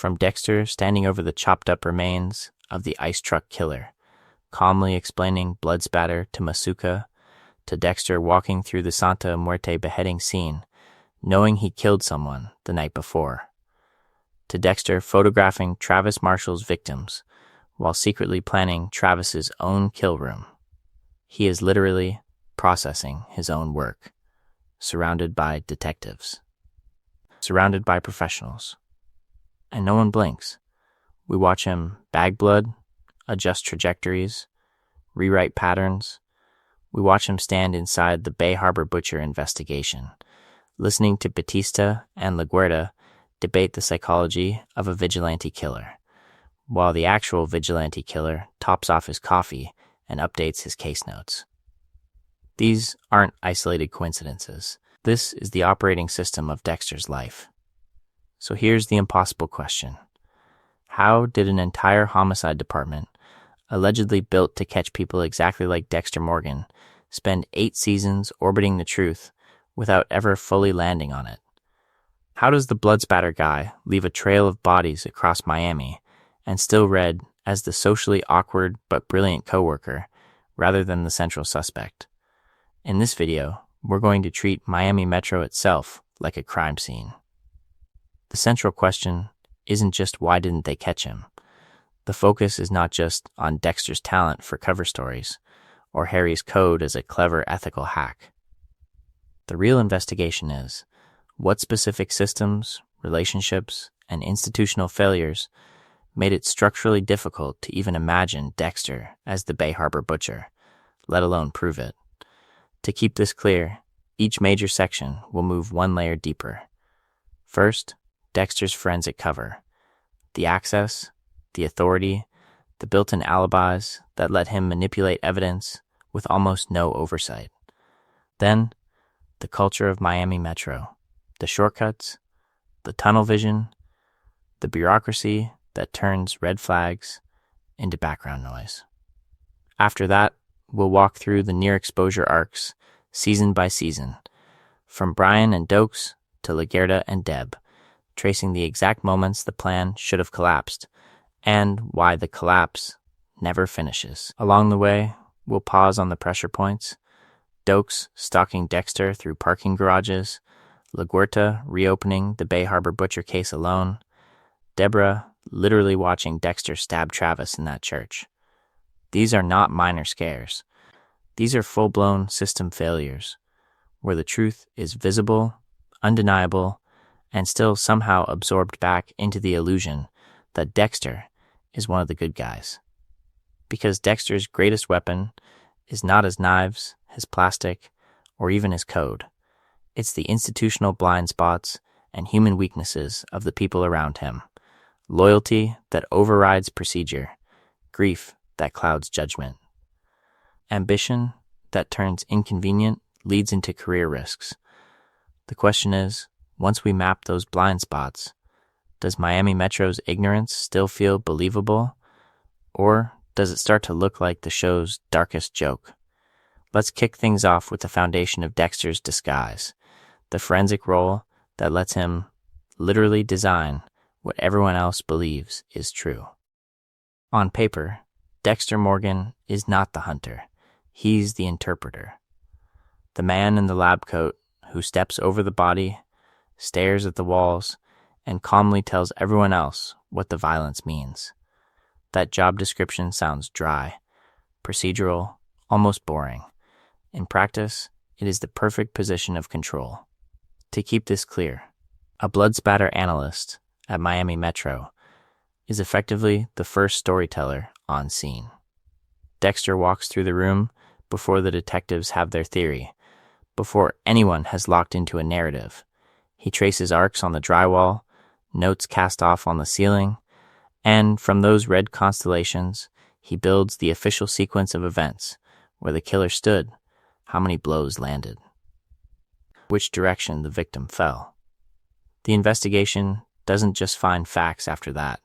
From Dexter standing over the chopped-up remains of the ice truck killer, calmly explaining blood spatter to Masuka, to Dexter walking through the Santa Muerte beheading scene, knowing he killed someone the night before, to Dexter photographing Travis Marshall's victims while secretly planning Travis's own kill room. He is literally processing his own work, surrounded by detectives, surrounded by professionals. And no one blinks. We watch him bag blood, adjust trajectories, rewrite patterns. We watch him stand inside the Bay Harbor Butcher investigation, listening to Batista and LaGuerta debate the psychology of a vigilante killer, while the actual vigilante killer tops off his coffee and updates his case notes. These aren't isolated coincidences. This is the operating system of Dexter's life. So here's the impossible question. How did an entire homicide department, allegedly built to catch people exactly like Dexter Morgan, spend 8 seasons orbiting the truth without ever fully landing on it? How does the blood spatter guy leave a trail of bodies across Miami and still read as the socially awkward but brilliant coworker rather than the central suspect? In this video, we're going to treat Miami Metro itself like a crime scene. The central question isn't just why didn't they catch him. The focus is not just on Dexter's talent for cover stories or Harry's code as a clever ethical hack. The real investigation is what specific systems, relationships, and institutional failures made it structurally difficult to even imagine Dexter as the Bay Harbor Butcher, let alone prove it. To keep this clear, each major section will move one layer deeper. First, Dexter's forensic cover, the access, the authority, the built-in alibis that let him manipulate evidence with almost no oversight. Then, the culture of Miami Metro, the shortcuts, the tunnel vision, the bureaucracy that turns red flags into background noise. After that, we'll walk through the near-exposure arcs, season by season, from Brian and Dokes to LaGuerta and Deb, tracing the exact moments the plan should have collapsed, and why the collapse never finishes. Along the way, we'll pause on the pressure points, Dokes stalking Dexter through parking garages, LaGuerta reopening the Bay Harbor Butcher case alone, Deborah literally watching Dexter stab Travis in that church. These are not minor scares. These are full-blown system failures, where the truth is visible, undeniable, and still somehow absorbed back into the illusion that Dexter is one of the good guys. Because Dexter's greatest weapon is not his knives, his plastic, or even his code. It's the institutional blind spots and human weaknesses of the people around him. Loyalty that overrides procedure. Grief that clouds judgment. Ambition that turns inconvenient leads into career risks. The question is, once we map those blind spots, does Miami Metro's ignorance still feel believable? Or does it start to look like the show's darkest joke? Let's kick things off with the foundation of Dexter's disguise, the forensic role that lets him literally design what everyone else believes is true. On paper, Dexter Morgan is not the hunter. He's the interpreter. The man in the lab coat who steps over the body, stares at the walls, and calmly tells everyone else what the violence means. That job description sounds dry, procedural, almost boring. In practice, it is the perfect position of control. To keep this clear, a blood spatter analyst at Miami Metro is effectively the first storyteller on scene. Dexter walks through the room before the detectives have their theory, before anyone has locked into a narrative. He traces arcs on the drywall, notes cast off on the ceiling, and from those red constellations, he builds the official sequence of events, where the killer stood, how many blows landed, which direction the victim fell. The investigation doesn't just find facts after that.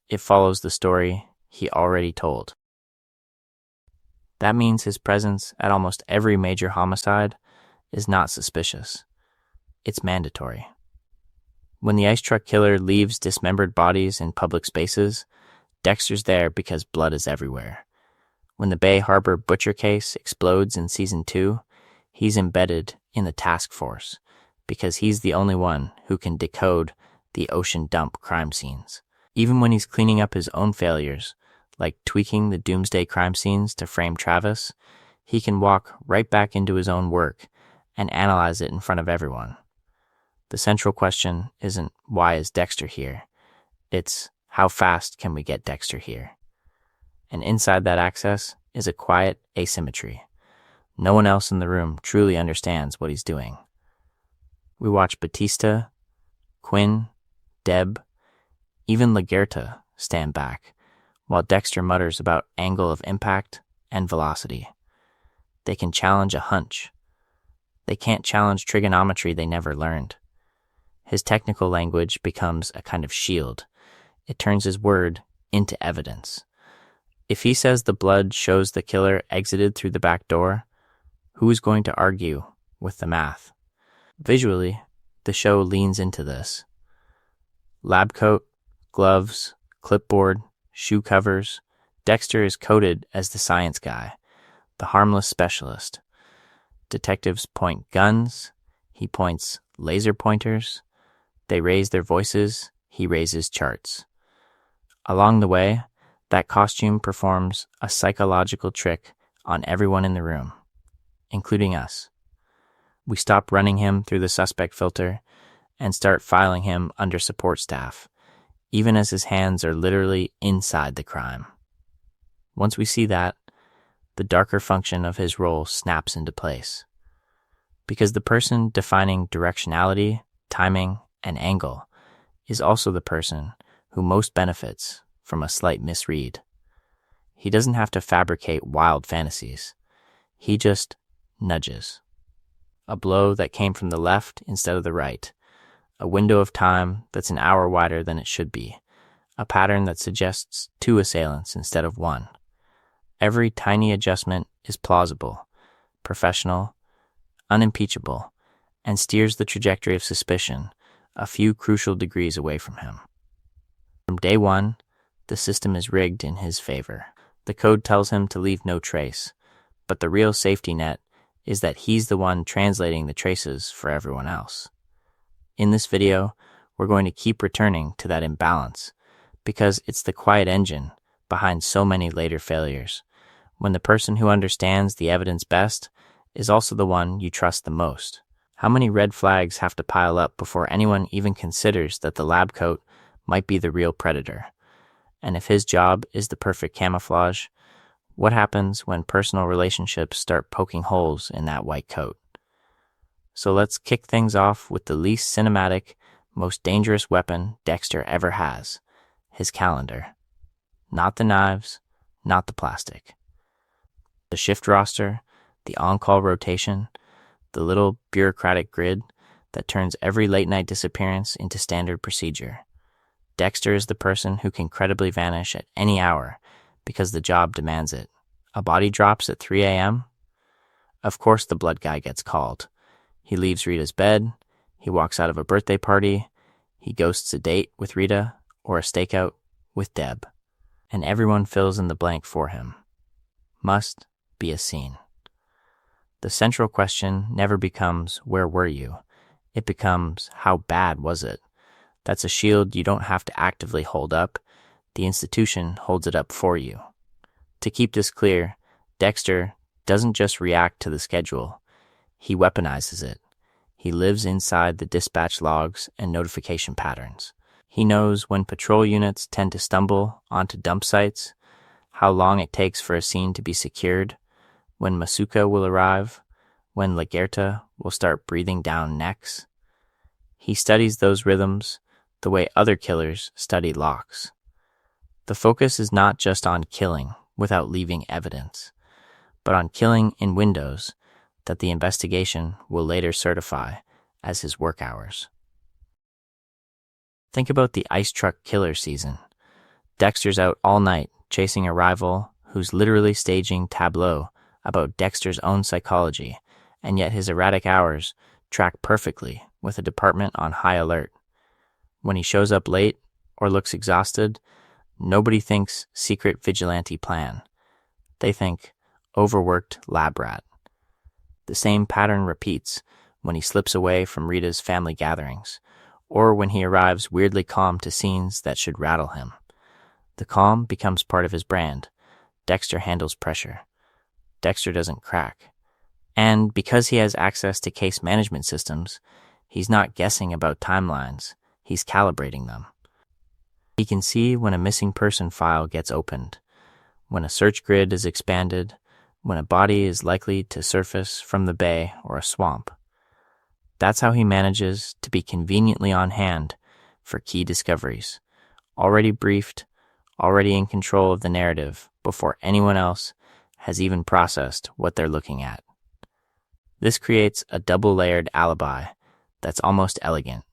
It follows the story he already told. That means his presence at almost every major homicide is not suspicious. It's mandatory. When the ice truck killer leaves dismembered bodies in public spaces, Dexter's there because blood is everywhere. When the Bay Harbor butcher case explodes in Season 2, he's embedded in the task force because he's the only one who can decode the ocean dump crime scenes. Even when he's cleaning up his own failures, like tweaking the doomsday crime scenes to frame Travis, he can walk right back into his own work and analyze it in front of everyone. The central question isn't why is Dexter here? It's how fast can we get Dexter here? And inside that access is a quiet asymmetry. No one else in the room truly understands what he's doing. We watch Batista, Quinn, Deb, even Lagerta stand back, while Dexter mutters about angle of impact and velocity. They can challenge a hunch. They can't challenge trigonometry they never learned. His technical language becomes a kind of shield. It turns his word into evidence. If he says the blood shows the killer exited through the back door, who is going to argue with the math? Visually, the show leans into this. Lab coat, gloves, clipboard, shoe covers. Dexter is coded as the science guy, the harmless specialist. Detectives point guns, he points laser pointers. They raise their voices, he raises charts. Along the way, that costume performs a psychological trick on everyone in the room, including us. We stop running him through the suspect filter and start filing him under support staff, even as his hands are literally inside the crime. Once we see that, the darker function of his role snaps into place. Because the person defining directionality, timing, and angle is also the person who most benefits from a slight misread. He doesn't have to fabricate wild fantasies. He just nudges. A blow that came from the left instead of the right. A window of time that's an hour wider than it should be. A pattern that suggests 2 assailants instead of 1. Every tiny adjustment is plausible, professional, unimpeachable, and steers the trajectory of suspicion a few crucial degrees away from him. From day one, the system is rigged in his favor. The code tells him to leave no trace, but the real safety net is that he's the one translating the traces for everyone else. In this video, we're going to keep returning to that imbalance because it's the quiet engine behind so many later failures, when the person who understands the evidence best is also the one you trust the most. How many red flags have to pile up before anyone even considers that the lab coat might be the real predator? And if his job is the perfect camouflage, what happens when personal relationships start poking holes in that white coat? So let's kick things off with the least cinematic, most dangerous weapon Dexter ever has, his calendar. Not the knives, not the plastic. The shift roster, the on-call rotation, the little bureaucratic grid that turns every late-night disappearance into standard procedure. Dexter is the person who can credibly vanish at any hour because the job demands it. A body drops at 3 a.m.? Of course the blood guy gets called. He leaves Rita's bed, he walks out of a birthday party, he ghosts a date with Rita or a stakeout with Deb, and everyone fills in the blank for him. Must be a scene. The central question never becomes, where were you? It becomes, how bad was it? That's a shield you don't have to actively hold up. The institution holds it up for you. To keep this clear, Dexter doesn't just react to the schedule. He weaponizes it. He lives inside the dispatch logs and notification patterns. He knows when patrol units tend to stumble onto dump sites, how long it takes for a scene to be secured, when Masuka will arrive, when Lagerta will start breathing down necks. He studies those rhythms the way other killers study locks. The focus is not just on killing without leaving evidence, but on killing in windows that the investigation will later certify as his work hours. Think about the ice truck killer season. Dexter's out all night chasing a rival who's literally staging tableau about Dexter's own psychology, and yet his erratic hours track perfectly with a department on high alert. When he shows up late or looks exhausted, nobody thinks secret vigilante plan. They think overworked lab rat. The same pattern repeats when he slips away from Rita's family gatherings, or when he arrives weirdly calm to scenes that should rattle him. The calm becomes part of his brand. Dexter handles pressure. Dexter doesn't crack. And because he has access to case management systems, he's not guessing about timelines, he's calibrating them. He can see when a missing person file gets opened, when a search grid is expanded, when a body is likely to surface from the bay or a swamp. That's how he manages to be conveniently on hand for key discoveries, already briefed, already in control of the narrative before anyone else has even processed what they're looking at. This creates a double-layered alibi that's almost elegant.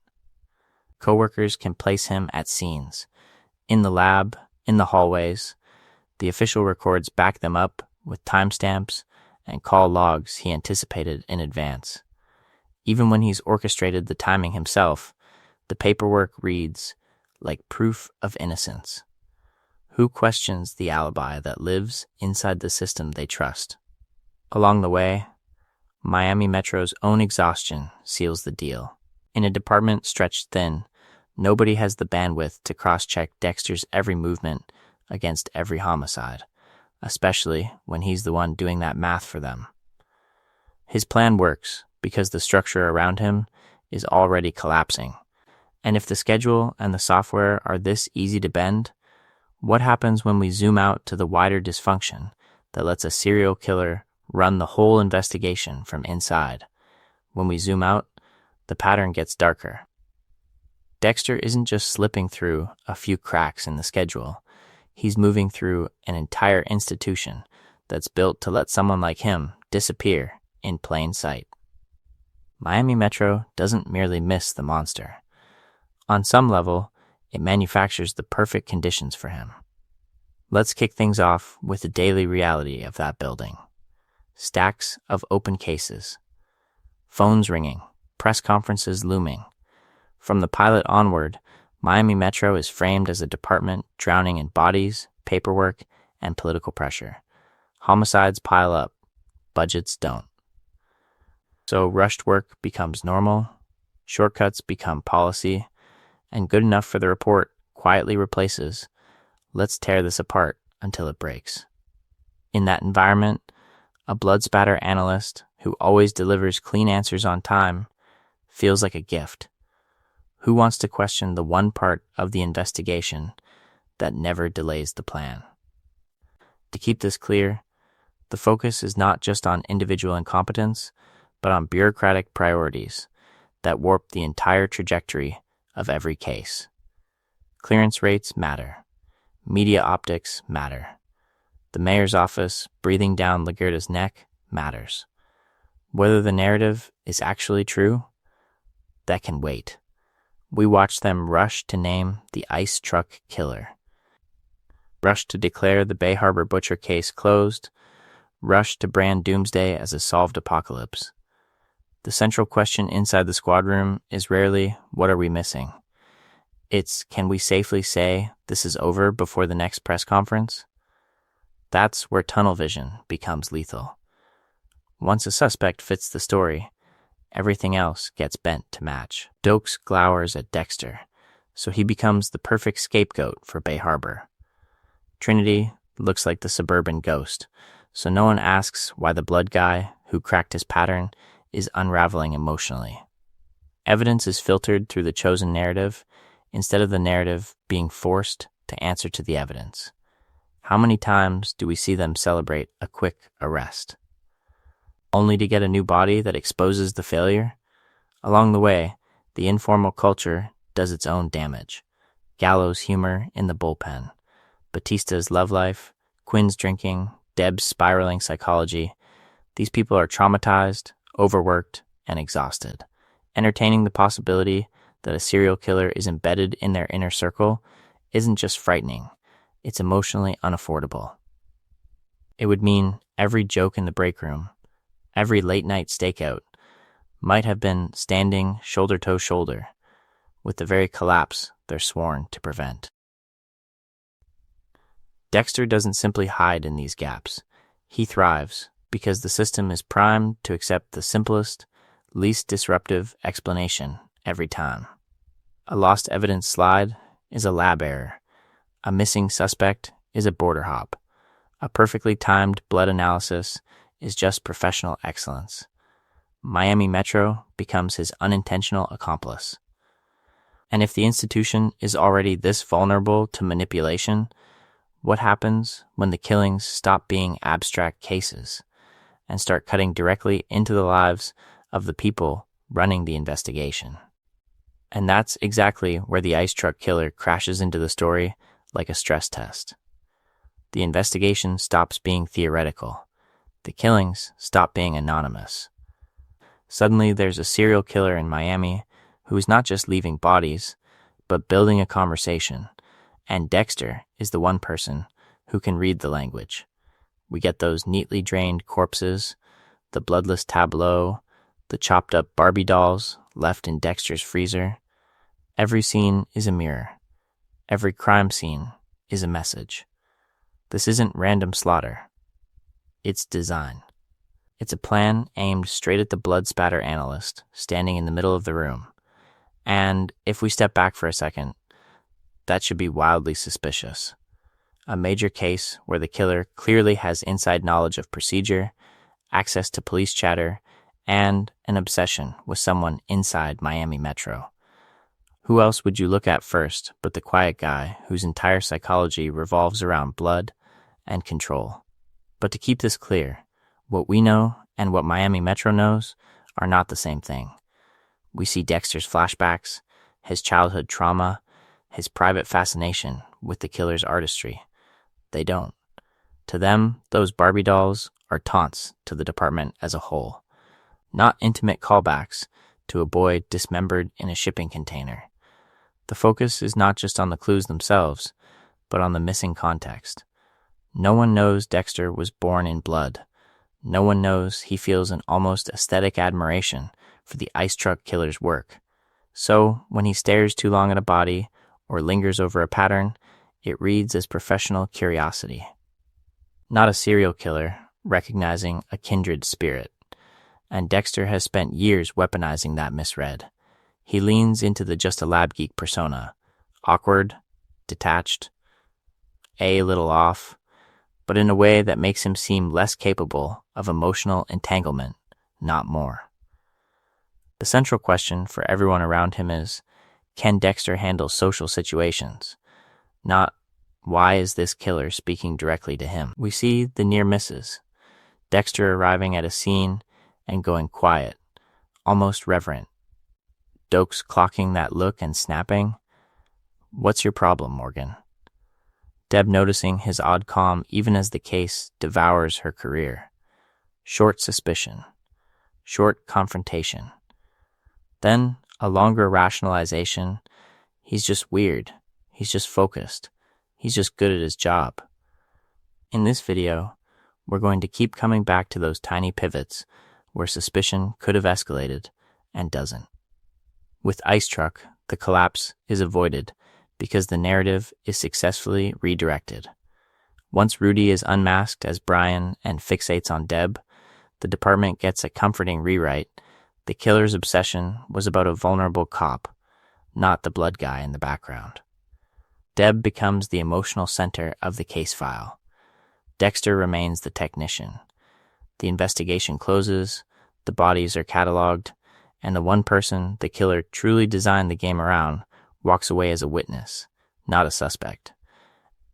Coworkers can place him at scenes, in the lab, in the hallways. The official records back them up with timestamps and call logs he anticipated in advance. Even when he's orchestrated the timing himself, the paperwork reads like proof of innocence. Who questions the alibi that lives inside the system they trust? Along the way, Miami Metro's own exhaustion seals the deal. In a department stretched thin, nobody has the bandwidth to cross-check Dexter's every movement against every homicide, especially when he's the one doing that math for them. His plan works because the structure around him is already collapsing. And if the schedule and the software are this easy to bend, what happens when we zoom out to the wider dysfunction that lets a serial killer run the whole investigation from inside? When we zoom out, the pattern gets darker. Dexter isn't just slipping through a few cracks in the schedule. He's moving through an entire institution that's built to let someone like him disappear in plain sight. Miami Metro doesn't merely miss the monster. On some level, it manufactures the perfect conditions for him. Let's kick things off with the daily reality of that building. Stacks of open cases. Phones ringing, press conferences looming. From the pilot onward, Miami Metro is framed as a department drowning in bodies, paperwork, and political pressure. Homicides pile up, budgets don't. So rushed work becomes normal, shortcuts become policy, and good enough for the report quietly replaces, let's tear this apart until it breaks. In that environment, a blood spatter analyst who always delivers clean answers on time feels like a gift. Who wants to question the one part of the investigation that never delays the plan? To keep this clear, the focus is not just on individual incompetence, but on bureaucratic priorities that warp the entire trajectory of every case. Clearance rates matter. Media optics matter. The mayor's office breathing down Laguerta's neck matters. Whether the narrative is actually true, that can wait. We watch them rush to name the ice truck killer, rush to declare the Bay Harbor Butcher case closed, rush to brand Doomsday as a solved apocalypse. The central question inside the squad room is rarely, what are we missing? It's, can we safely say this is over before the next press conference? That's where tunnel vision becomes lethal. Once a suspect fits the story, everything else gets bent to match. Dokes glowers at Dexter, so he becomes the perfect scapegoat for Bay Harbor. Trinity looks like the suburban ghost, so no one asks why the blood guy who cracked his pattern is unraveling emotionally. Evidence is filtered through the chosen narrative instead of the narrative being forced to answer to the evidence. How many times do we see them celebrate a quick arrest, only to get a new body that exposes the failure? Along the way, the informal culture does its own damage. Gallows humor in the bullpen, Batista's love life, Quinn's drinking, Deb's spiraling psychology. These people are traumatized, overworked, and exhausted. Entertaining the possibility that a serial killer is embedded in their inner circle isn't just frightening, it's emotionally unaffordable. It would mean every joke in the break room, every late-night stakeout, might have been standing shoulder-to-shoulder with the very collapse they're sworn to prevent. Dexter doesn't simply hide in these gaps. He thrives because the system is primed to accept the simplest, least disruptive explanation every time. A lost evidence slide is a lab error. A missing suspect is a border hop. A perfectly timed blood analysis is just professional excellence. Miami Metro becomes his unintentional accomplice. And if the institution is already this vulnerable to manipulation, what happens when the killings stop being abstract cases and start cutting directly into the lives of the people running the investigation? And that's exactly where the ice truck killer crashes into the story like a stress test. The investigation stops being theoretical. The killings stop being anonymous. Suddenly, there's a serial killer in Miami who is not just leaving bodies, but building a conversation. And Dexter is the one person who can read the language. We get those neatly drained corpses, the bloodless tableau, the chopped up Barbie dolls left in Dexter's freezer. Every scene is a mirror. Every crime scene is a message. This isn't random slaughter. It's design. It's a plan aimed straight at the blood spatter analyst standing in the middle of the room. And if we step back for a second, that should be wildly suspicious. A major case where the killer clearly has inside knowledge of procedure, access to police chatter, and an obsession with someone inside Miami Metro. Who else would you look at first but the quiet guy whose entire psychology revolves around blood and control? But to keep this clear, what we know and what Miami Metro knows are not the same thing. We see Dexter's flashbacks, his childhood trauma, his private fascination with the killer's artistry. They don't. To them, those Barbie dolls are taunts to the department as a whole, not intimate callbacks to a boy dismembered in a shipping container. The focus is not just on the clues themselves, but on the missing context. No one knows Dexter was born in blood. No one knows he feels an almost aesthetic admiration for the ice truck killer's work. So, when he stares too long at a body or lingers over a pattern, it reads as professional curiosity. Not a serial killer recognizing a kindred spirit. And Dexter has spent years weaponizing that misread. He leans into the just a lab geek persona, awkward, detached, a little off, but in a way that makes him seem less capable of emotional entanglement, not more. The central question for everyone around him is, can Dexter handle social situations? Not, why is this killer speaking directly to him? We see the near misses. Dexter arriving at a scene and going quiet, almost reverent. Dokes clocking that look and snapping, "What's your problem, Morgan?" Deb noticing his odd calm even as the case devours her career. Short suspicion. Short confrontation. Then a longer rationalization. He's just weird. He's just focused. He's just good at his job. In this video, we're going to keep coming back to those tiny pivots where suspicion could have escalated and doesn't. With Ice Truck, the collapse is avoided because the narrative is successfully redirected. Once Rudy is unmasked as Brian and fixates on Deb, the department gets a comforting rewrite. The killer's obsession was about a vulnerable cop, not the blood guy in the background. Deb becomes the emotional center of the case file. Dexter remains the technician. The investigation closes, the bodies are cataloged, and the one person the killer truly designed the game around walks away as a witness, not a suspect.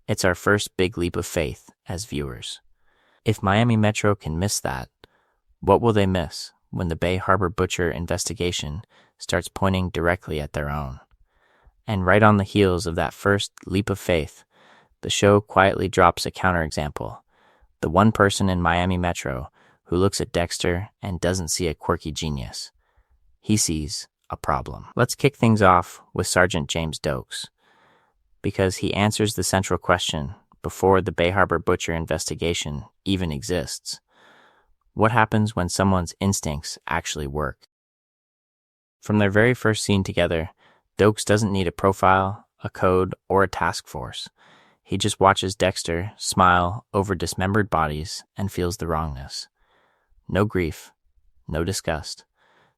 It's our first big leap of faith as viewers. If Miami Metro can miss that, what will they miss when the Bay Harbor Butcher investigation starts pointing directly at their own? And right on the heels of that first leap of faith, the show quietly drops a counterexample. The one person in Miami Metro who looks at Dexter and doesn't see a quirky genius. He sees a problem. Let's kick things off with Sergeant James Dokes, because he answers the central question before the Bay Harbor Butcher investigation even exists. What happens when someone's instincts actually work? From their very first scene together, Dokes doesn't need a profile, a code, or a task force. He just watches Dexter smile over dismembered bodies and feels the wrongness. No grief, no disgust,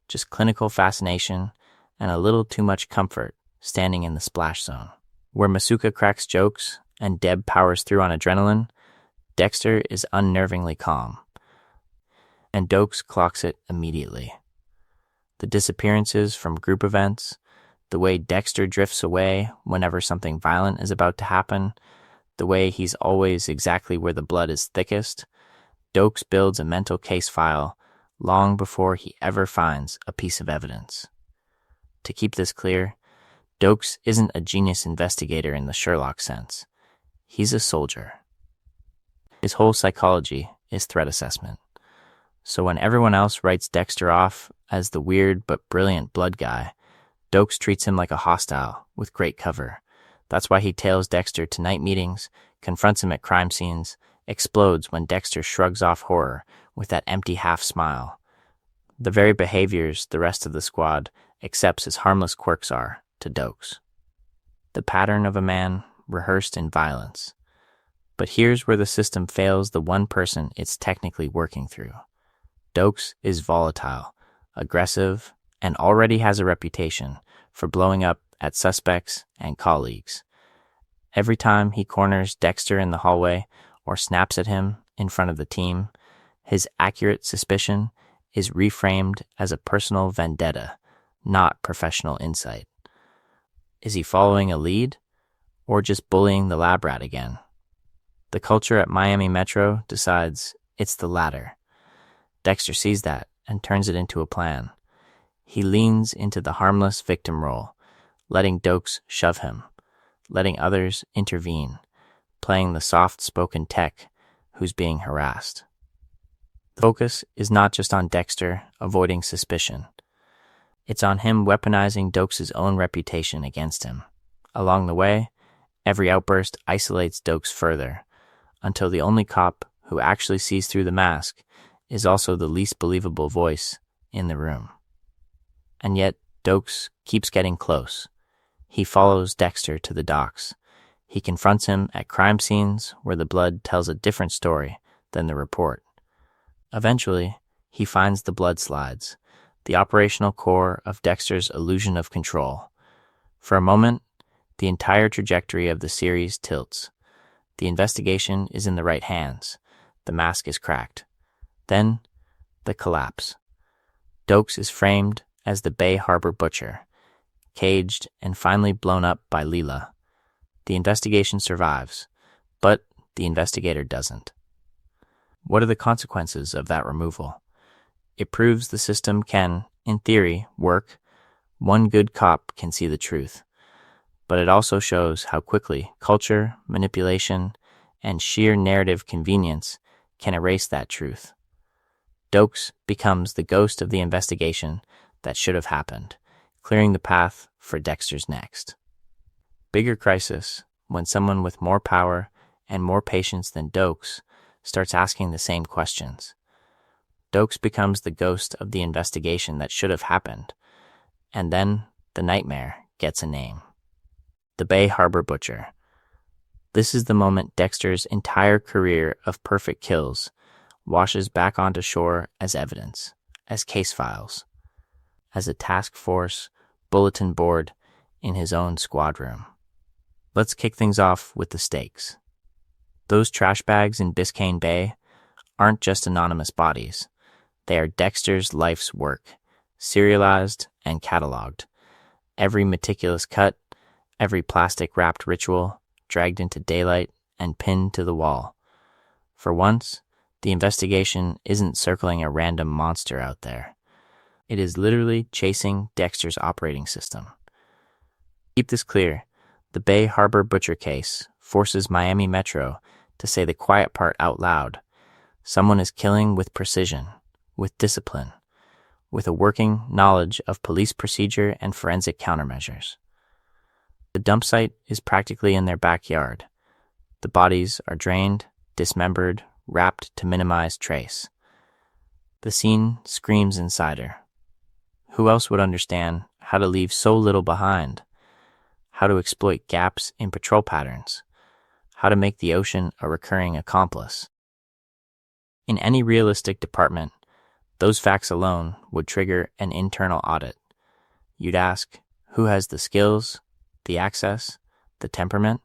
just clinical fascination and a little too much comfort standing in the splash zone. Where Masuka cracks jokes and Deb powers through on adrenaline, Dexter is unnervingly calm. And Dokes clocks it immediately. The disappearances from group events, the way Dexter drifts away whenever something violent is about to happen, the way he's always exactly where the blood is thickest, Dokes builds a mental case file long before he ever finds a piece of evidence. To keep this clear, Dokes isn't a genius investigator in the Sherlock sense. He's a soldier. His whole psychology is threat assessment. So when everyone else writes Dexter off as the weird but brilliant blood guy, Dokes treats him like a hostile with great cover. That's why he tails Dexter to night meetings, confronts him at crime scenes, explodes when Dexter shrugs off horror with that empty half smile. The very behaviors the rest of the squad accepts as harmless quirks are to Dokes. The pattern of a man rehearsed in violence. But here's where the system fails the one person it's technically working through. Dokes is volatile, aggressive, and already has a reputation for blowing up at suspects and colleagues. Every time he corners Dexter in the hallway or snaps at him in front of the team, his accurate suspicion is reframed as a personal vendetta, not professional insight. Is he following a lead, or just bullying the lab rat again? The culture at Miami Metro decides it's the latter. Dexter sees that and turns it into a plan. He leans into the harmless victim role, letting Dokes shove him, letting others intervene, playing the soft-spoken tech who's being harassed. The focus is not just on Dexter avoiding suspicion. It's on him weaponizing Dokes' own reputation against him. Along the way, every outburst isolates Dokes further, until the only cop who actually sees through the mask is also the least believable voice in the room. And yet, Dokes keeps getting close. He follows Dexter to the docks. He confronts him at crime scenes where the blood tells a different story than the report. Eventually, he finds the blood slides, the operational core of Dexter's illusion of control. For a moment, the entire trajectory of the series tilts. The investigation is in the right hands. The mask is cracked. Then, the collapse. Dokes is framed as the Bay Harbor butcher, caged and finally blown up by Leela. The investigation survives, but the investigator doesn't. What are the consequences of that removal? It proves the system can, in theory, work. One good cop can see the truth. But it also shows how quickly culture, manipulation, and sheer narrative convenience can erase that truth. Dokes becomes the ghost of the investigation that should have happened, clearing the path for Dexter's next. Bigger crisis when someone with more power and more patience than Dokes starts asking the same questions. Dokes becomes the ghost of the investigation that should have happened, and then the nightmare gets a name. The Bay Harbor Butcher. This is the moment Dexter's entire career of perfect kills washes back onto shore as evidence, as case files, as a task force bulletin board in his own squad room. Let's kick things off with the stakes. Those trash bags in Biscayne Bay aren't just anonymous bodies. They are Dexter's life's work, serialized and cataloged. Every meticulous cut, every plastic-wrapped ritual, dragged into daylight and pinned to the wall. For once, the investigation isn't circling a random monster out there. It is literally chasing Dexter's operating system. Keep this clear, the Bay Harbor Butcher case forces Miami Metro to say the quiet part out loud. Someone is killing with precision, with discipline, with a working knowledge of police procedure and forensic countermeasures. The dump site is practically in their backyard. The bodies are drained, dismembered, wrapped to minimize trace. The scene screams insider. Who else would understand how to leave so little behind? how to exploit gaps in patrol patterns, how to make the ocean a recurring accomplice. In any realistic department, those facts alone would trigger an internal audit. You'd ask, who has the skills, the access, the temperament?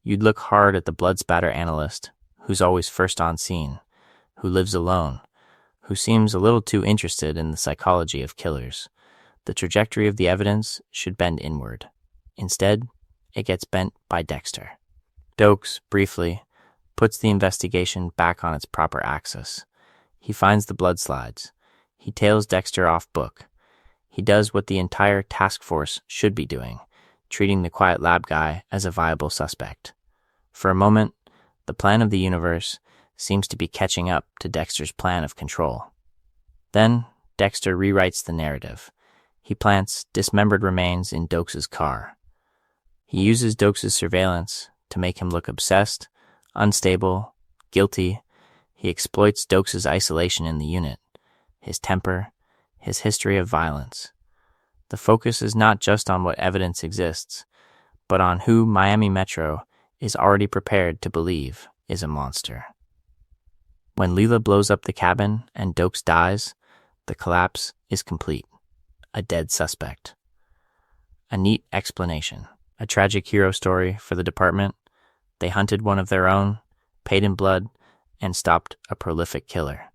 You'd look hard at the blood spatter analyst, who's always first on scene, who lives alone, who seems a little too interested in the psychology of killers. The trajectory of the evidence should bend inward. Instead, it gets bent by Dexter. Dokes, briefly, puts the investigation back on its proper axis. He finds the blood slides. He tails Dexter off book. He does what the entire task force should be doing, treating the quiet lab guy as a viable suspect. For a moment, the plan of the universe seems to be catching up to Dexter's plan of control. Then, Dexter rewrites the narrative. He plants dismembered remains in Dokes' car. He uses Dokes' surveillance to make him look obsessed, unstable, guilty. He exploits Dokes' isolation in the unit, his temper, his history of violence. The focus is not just on what evidence exists, but on who Miami Metro is already prepared to believe is a monster. When Leela blows up the cabin and Dokes dies, the collapse is complete. A dead suspect. A neat explanation. A tragic hero story for the department. They hunted one of their own, paid in blood, and stopped a prolific killer.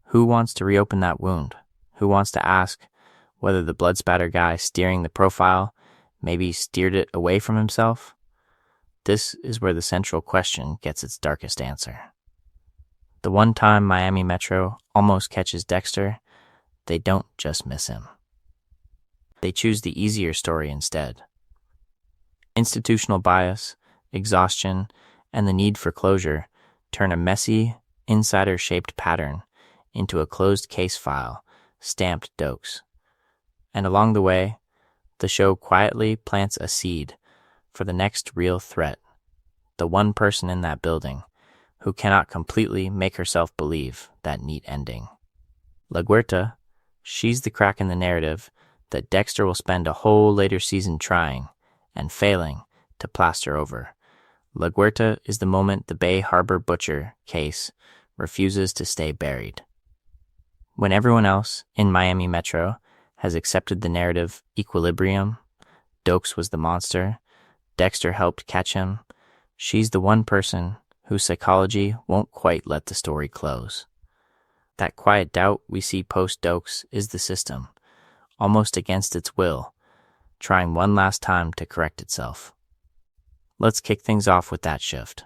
Who wants to reopen that wound? Who wants to ask whether the blood spatter guy steering the profile maybe steered it away from himself? This is where the central question gets its darkest answer. The one time Miami Metro almost catches Dexter, they don't just miss him. They choose the easier story instead. Institutional bias, exhaustion, and the need for closure turn a messy, insider-shaped pattern into a closed case file stamped Dokes. And along the way, the show quietly plants a seed for the next real threat, the one person in that building who cannot completely make herself believe that neat ending. La Guerta, she's the crack in the narrative that Dexter will spend a whole later season trying and failing to plaster over. La Guerta is the moment the Bay Harbor Butcher case refuses to stay buried. When everyone else in Miami Metro has accepted the narrative equilibrium, Dokes was the monster, Dexter helped catch him, she's the one person whose psychology won't quite let the story close. That quiet doubt we see post-Dokes is the system, almost against its will, trying one last time to correct itself. Let's kick things off with that shift.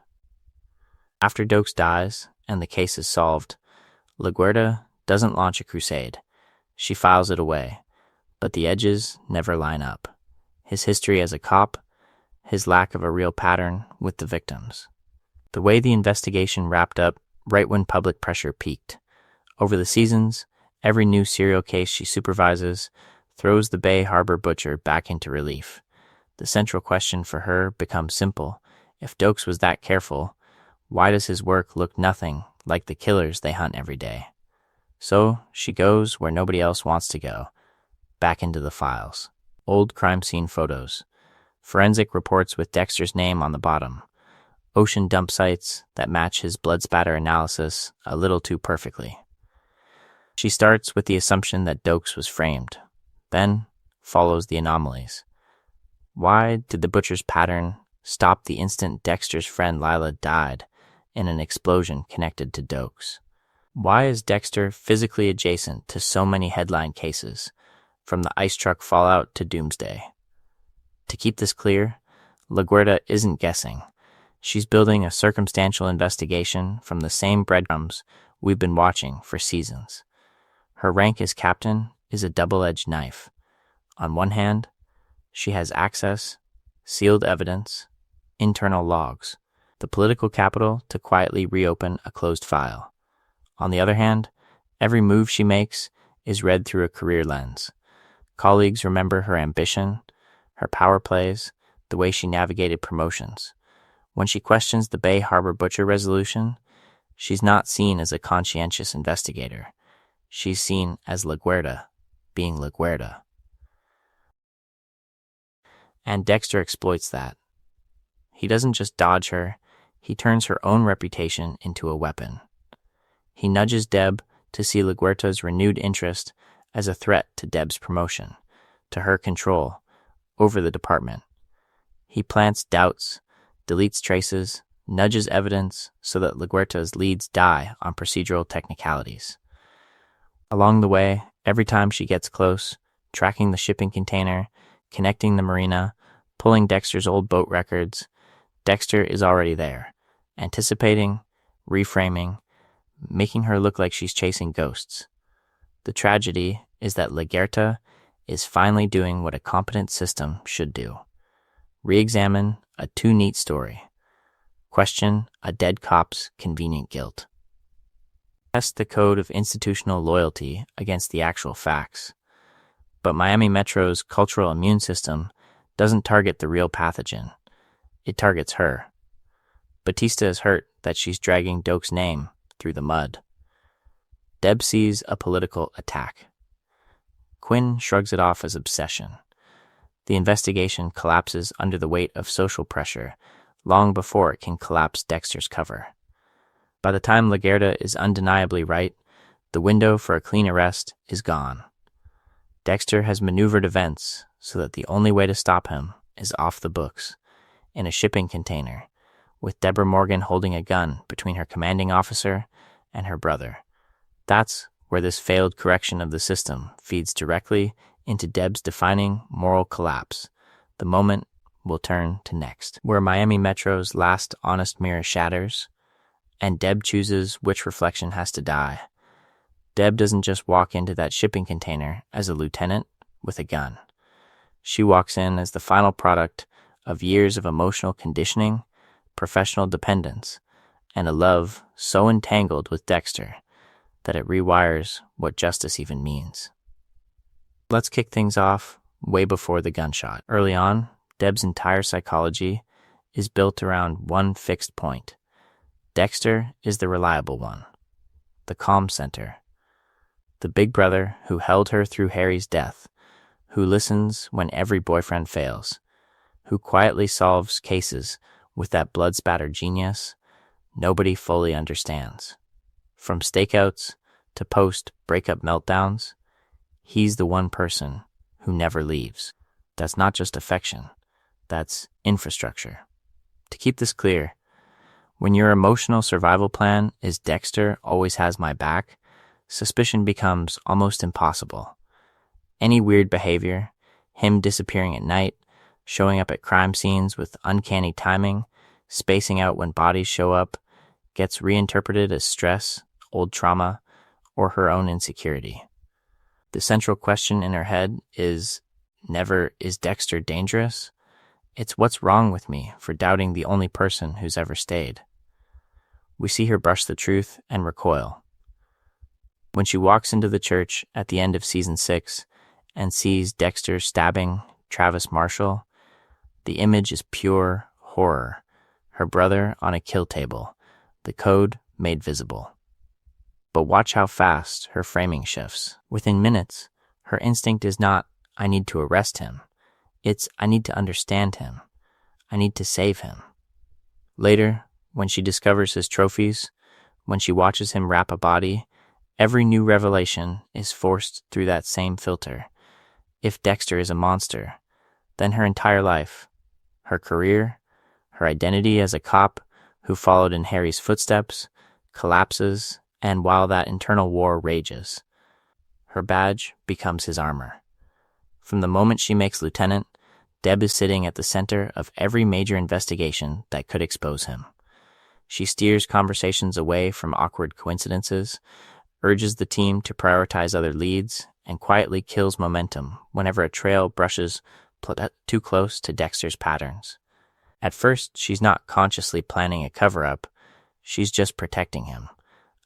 After Dokes dies and the case is solved, La Guerta doesn't launch a crusade. She files it away, but the edges never line up. His history as a cop, his lack of a real pattern with the victims. The way the investigation wrapped up right when public pressure peaked. Over the seasons, every new serial case she supervises throws the Bay Harbor Butcher back into relief. The central question for her becomes simple. If Dokes was that careful, why does his work look nothing like the killers they hunt every day? So she goes where nobody else wants to go, back into the files. Old crime scene photos, forensic reports with Dexter's name on the bottom, ocean dump sites that match his blood spatter analysis a little too perfectly. She starts with the assumption that Dokes was framed, then follows the anomalies. Why did the butcher's pattern stop the instant Dexter's friend Lila died in an explosion connected to Dokes? Why is Dexter physically adjacent to so many headline cases, from the ice truck fallout to doomsday? To keep this clear, La Guerta isn't guessing. She's building a circumstantial investigation from the same breadcrumbs we've been watching for seasons. Her rank as captain is a double-edged knife. On one hand, she has access, sealed evidence, internal logs, the political capital to quietly reopen a closed file. On the other hand, every move she makes is read through a career lens. Colleagues remember her ambition, her power plays, the way she navigated promotions. When she questions the Bay Harbor Butcher resolution, she's not seen as a conscientious investigator. She's seen as La Guerta being La Guerta. And Dexter exploits that. He doesn't just dodge her, he turns her own reputation into a weapon. He nudges Deb to see LaGuerta's renewed interest as a threat to Deb's promotion, to her control over the department. He plants doubts, deletes traces, nudges evidence so that LaGuerta's leads die on procedural technicalities. Along the way, every time she gets close, tracking the shipping container, connecting the marina, pulling Dexter's old boat records, Dexter is already there, anticipating, reframing, making her look like she's chasing ghosts. The tragedy is that LaGuerta is finally doing what a competent system should do. Re-examine a too neat story. Question a dead cop's convenient guilt. Test the code of institutional loyalty against the actual facts. But Miami Metro's cultural immune system doesn't target the real pathogen. It targets her. Batista is hurt that she's dragging Doak's name through the mud. Deb sees a political attack. Quinn shrugs it off as obsession. The investigation collapses under the weight of social pressure long before it can collapse Dexter's cover. By the time LaGuerta is undeniably right, the window for a clean arrest is gone. Dexter has maneuvered events so that the only way to stop him is off the books, in a shipping container, with Deborah Morgan holding a gun between her commanding officer and her brother. That's where this failed correction of the system feeds directly into Deb's defining moral collapse, the moment we'll turn to next, where Miami Metro's last honest mirror shatters, and Deb chooses which reflection has to die. Deb doesn't just walk into that shipping container as a lieutenant with a gun. She walks in as the final product of years of emotional conditioning, professional dependence, and a love so entangled with Dexter that it rewires what justice even means. Let's kick things off way before the gunshot. Early on, Deb's entire psychology is built around one fixed point. Dexter is the reliable one, the calm center, the big brother who held her through Harry's death, who listens when every boyfriend fails, who quietly solves cases with that blood-spattered genius nobody fully understands. From stakeouts to post-breakup meltdowns, he's the one person who never leaves. That's not just affection, that's infrastructure. To keep this clear, when your emotional survival plan is Dexter always has my back, suspicion becomes almost impossible. Any weird behavior, him disappearing at night, showing up at crime scenes with uncanny timing, spacing out when bodies show up, gets reinterpreted as stress, old trauma, or her own insecurity. The central question in her head is never, is Dexter dangerous? It's what's wrong with me for doubting the only person who's ever stayed. We see her brush the truth and recoil. When she walks into the church at the end of season 6 and sees Dexter stabbing Travis Marshall, the image is pure horror. Her brother on a kill table, the code made visible. But watch how fast her framing shifts. Within minutes, her instinct is not, I need to arrest him. It's, I need to understand him. I need to save him. Later, when she discovers his trophies, when she watches him wrap a body, every new revelation is forced through that same filter. If Dexter is a monster, then her entire life, her career, her identity as a cop who followed in Harry's footsteps, collapses, and while that internal war rages, her badge becomes his armor. From the moment she makes lieutenant, Deb is sitting at the center of every major investigation that could expose him. She steers conversations away from awkward coincidences, urges the team to prioritize other leads, and quietly kills momentum whenever a trail brushes too close to Dexter's patterns. At first, she's not consciously planning a cover-up, she's just protecting him,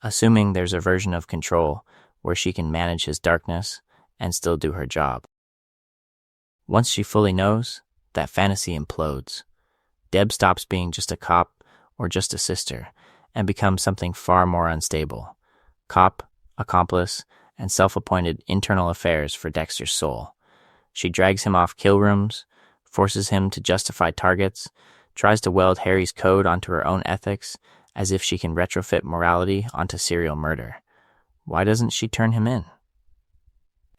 assuming there's a version of control where she can manage his darkness and still do her job. Once she fully knows, that fantasy implodes. Deb stops being just a cop or just a sister and becomes something far more unstable. Cop, accomplice, and self-appointed internal affairs for Dexter's soul. She drags him off kill rooms, forces him to justify targets, tries to weld Harry's code onto her own ethics as if she can retrofit morality onto serial murder. Why doesn't she turn him in?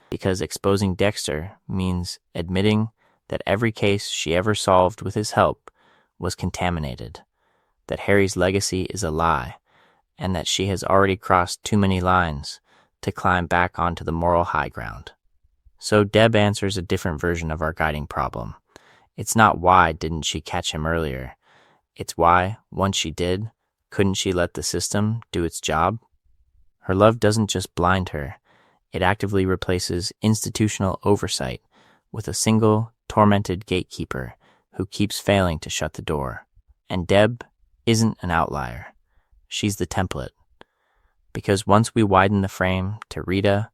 Because exposing Dexter means admitting that every case she ever solved with his help was contaminated, that Harry's legacy is a lie, and that she has already crossed too many lines to climb back onto the moral high ground. So Deb answers a different version of our guiding problem. It's not why didn't she catch him earlier. It's why, once she did, couldn't she let the system do its job? Her love doesn't just blind her. It actively replaces institutional oversight with a single, tormented gatekeeper who keeps failing to shut the door. And Deb isn't an outlier. She's the template. Because once we widen the frame to Rita,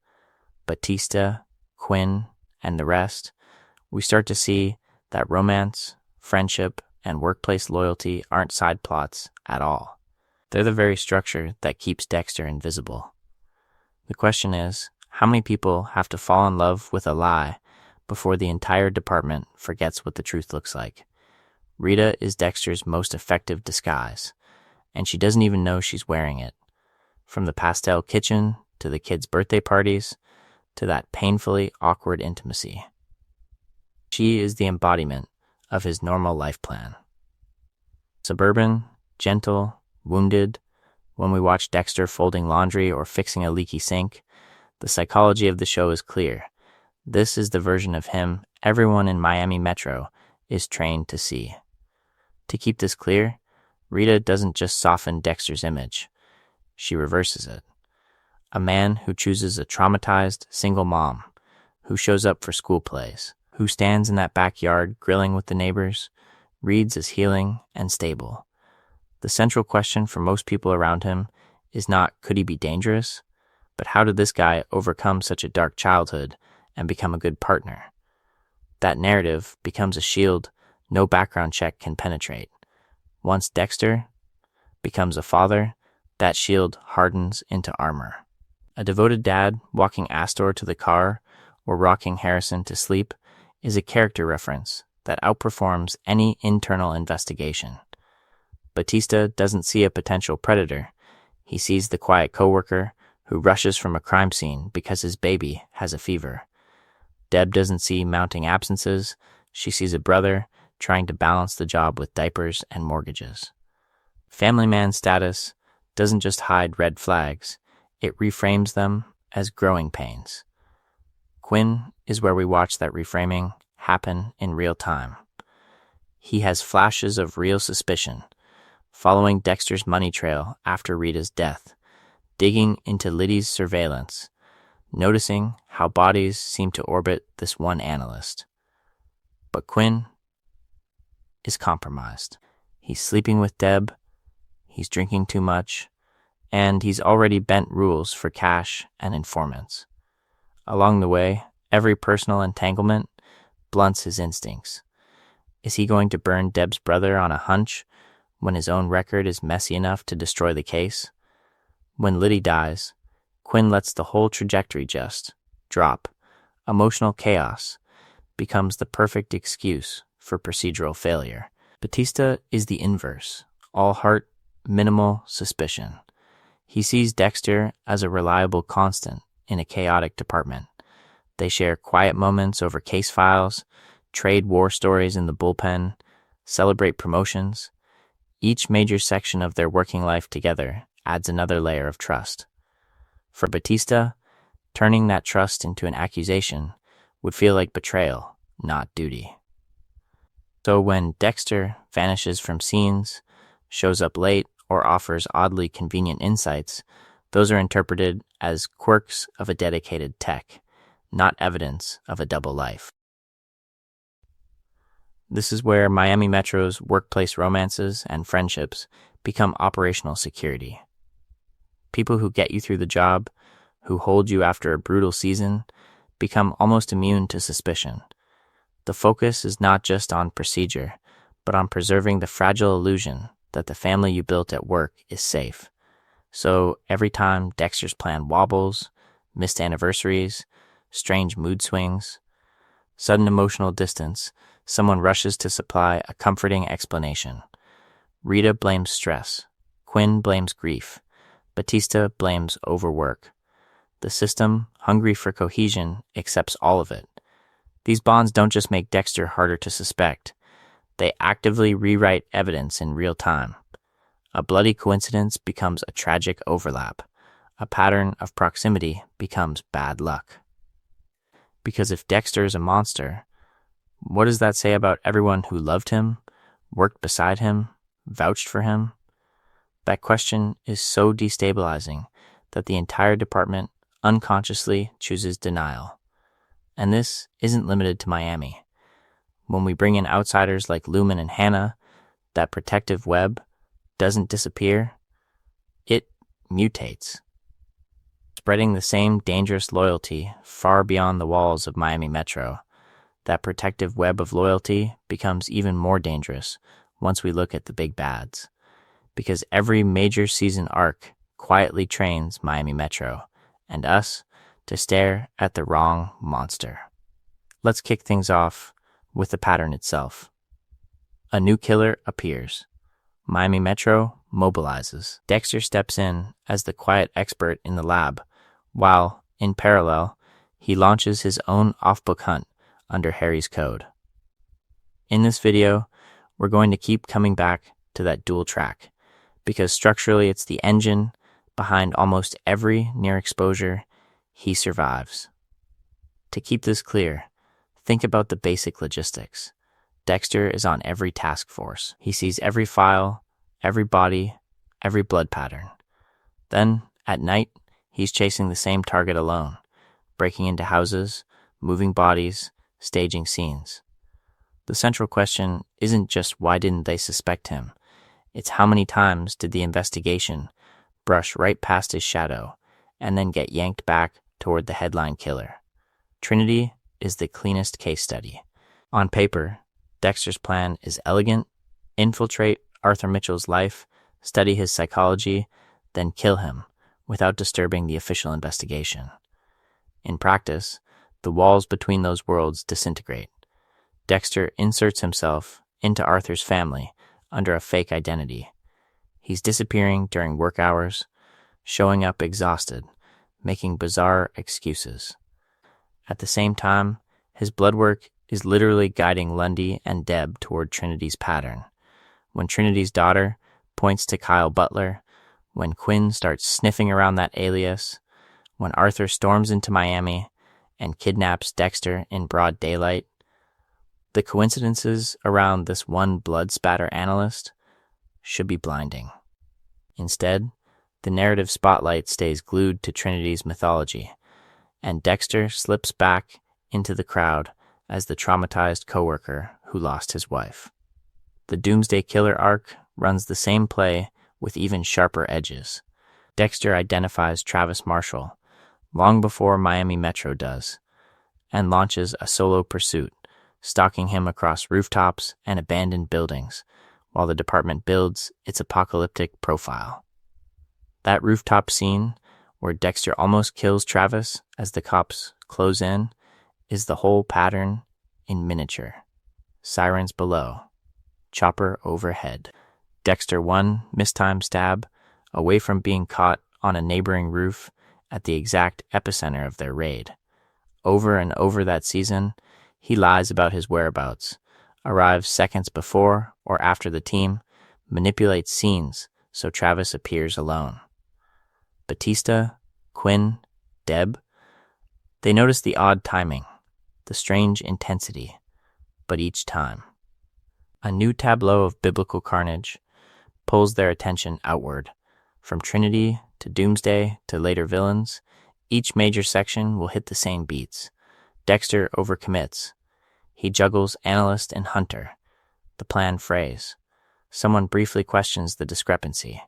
Batista, Quinn, and the rest, we start to see that romance, friendship, and workplace loyalty aren't side plots at all. They're the very structure that keeps Dexter invisible. The question is, how many people have to fall in love with a lie before the entire department forgets what the truth looks like? Rita is Dexter's most effective disguise, and she doesn't even know she's wearing it. From the pastel kitchen, to the kids' birthday parties, to that painfully awkward intimacy. She is the embodiment of his normal life plan. Suburban, gentle, wounded. When we watch Dexter folding laundry or fixing a leaky sink, the psychology of the show is clear. This is the version of him everyone in Miami Metro is trained to see. To keep this clear, Rita doesn't just soften Dexter's image. She reverses it. A man who chooses a traumatized single mom, who shows up for school plays, who stands in that backyard grilling with the neighbors, reads as healing and stable. The central question for most people around him is not, could he be dangerous? But how did this guy overcome such a dark childhood and become a good partner? That narrative becomes a shield no background check can penetrate. Once Dexter becomes a father, that shield hardens into armor. A devoted dad walking Astor to the car or rocking Harrison to sleep is a character reference that outperforms any internal investigation. Batista doesn't see a potential predator. He sees the quiet coworker who rushes from a crime scene because his baby has a fever. Deb doesn't see mounting absences. She sees a brother trying to balance the job with diapers and mortgages. Family man status doesn't just hide red flags. It reframes them as growing pains. Quinn is where we watch that reframing happen in real time. He has flashes of real suspicion, following Dexter's money trail after Rita's death, digging into Liddy's surveillance, noticing how bodies seem to orbit this one analyst. But Quinn is compromised. He's sleeping with Deb, he's drinking too much, and he's already bent rules for cash and informants. Along the way, every personal entanglement blunts his instincts. Is he going to burn Deb's brother on a hunch when his own record is messy enough to destroy the case? When Liddy dies, Quinn lets the whole trajectory just drop. Emotional chaos becomes the perfect excuse for procedural failure. Batista is the inverse, all heart, minimal suspicion. He sees Dexter as a reliable constant in a chaotic department. They share quiet moments over case files, trade war stories in the bullpen, celebrate promotions. Each major section of their working life together adds another layer of trust. For Batista, turning that trust into an accusation would feel like betrayal, not duty. So when Dexter vanishes from scenes, shows up late, or offers oddly convenient insights, those are interpreted as quirks of a dedicated tech, not evidence of a double life. This is where Miami Metro's workplace romances and friendships become operational security. People who get you through the job, who hold you after a brutal season, become almost immune to suspicion. The focus is not just on procedure, but on preserving the fragile illusion that the family you built at work is safe. So every time Dexter's plan wobbles, missed anniversaries, strange mood swings, sudden emotional distance Someone rushes to supply a comforting explanation. Rita blames stress. Quinn blames grief. Batista blames overwork. The system, hungry for cohesion, accepts all of it. These bonds don't just make Dexter harder to suspect. They actively rewrite evidence in real time. A bloody coincidence becomes a tragic overlap. A pattern of proximity becomes bad luck. Because if Dexter is a monster, what does that say about everyone who loved him, worked beside him, vouched for him? That question is so destabilizing that the entire department unconsciously chooses denial. And this isn't limited to Miami. When we bring in outsiders like Lumen and Hannah, that protective web doesn't disappear, it mutates, spreading the same dangerous loyalty far beyond the walls of Miami Metro. That protective web of loyalty becomes even more dangerous once we look at the big bads, because every major season arc quietly trains Miami Metro and us to stare at the wrong monster. Let's kick things off with the pattern itself. A new killer appears. Miami Metro mobilizes. Dexter steps in as the quiet expert in the lab, while, in parallel, he launches his own off-book hunt under Harry's code. In this video, we're going to keep coming back to that dual track, because structurally it's the engine behind almost every near exposure he survives. To keep this clear, think about the basic logistics. Dexter is on every task force. He sees every file, every body, every blood pattern. Then, at night, he's chasing the same target alone, breaking into houses, moving bodies, staging scenes. The central question isn't just why didn't they suspect him, it's how many times did the investigation brush right past his shadow and then get yanked back toward the headline killer. Trinity is the cleanest case study. On paper, Dexter's plan is elegant: infiltrate Arthur Mitchell's life, study his psychology, then kill him without disturbing the official investigation. In practice, the walls between those worlds disintegrate. Dexter inserts himself into Arthur's family under a fake identity. He's disappearing during work hours, showing up exhausted, making bizarre excuses. At the same time, his blood work is literally guiding Lundy and Deb toward Trinity's pattern. When Trinity's daughter points to Kyle Butler, when Quinn starts sniffing around that alias, when Arthur storms into Miami and kidnaps Dexter in broad daylight, the coincidences around this one blood spatter analyst should be blinding. Instead, the narrative spotlight stays glued to Trinity's mythology, and Dexter slips back into the crowd as the traumatized coworker who lost his wife. The Doomsday Killer arc runs the same play with even sharper edges. Dexter identifies Travis Marshall long before Miami Metro does, and launches a solo pursuit, stalking him across rooftops and abandoned buildings, while the department builds its apocalyptic profile. That rooftop scene, where Dexter almost kills Travis as the cops close in, is the whole pattern in miniature. Sirens below, chopper overhead. Dexter one mistimed stab, away from being caught on a neighboring roof at the exact epicenter of their raid. Over and over that season, he lies about his whereabouts, arrives seconds before or after the team, manipulates scenes so Travis appears alone. Batista, Quinn, Deb, they notice the odd timing, the strange intensity, but each time, a new tableau of biblical carnage pulls their attention outward. From Trinity to Doomsday to later villains, each major section will hit the same beats. Dexter overcommits. He juggles analyst and hunter. The plan frays. Someone briefly questions the discrepancy.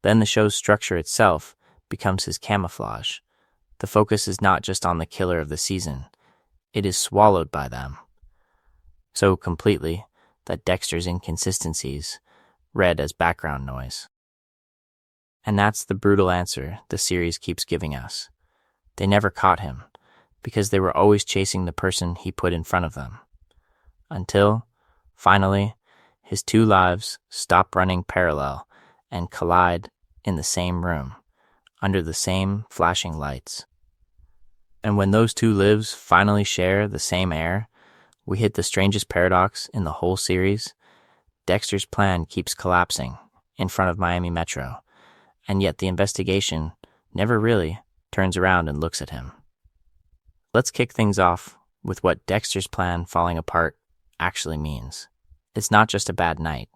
Then the show's structure itself becomes his camouflage. The focus is not just on the killer of the season. It is swallowed by them. So completely that Dexter's inconsistencies read as background noise. And that's the brutal answer the series keeps giving us. They never caught him, because they were always chasing the person he put in front of them. until, finally, his two lives stop running parallel and collide in the same room, under the same flashing lights. And when those two lives finally share the same air, we hit the strangest paradox in the whole series. Dexter's plan keeps collapsing in front of Miami Metro, and yet the investigation never really turns around and looks at him. Let's kick things off with what Dexter's plan falling apart actually means. It's not just a bad night.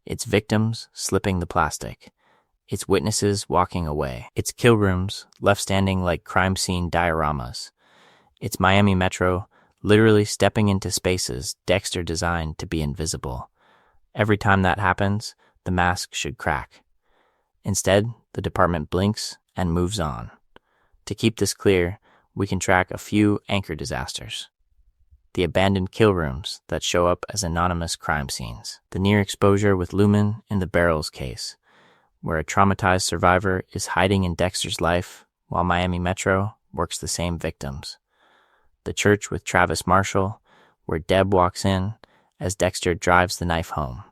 It's victims slipping the plastic. It's witnesses walking away. It's kill rooms left standing like crime scene dioramas. It's Miami Metro literally stepping into spaces Dexter designed to be invisible. Every time that happens, the mask should crack. Instead, the department blinks and moves on. To keep this clear, we can track a few anchor disasters. The abandoned kill rooms that show up as anonymous crime scenes. The near exposure with Lumen in the Barrels case, where a traumatized survivor is hiding in Dexter's life while Miami Metro works the same victims. The church with Travis Marshall, where Deb walks in as Dexter drives the knife home.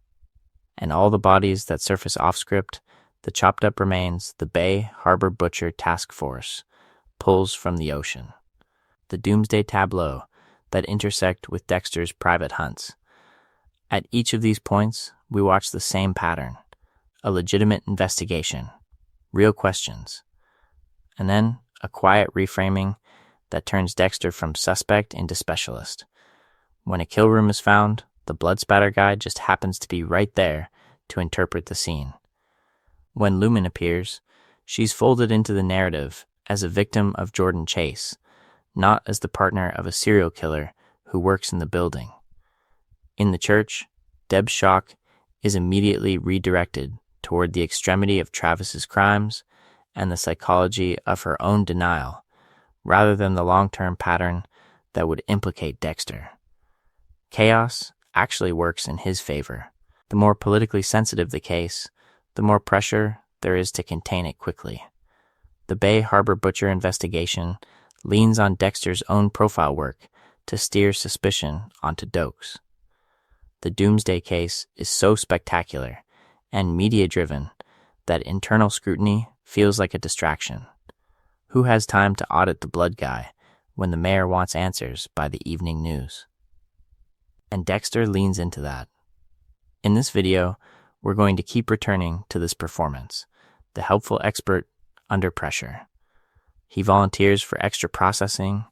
And all the bodies that surface off-script, the chopped up remains the Bay Harbor Butcher Task Force pulls from the ocean. The doomsday tableau that intersect with Dexter's private hunts. At each of these points, we watch the same pattern, a legitimate investigation, real questions, and then a quiet reframing that turns Dexter from suspect into specialist. When a kill room is found, the blood spatter guy just happens to be right there to interpret the scene. When Lumen appears, she's folded into the narrative as a victim of Jordan Chase, not as the partner of a serial killer who works in the building. In the church, Deb's shock is immediately redirected toward the extremity of Travis's crimes and the psychology of her own denial, rather than the long-term pattern that would implicate Dexter. Chaos actually works in his favor. The more politically sensitive the case, the more pressure there is to contain it quickly. The Bay Harbor Butcher investigation leans on Dexter's own profile work to steer suspicion onto Dokes. The Doomsday case is so spectacular and media-driven that internal scrutiny feels like a distraction. Who has time to audit the blood guy when the mayor wants answers by the evening news? And Dexter leans into that. In this video, we're going to keep returning to this performance, the helpful expert under pressure. He volunteers for extra processing,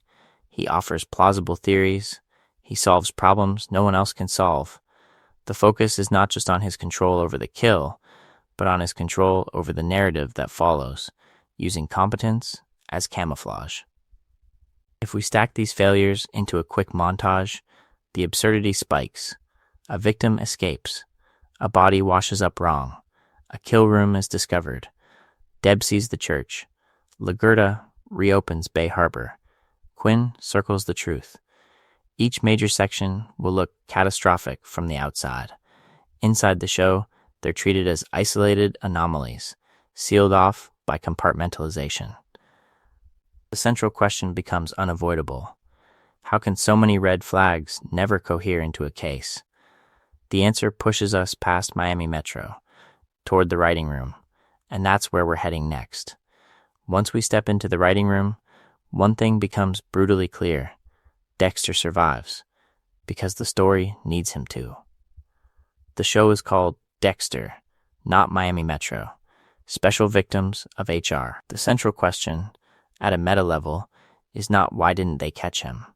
he offers plausible theories, he solves problems no one else can solve. The focus is not just on his control over the kill, but on his control over the narrative that follows, using competence as camouflage. If we stack these failures into a quick montage, the absurdity spikes. A victim escapes. A body washes up wrong. A kill room is discovered. Deb sees the church. Lagerta reopens Bay Harbor. Quinn circles the truth. Each major section will look catastrophic from the outside. Inside the show, they're treated as isolated anomalies, sealed off by compartmentalization. The central question becomes unavoidable. How can so many red flags never cohere into a case? The answer pushes us past Miami Metro, toward the writing room, and that's where we're heading next. Once we step into the writing room, one thing becomes brutally clear. Dexter survives, because the story needs him to. The show is called Dexter, not Miami Metro, Special Victims of HR. The central question, at a meta level, is not why didn't they catch him,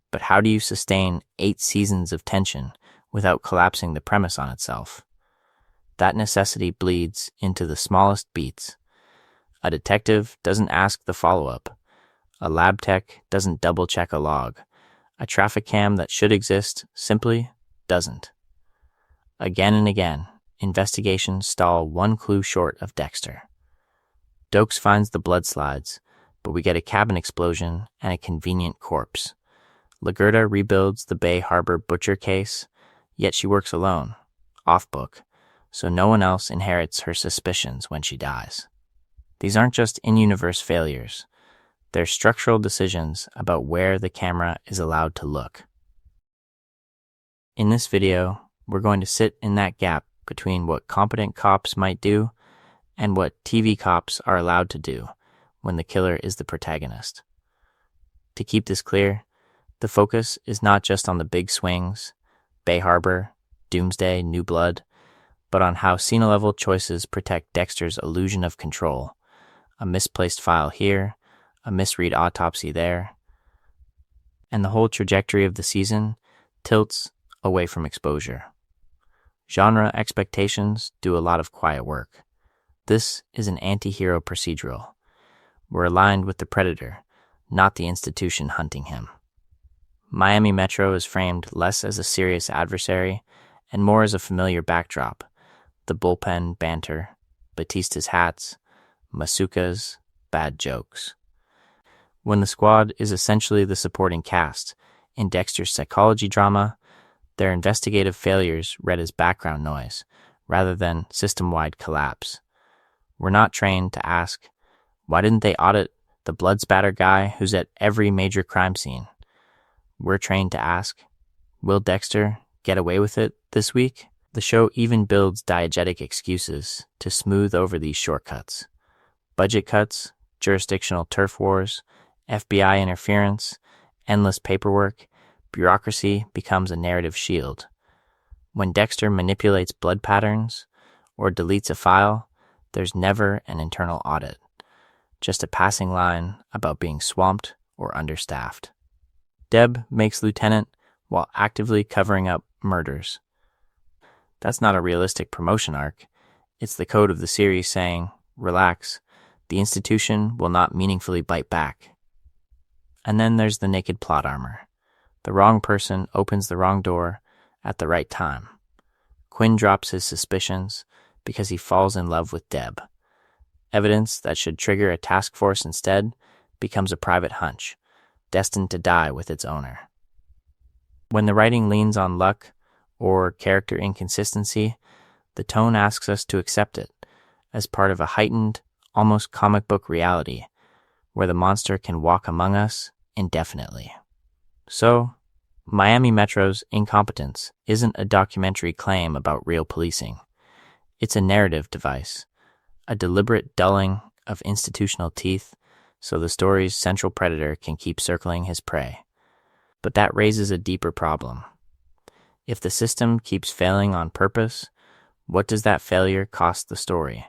but how do you sustain 8 seasons of tension without collapsing the premise on itself? That necessity bleeds into the smallest beats. A detective doesn't ask the follow-up. A lab tech doesn't double-check a log. A traffic cam that should exist simply doesn't. Again and again, investigations stall one clue short of Dexter. Dokes finds the blood slides, but we get a cabin explosion and a convenient corpse. Lagerta rebuilds the Bay Harbor Butcher case, yet she works alone, off-book, so no one else inherits her suspicions when she dies. These aren't just in-universe failures. They're structural decisions about where the camera is allowed to look. In this video, we're going to sit in that gap between what competent cops might do and what TV cops are allowed to do when the killer is the protagonist. To keep this clear, the focus is not just on the big swings, Bay Harbor, Doomsday, New Blood, but on how scene-level choices protect Dexter's illusion of control. A misplaced file here, a misread autopsy there, and the whole trajectory of the season tilts away from exposure. Genre expectations do a lot of quiet work. This is an anti-hero procedural. We're aligned with the predator, not the institution hunting him. Miami Metro is framed less as a serious adversary and more as a familiar backdrop. The bullpen banter, Batista's hats, Masuka's bad jokes. When the squad is essentially the supporting cast in Dexter's psychology drama, their investigative failures read as background noise rather than system-wide collapse. We're not trained to ask, why didn't they audit the blood spatter guy who's at every major crime scene? We're trained to ask, will Dexter get away with it this week? The show even builds diegetic excuses to smooth over these shortcuts. Budget cuts, jurisdictional turf wars, FBI interference, endless paperwork, bureaucracy becomes a narrative shield. When Dexter manipulates blood patterns or deletes a file, there's never an internal audit, just a passing line about being swamped or understaffed. Deb makes lieutenant while actively covering up murders. That's not a realistic promotion arc. It's the code of the series saying, relax, the institution will not meaningfully bite back. And then there's the naked plot armor. The wrong person opens the wrong door at the right time. Quinn drops his suspicions because he falls in love with Deb. Evidence that should trigger a task force instead becomes a private hunch, destined to die with its owner. When the writing leans on luck or character inconsistency, the tone asks us to accept it as part of a heightened, almost comic book reality where the monster can walk among us indefinitely. So, Miami Metro's incompetence isn't a documentary claim about real policing. It's a narrative device, a deliberate dulling of institutional teeth so the story's central predator can keep circling his prey. But that raises a deeper problem. If the system keeps failing on purpose, what does that failure cost the story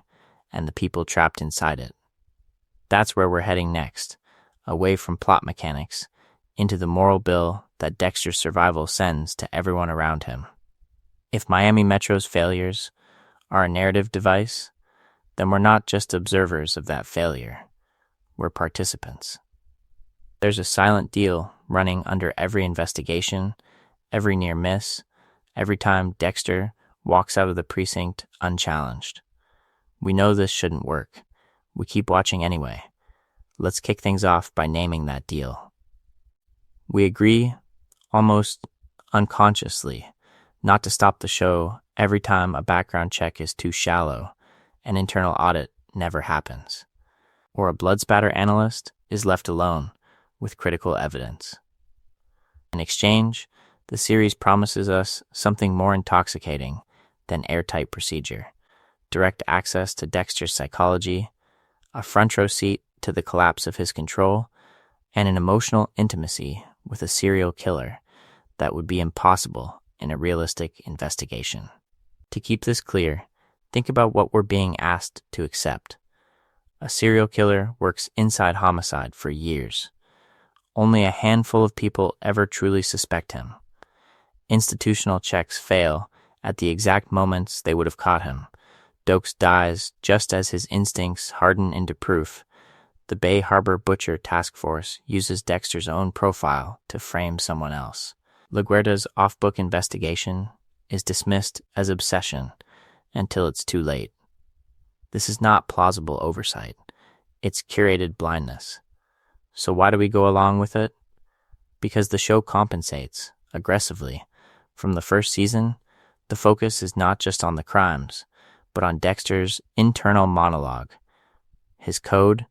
and the people trapped inside it? That's where we're heading next, away from plot mechanics, into the moral bill that Dexter's survival sends to everyone around him. If Miami Metro's failures are a narrative device, then we're not just observers of that failure. We're participants. There's a silent deal running under every investigation, every near miss, every time Dexter walks out of the precinct unchallenged. We know this shouldn't work. We keep watching anyway. Let's kick things off by naming that deal. We agree, almost unconsciously, not to stop the show every time a background check is too shallow, an internal audit never happens, or a blood spatter analyst is left alone with critical evidence. In exchange, the series promises us something more intoxicating than airtight procedure, direct access to Dexter's psychology, a front row seat to the collapse of his control, and an emotional intimacy with a serial killer that would be impossible in a realistic investigation. To keep this clear, think about what we're being asked to accept. A serial killer works inside homicide for years. Only a handful of people ever truly suspect him. Institutional checks fail at the exact moments they would have caught him. Dokes dies just as his instincts harden into proof. The Bay Harbor Butcher Task Force uses Dexter's own profile to frame someone else. LaGuerta's off-book investigation is dismissed as obsession until it's too late. This is not plausible oversight. It's curated blindness. So why do we go along with it? Because the show compensates, aggressively. From the first season, the focus is not just on the crimes, but on Dexter's internal monologue, his code,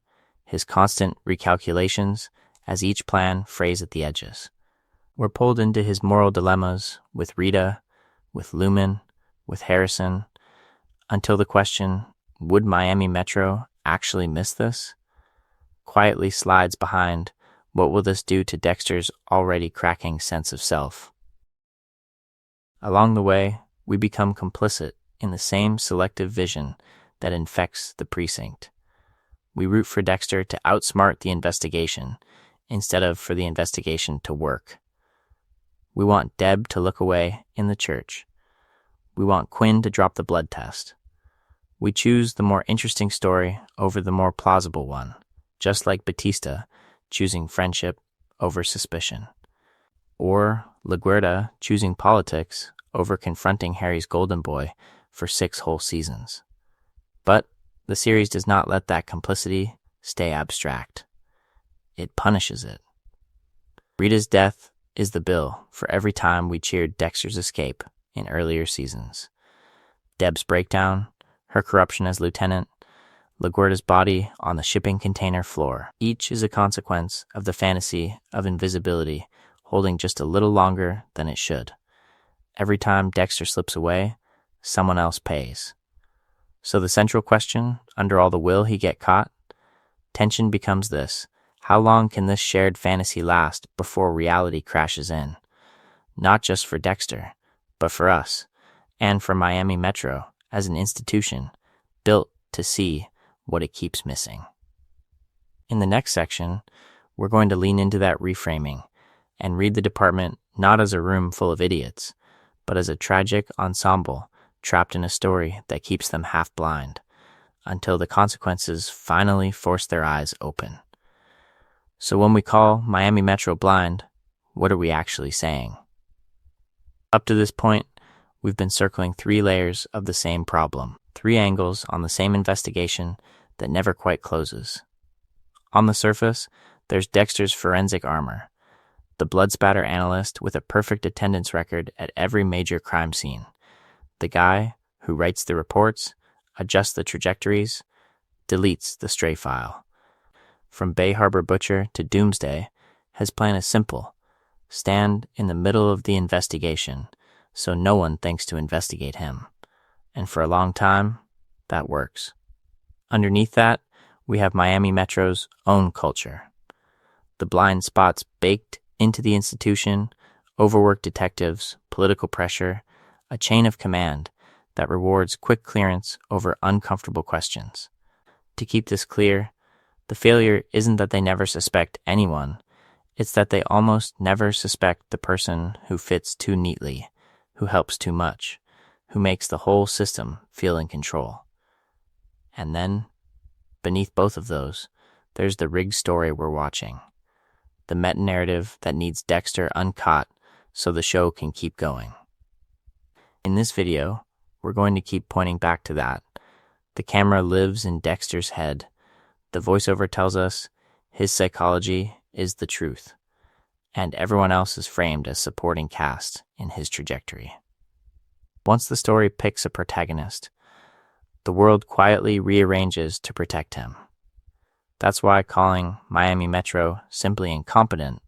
his constant recalculations as each plan frays at the edges. We're pulled into his moral dilemmas with Rita, with Lumen, with Harrison, until the question, would Miami Metro actually miss this? Quietly slides behind, what will this do to Dexter's already cracking sense of self? Along the way, we become complicit in the same selective vision that infects the precinct. We root for Dexter to outsmart the investigation instead of for the investigation to work. We want Deb to look away in the church. We want Quinn to drop the blood test. We choose the more interesting story over the more plausible one, just like Batista choosing friendship over suspicion. Or LaGuerta choosing politics over confronting Harry's golden boy for 6 whole seasons. But the series does not let that complicity stay abstract. It punishes it. Rita's death is the bill for every time we cheered Dexter's escape in earlier seasons. Deb's breakdown, her corruption as lieutenant, LaGuerta's body on the shipping container floor. Each is a consequence of the fantasy of invisibility holding just a little longer than it should. Every time Dexter slips away, someone else pays. So the central question, under all the will he get caught? Tension becomes this: how long can this shared fantasy last before reality crashes in? Not just for Dexter, but for us, and for Miami Metro as an institution built to see what it keeps missing. In the next section, we're going to lean into that reframing and read the department not as a room full of idiots, but as a tragic ensemble trapped in a story that keeps them half blind, until the consequences finally force their eyes open. So when we call Miami Metro blind, what are we actually saying? Up to this point, we've been circling 3 layers of the same problem, 3 angles on the same investigation that never quite closes. On the surface, there's Dexter's forensic armor, the blood spatter analyst with a perfect attendance record at every major crime scene, the guy who writes the reports, adjusts the trajectories, deletes the stray file. From Bay Harbor Butcher to Doomsday, his plan is simple: stand in the middle of the investigation so no one thinks to investigate him. And for a long time, that works. Underneath that, we have Miami Metro's own culture. The blind spots baked into the institution, overworked detectives, political pressure, a chain of command that rewards quick clearance over uncomfortable questions. To keep this clear, the failure isn't that they never suspect anyone, it's that they almost never suspect the person who fits too neatly, who helps too much, who makes the whole system feel in control. And then, beneath both of those, there's the rigged story we're watching, the meta-narrative that needs Dexter uncaught so the show can keep going. In this video, we're going to keep pointing back to that. The camera lives in Dexter's head. The voiceover tells us his psychology is the truth, and everyone else is framed as supporting cast in his trajectory. Once the story picks a protagonist, the world quietly rearranges to protect him. That's why calling Miami Metro simply incompetent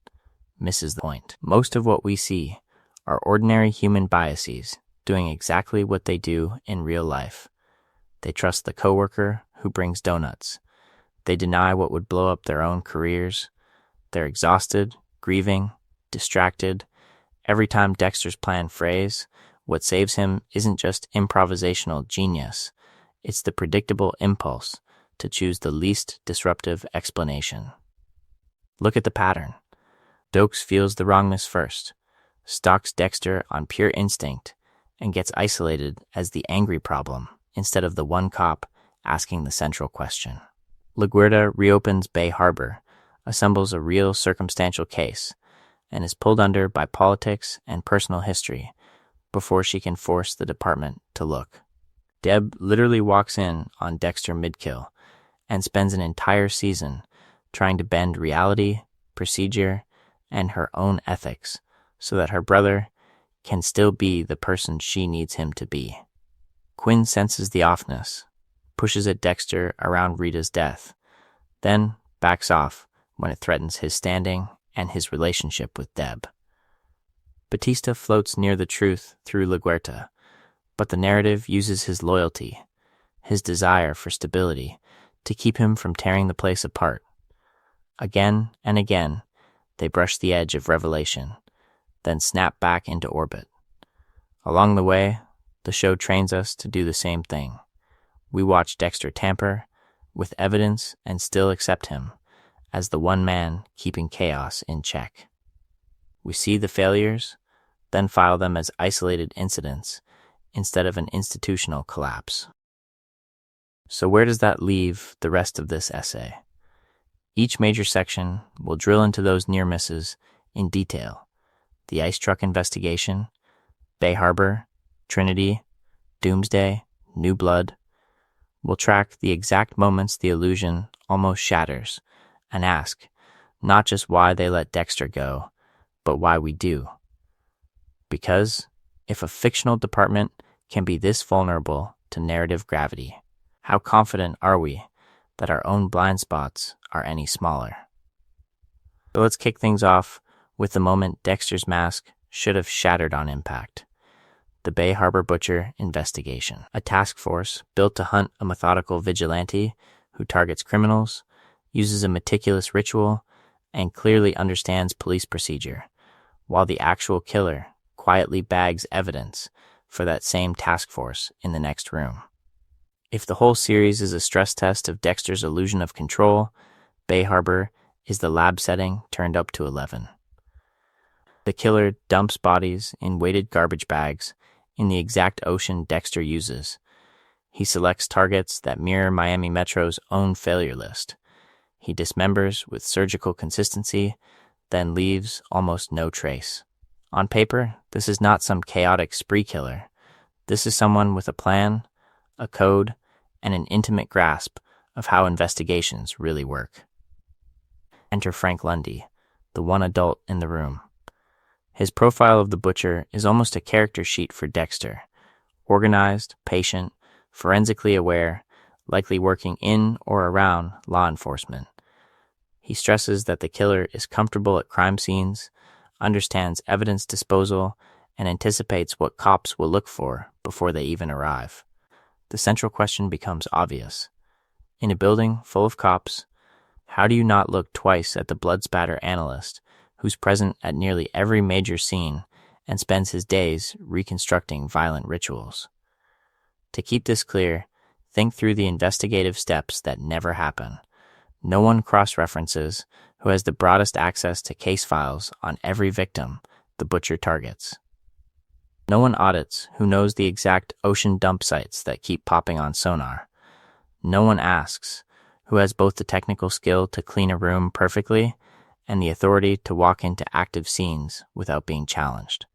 misses the point. Most of what we see are ordinary human biases doing exactly what they do in real life. They trust the coworker who brings donuts. They deny what would blow up their own careers. They're exhausted, grieving, distracted. Every time Dexter's plan frays, what saves him isn't just improvisational genius. It's the predictable impulse to choose the least disruptive explanation. Look at the pattern. Dokes feels the wrongness first, stalks Dexter on pure instinct, and gets isolated as the angry problem instead of the one cop asking the central question. LaGuerta reopens Bay Harbor, assembles a real circumstantial case, and is pulled under by politics and personal history before she can force the department to look. Deb literally walks in on Dexter mid-kill and spends an entire season trying to bend reality, procedure, and her own ethics so that her brother can still be the person she needs him to be. Quinn senses the offness, pushes at Dexter around Rita's death, then backs off when it threatens his standing and his relationship with Deb. Batista floats near the truth through LaGuerta, but the narrative uses his loyalty, his desire for stability, to keep him from tearing the place apart. Again and again, they brush the edge of revelation, then snap back into orbit. Along the way, the show trains us to do the same thing. We watch Dexter tamper with evidence and still accept him as the one man keeping chaos in check. We see the failures, then file them as isolated incidents instead of an institutional collapse. So where does that leave the rest of this essay? Each major section will drill into those near misses in detail. The ice truck investigation, Bay Harbor, Trinity, Doomsday, New Blood. We'll track the exact moments the illusion almost shatters and ask not just why they let Dexter go, but why we do. Because if a fictional department can be this vulnerable to narrative gravity, how confident are we that our own blind spots are any smaller? But let's kick things off with the moment Dexter's mask should have shattered on impact. The Bay Harbor Butcher investigation. A task force built to hunt a methodical vigilante who targets criminals, uses a meticulous ritual, and clearly understands police procedure, while the actual killer quietly bags evidence for that same task force in the next room. If the whole series is a stress test of Dexter's illusion of control, Bay Harbor is the lab setting turned up to 11. The killer dumps bodies in weighted garbage bags in the exact ocean Dexter uses. He selects targets that mirror Miami Metro's own failure list. He dismembers with surgical consistency, then leaves almost no trace. On paper, this is not some chaotic spree killer. This is someone with a plan, a code, and an intimate grasp of how investigations really work. Enter Frank Lundy, the one adult in the room. His profile of the butcher is almost a character sheet for Dexter. Organized, patient, forensically aware, likely working in or around law enforcement. He stresses that the killer is comfortable at crime scenes, understands evidence disposal, and anticipates what cops will look for before they even arrive. The central question becomes obvious. In a building full of cops, how do you not look twice at the blood spatter analyst who's present at nearly every major scene and spends his days reconstructing violent rituals? To keep this clear, think through the investigative steps that never happen. No one cross-references who has the broadest access to case files on every victim the butcher targets. No one audits who knows the exact ocean dump sites that keep popping on sonar. No one asks who has both the technical skill to clean a room perfectly and the authority to walk into active scenes without being challenged.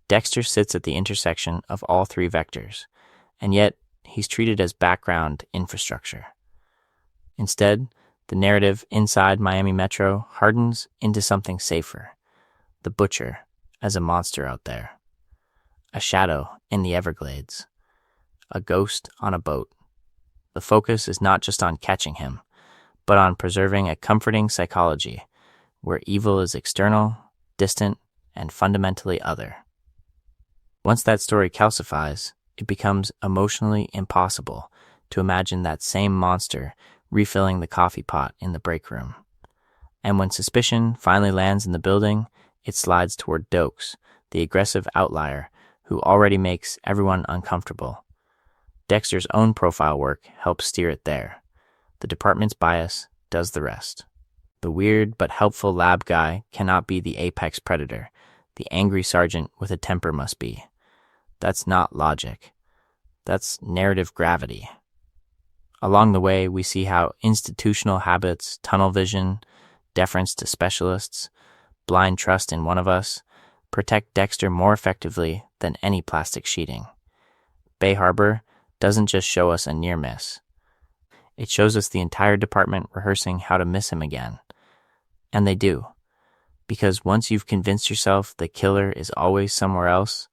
Dexter sits at the intersection of all three vectors, and yet he's treated as background infrastructure. Instead, the narrative inside Miami Metro hardens into something safer. The butcher as a monster out there. A shadow in the Everglades. A ghost on a boat. The focus is not just on catching him, but on preserving a comforting psychology where evil is external, distant, and fundamentally other. Once that story calcifies, it becomes emotionally impossible to imagine that same monster refilling the coffee pot in the break room. And when suspicion finally lands in the building, it slides toward Dokes, the aggressive outlier who already makes everyone uncomfortable. Dexter's own profile work helps steer it there. The department's bias does the rest. The weird but helpful lab guy cannot be the apex predator. The angry sergeant with a temper must be. That's not logic. That's narrative gravity. Along the way, we see how institutional habits, tunnel vision, deference to specialists, blind trust in one of us, protect Dexter more effectively than any plastic sheeting. Bay Harbor doesn't just show us a near miss. It shows us the entire department rehearsing how to miss him again. And they do. Because once you've convinced yourself the killer is always somewhere else,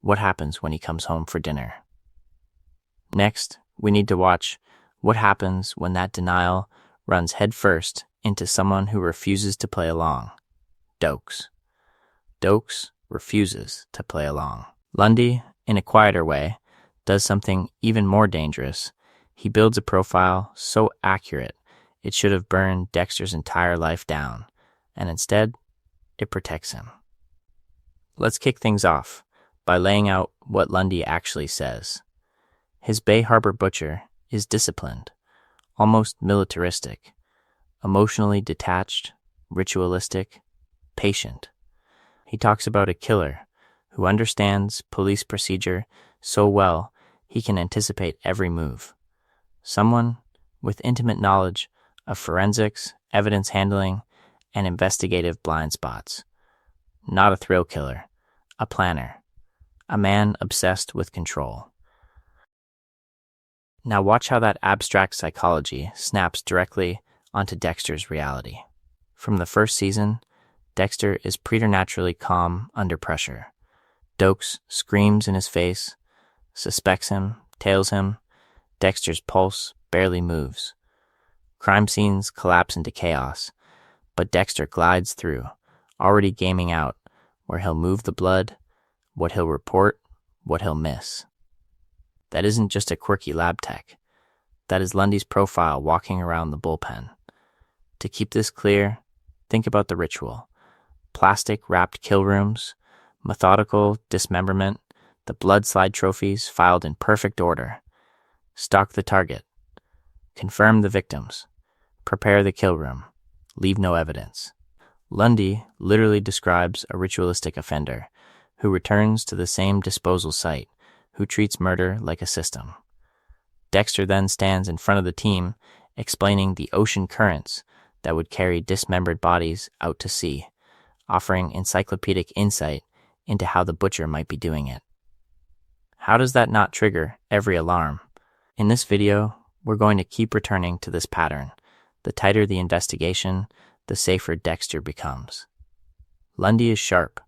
what happens when he comes home for dinner? Next, we need to watch what happens when that denial runs headfirst into someone who refuses to play along. Dokes. Dokes refuses to play along. Lundy, in a quieter way, does something even more dangerous. He builds a profile so accurate it should have burned Dexter's entire life down, and instead, it protects him. Let's kick things off by laying out what Lundy actually says. His Bay Harbor butcher is disciplined, almost militaristic, emotionally detached, ritualistic, patient. He talks about a killer who understands police procedure so well he can anticipate every move. Someone with intimate knowledge of forensics, evidence handling, and investigative blind spots. Not a thrill killer, a planner, a man obsessed with control. Now watch how that abstract psychology snaps directly onto Dexter's reality. From the first season, Dexter is preternaturally calm under pressure. Dokes screams in his face, suspects him, tails him. Dexter's pulse barely moves. Crime scenes collapse into chaos, but Dexter glides through, already gaming out where he'll move the blood, what he'll report, what he'll miss. That isn't just a quirky lab tech. That is Lundy's profile walking around the bullpen. To keep this clear, think about the ritual. Plastic-wrapped kill rooms, methodical dismemberment, the blood slide trophies filed in perfect order. Stalk the target. Confirm the victims. Prepare the kill room. Leave no evidence. Lundy literally describes a ritualistic offender who returns to the same disposal site, who treats murder like a system. Dexter then stands in front of the team, explaining the ocean currents that would carry dismembered bodies out to sea, offering encyclopedic insight into how the butcher might be doing it. How does that not trigger every alarm? In this video, we're going to keep returning to this pattern. The tighter the investigation, the safer Dexter becomes. Lundy is sharp,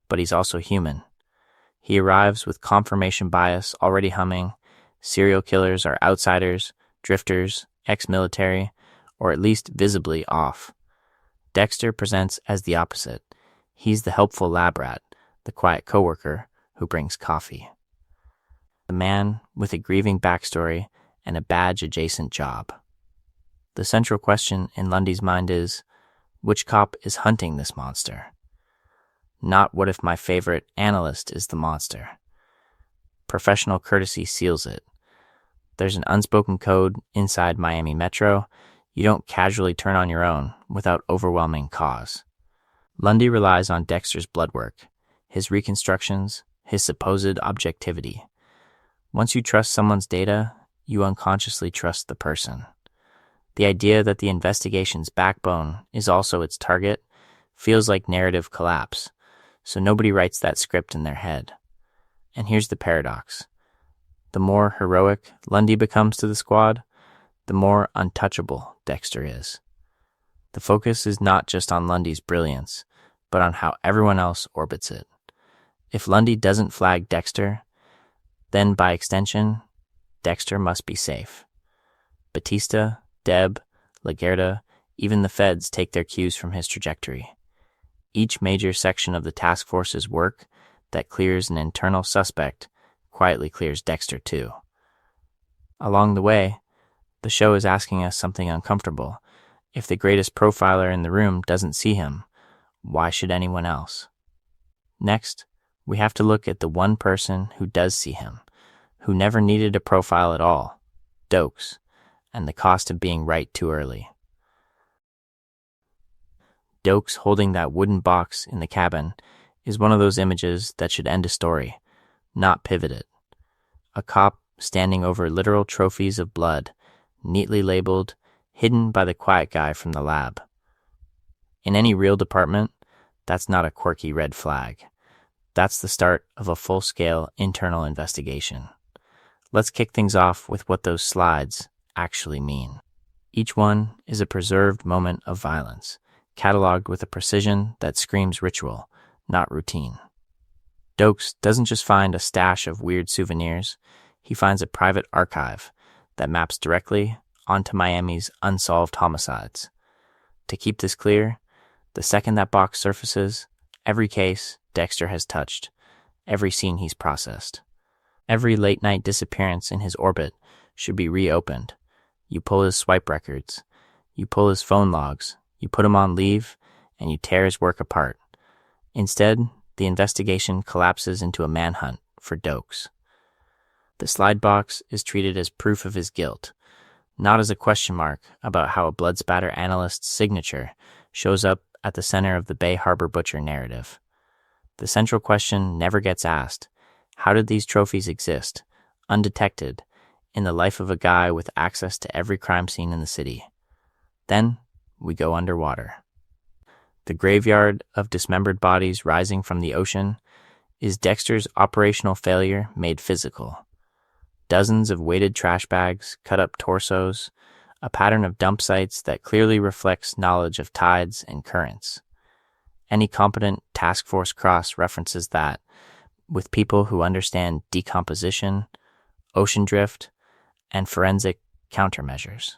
but he's also human. He arrives with confirmation bias already humming. Serial killers are outsiders, drifters, ex-military, or at least visibly off. Dexter presents as the opposite. He's the helpful lab rat, the quiet coworker who brings coffee. The man with a grieving backstory and a badge-adjacent job. The central question in Lundy's mind is, which cop is hunting this monster? Not what if my favorite analyst is the monster. Professional courtesy seals it. There's an unspoken code inside Miami Metro. You don't casually turn on your own without overwhelming cause. Lundy relies on Dexter's blood work, his reconstructions, his supposed objectivity. Once you trust someone's data, you unconsciously trust the person. The idea that the investigation's backbone is also its target feels like narrative collapse, so nobody writes that script in their head. And here's the paradox. The more heroic Lundy becomes to the squad, the more untouchable Dexter is. The focus is not just on Lundy's brilliance, but on how everyone else orbits it. If Lundy doesn't flag Dexter, then by extension, Dexter must be safe. Batista, Deb, Laguerta, even the feds take their cues from his trajectory. Each major section of the task force's work that clears an internal suspect quietly clears Dexter too. Along the way, the show is asking us something uncomfortable. If the greatest profiler in the room doesn't see him, why should anyone else? Next, we have to look at the one person who does see him, who never needed a profile at all, Dokes, and the cost of being right too early. Dokes holding that wooden box in the cabin is one of those images that should end a story, not pivot it. A cop standing over literal trophies of blood, neatly labeled, hidden by the quiet guy from the lab. In any real department, that's not a quirky red flag. That's the start of a full-scale internal investigation. Let's kick things off with what those slides actually mean. Each one is a preserved moment of violence, cataloged with a precision that screams ritual, not routine. Dokes doesn't just find a stash of weird souvenirs, he finds a private archive that maps directly onto Miami's unsolved homicides. To keep this clear, the second that box surfaces, Every case Dexter has touched, every scene he's processed. Every late-night disappearance in his orbit should be reopened. You pull his swipe records, you pull his phone logs, you put him on leave, and you tear his work apart. Instead, the investigation collapses into a manhunt for Dokes. The slide box is treated as proof of his guilt, not as a question mark about how a blood spatter analyst's signature shows up at the center of the Bay Harbor Butcher narrative. The central question never gets asked: how did these trophies exist, undetected, in the life of a guy with access to every crime scene in the city? Then we go underwater. The graveyard of dismembered bodies rising from the ocean is Dexter's operational failure made physical. Dozens of weighted trash bags, cut up torsos, a pattern of dump sites that clearly reflects knowledge of tides and currents. Any competent task force cross-references that with people who understand decomposition, ocean drift, and forensic countermeasures.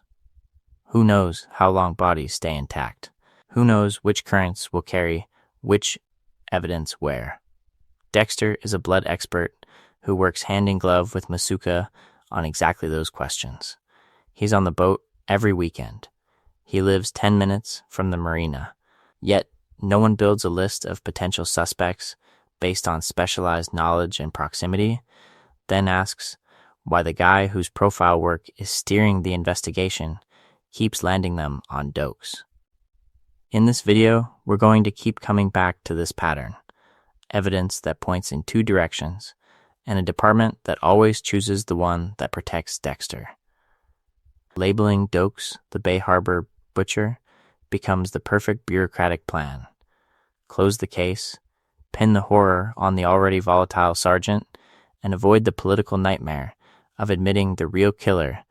Who knows how long bodies stay intact? Who knows which currents will carry which evidence where? Dexter is a blood expert who works hand in glove with Masuka on exactly those questions. He's on the boat every weekend. He lives 10 minutes from the marina. Yet, no one builds a list of potential suspects based on specialized knowledge and proximity, then asks why the guy whose profile work is steering the investigation keeps landing them on Dokes. In this video, we're going to keep coming back to this pattern: evidence that points in two directions, and a department that always chooses the one that protects Dexter. Labeling Dokes the Bay Harbor Butcher becomes the perfect bureaucratic plan. Close the case, pin the horror on the already volatile sergeant, and avoid the political nightmare of admitting the real killer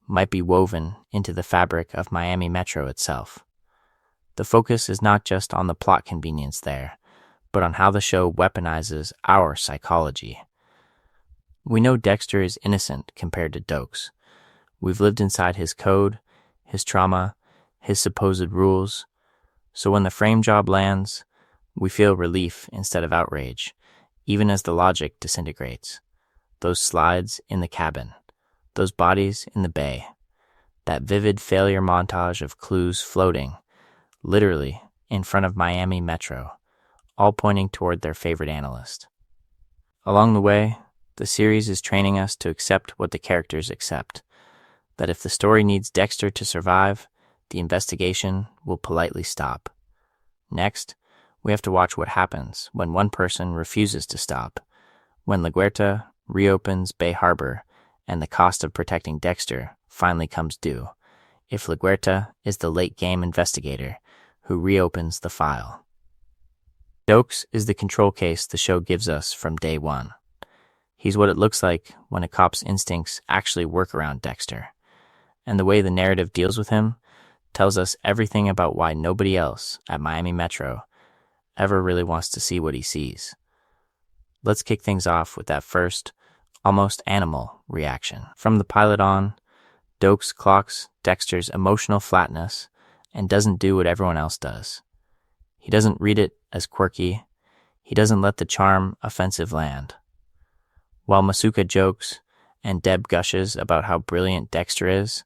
might be woven into the fabric of Miami Metro itself. The focus is not just on the plot convenience there, but on how the show weaponizes our psychology. We know Dexter is innocent compared to Dokes. We've lived inside his code, his trauma, his supposed rules. So when the frame job lands, we feel relief instead of outrage, even as the logic disintegrates. Those slides in the cabin, those bodies in the bay, that vivid failure montage of clues floating, literally in front of Miami Metro, all pointing toward their favorite analyst. Along the way, the series is training us to accept what the characters accept, that if the story needs Dexter to survive, the investigation will politely stop. Next, we have to watch what happens when one person refuses to stop, when LaGuerta reopens Bay Harbor and the cost of protecting Dexter finally comes due, if LaGuerta is the late-game investigator who reopens the file. Dokes is the control case the show gives us from day one. He's what it looks like when a cop's instincts actually work around Dexter, and the way the narrative deals with him tells us everything about why nobody else at Miami Metro ever really wants to see what he sees. Let's kick things off with that first, almost animal reaction. From the pilot on, Dokes clocks Dexter's emotional flatness and doesn't do what everyone else does. He doesn't read it as quirky. He doesn't let the charm offensive land. While Masuka jokes and Deb gushes about how brilliant Dexter is,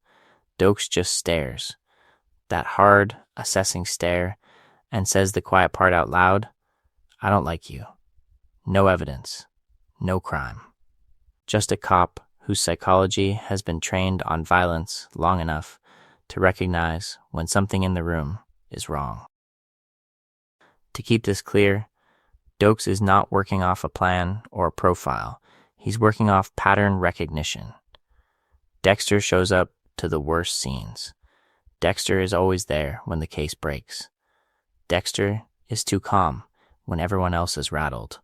Dokes just stares, that hard, assessing stare, and says the quiet part out loud: "I don't like you." No evidence, no crime. Just a cop whose psychology has been trained on violence long enough to recognize when something in the room is wrong. To keep this clear, Dokes is not working off a plan or a profile. He's working off pattern recognition. Dexter shows up to the worst scenes. Dexter is always there when the case breaks. Dexter is too calm when everyone else is rattled.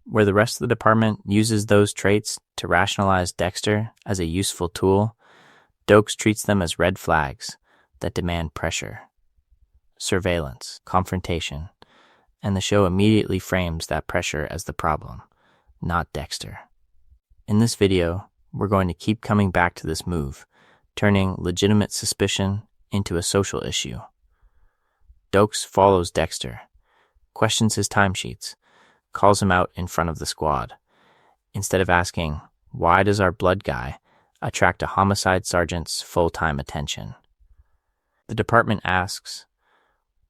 Where the rest of the department uses those traits to rationalize Dexter as a useful tool, Dokes treats them as red flags that demand pressure, surveillance, confrontation, and the show immediately frames that pressure as the problem, not Dexter. In this video, we're going to keep coming back to this move, turning legitimate suspicion into a social issue. Dokes follows Dexter, questions his timesheets, calls him out in front of the squad. Instead of asking, "Why does our blood guy attract a homicide sergeant's full-time attention?" The department asks,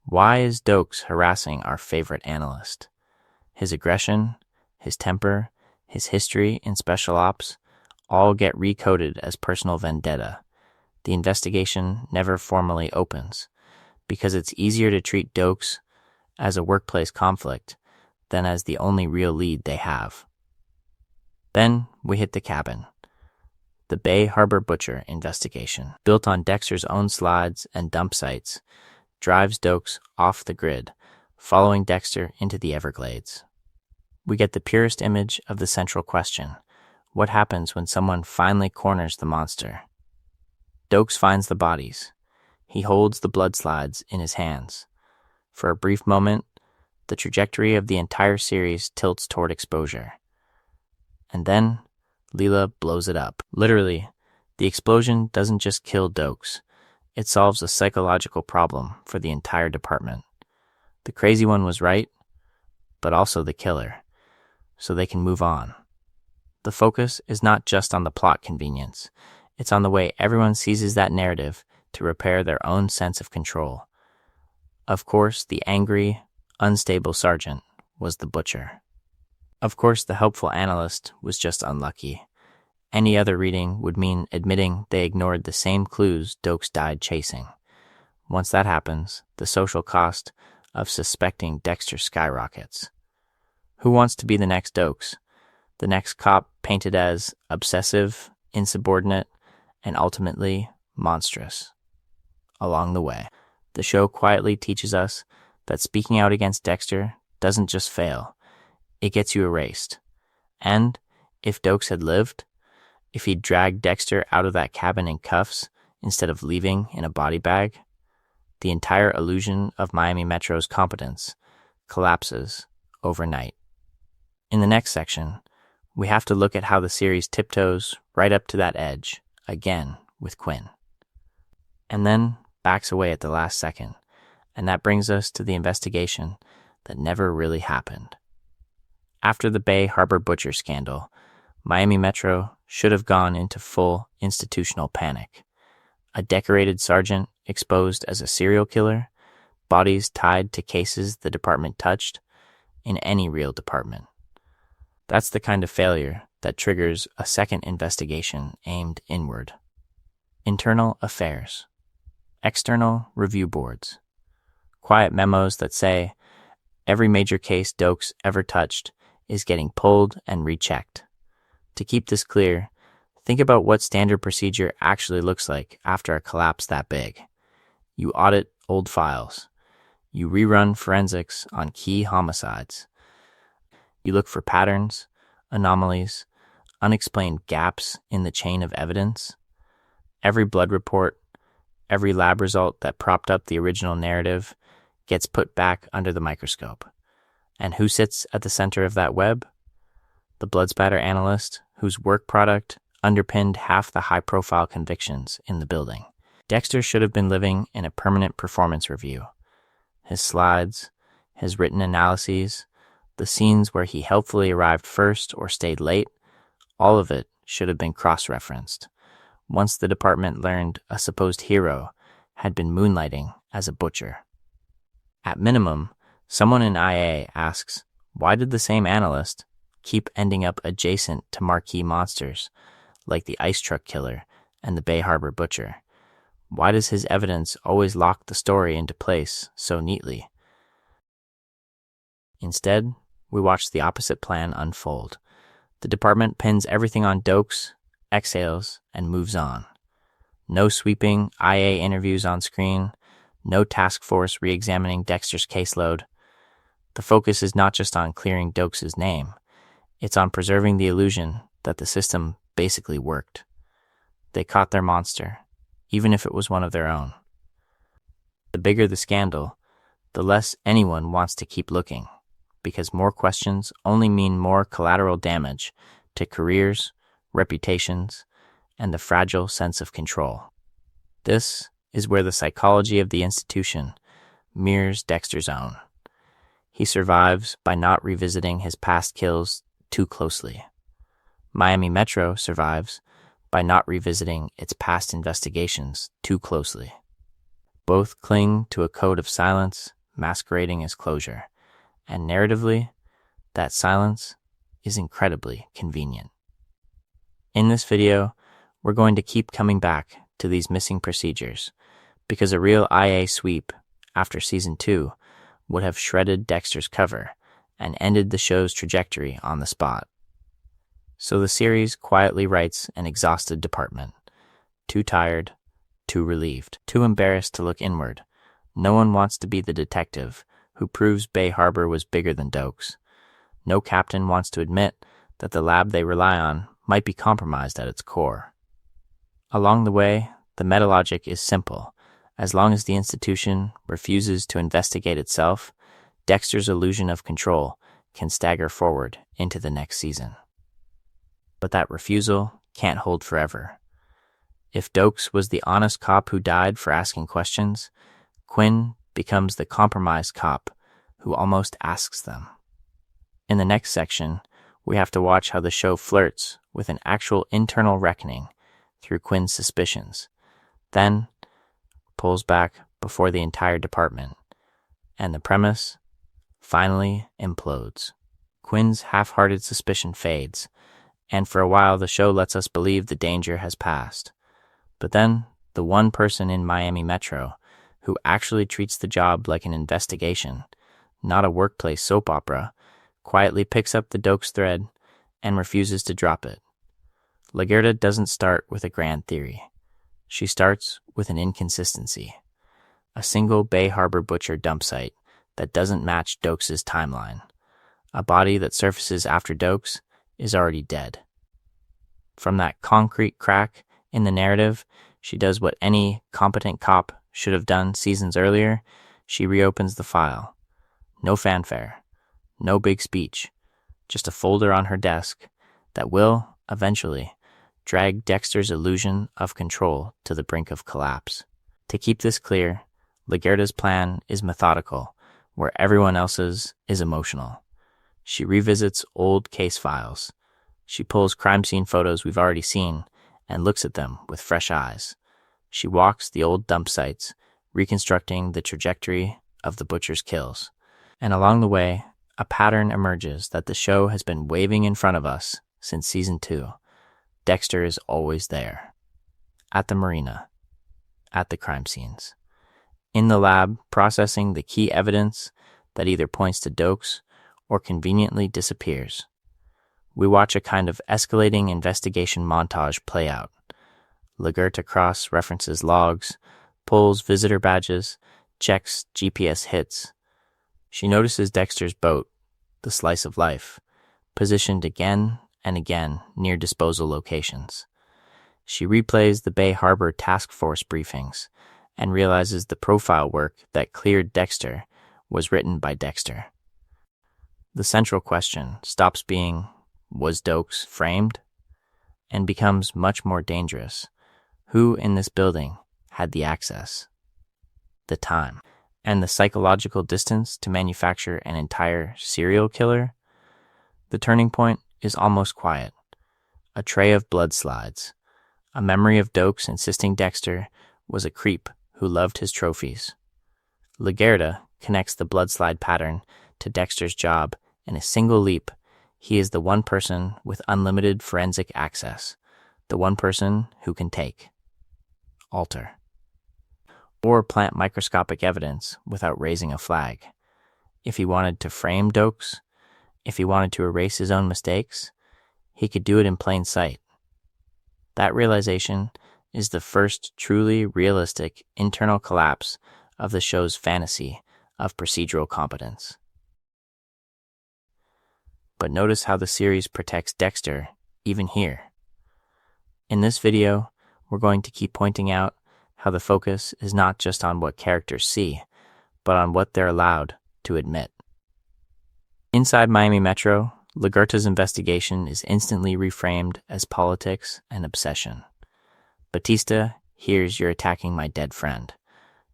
"Why is Dokes harassing our favorite analyst? His aggression, his temper, his history in special ops all get recoded as personal vendetta. The investigation never formally opens, because it's easier to treat Dokes as a workplace conflict than as the only real lead they have." Then we hit the cabin. The Bay Harbor Butcher investigation, built on Dexter's own slides and dump sites, drives Dokes off the grid, following Dexter into the Everglades. We get the purest image of the central question: what happens when someone finally corners the monster? Dokes finds the bodies. He holds the blood slides in his hands. For a brief moment, the trajectory of the entire series tilts toward exposure. And then, Leela blows it up. Literally, the explosion doesn't just kill Dokes. It solves a psychological problem for the entire department. The crazy one was right, but also the killer, so they can move on. The focus is not just on the plot convenience. It's on the way everyone seizes that narrative to repair their own sense of control. Of course, the angry, unstable sergeant was the butcher. Of course, the helpful analyst was just unlucky. Any other reading would mean admitting they ignored the same clues Dokes died chasing. Once that happens, the social cost of suspecting Dexter skyrockets. Who wants to be the next Dokes? The next cop painted as obsessive, insubordinate, and ultimately monstrous. Along the way, the show quietly teaches us that speaking out against Dexter doesn't just fail, it gets you erased. And if Dokes had lived, if he'd dragged Dexter out of that cabin in cuffs instead of leaving in a body bag, the entire illusion of Miami Metro's competence collapses overnight. In the next section, we have to look at how the series tiptoes right up to that edge, again with Quinn. And then backs away at the last second, and that brings us to the investigation that never really happened. After the Bay Harbor Butcher scandal, Miami Metro should have gone into full institutional panic. A decorated sergeant exposed as a serial killer, bodies tied to cases the department touched, in any real department. That's the kind of failure that triggers a second investigation aimed inward. Internal affairs. External review boards. Quiet memos that say every major case Dokes ever touched is getting pulled and rechecked. To keep this clear, think about what standard procedure actually looks like after a collapse that big. You audit old files. You rerun forensics on key homicides. You look for patterns, anomalies, unexplained gaps in the chain of evidence. Every blood report, every lab result that propped up the original narrative gets put back under the microscope. And who sits at the center of that web? The blood spatter analyst whose work product underpinned half the high-profile convictions in the building. Dexter should have been living in a permanent performance review. His slides, his written analyses, the scenes where he helpfully arrived first or stayed late, all of it should have been cross-referenced. Once the department learned a supposed hero had been moonlighting as a butcher. At minimum, someone in IA asks, why did the same analyst keep ending up adjacent to marquee monsters like the ice truck killer and the Bay Harbor Butcher? Why does his evidence always lock the story into place so neatly? Instead, we watch the opposite plan unfold. The department pins everything on Dokes, exhales, and moves on. No sweeping IA interviews on screen, no task force re-examining Dexter's caseload. The focus is not just on clearing Dokes' name, it's on preserving the illusion that the system basically worked. They caught their monster, even if it was one of their own. The bigger the scandal, the less anyone wants to keep looking, because more questions only mean more collateral damage to careers, reputations, and the fragile sense of control. This is where the psychology of the institution mirrors Dexter's own. He survives by not revisiting his past kills too closely. Miami Metro survives by not revisiting its past investigations too closely. Both cling to a code of silence masquerading as closure, and narratively, that silence is incredibly convenient. In this video, we're going to keep coming back to these missing procedures, because a real IA sweep after Season 2 would have shredded Dexter's cover and ended the show's trajectory on the spot. So the series quietly writes an exhausted department. Too tired, too relieved, too embarrassed to look inward. No one wants to be the detective who proves Bay Harbor was bigger than Dokes. No captain wants to admit that the lab they rely on might be compromised at its core. Along the way, the metalogic is simple. As long as the institution refuses to investigate itself, Dexter's illusion of control can stagger forward into the next season. But that refusal can't hold forever. If Dokes was the honest cop who died for asking questions, Quinn becomes the compromised cop who almost asks them. In the next section, we have to watch how the show flirts with an actual internal reckoning through Quinn's suspicions, then pulls back before the entire department, and the premise finally implodes. Quinn's half-hearted suspicion fades, and for a while the show lets us believe the danger has passed. But then, the one person in Miami Metro who actually treats the job like an investigation, not a workplace soap opera, quietly picks up the Dokes thread and refuses to drop it. Lagerta doesn't start with a grand theory. She starts with an inconsistency. A single Bay Harbor butcher dump site that doesn't match Dokes' timeline. A body that surfaces after Dokes is already dead. From that concrete crack in the narrative, she does what any competent cop should have done seasons earlier. She reopens the file. No fanfare. No big speech. Just a folder on her desk that will, eventually, drag Dexter's illusion of control to the brink of collapse. To keep this clear, Lagerta's plan is methodical, where everyone else's is emotional. She revisits old case files. She pulls crime scene photos we've already seen and looks at them with fresh eyes. She walks the old dump sites, reconstructing the trajectory of the butcher's kills. And along the way, a pattern emerges that the show has been waving in front of us since Season 2. Dexter is always there. At the marina. At the crime scenes. In the lab, processing the key evidence that either points to Dokes or conveniently disappears. We watch a kind of escalating investigation montage play out. Lagerta cross-references logs, pulls visitor badges, checks GPS hits. She notices Dexter's boat, the slice of life, positioned again and again near disposal locations. She replays the Bay Harbor Task Force briefings and realizes the profile work that cleared Dexter was written by Dexter. The central question stops being, was Dokes framed? And becomes much more dangerous. Who in this building had the access, the time, and the psychological distance to manufacture an entire serial killer? The turning point is almost quiet. A tray of blood slides. A memory of Dokes insisting Dexter was a creep who loved his trophies. Lagerta connects the blood slide pattern to Dexter's job in a single leap. He is the one person with unlimited forensic access, the one person who can take, alter, or plant microscopic evidence without raising a flag. If he wanted to frame Dokes, if he wanted to erase his own mistakes, he could do it in plain sight. That realization is the first truly realistic internal collapse of the show's fantasy of procedural competence. But notice how the series protects Dexter, even here. In this video, we're going to keep pointing out how the focus is not just on what characters see, but on what they're allowed to admit. Inside Miami Metro, Lagerta's investigation is instantly reframed as politics and obsession. Batista hears you're attacking my dead friend.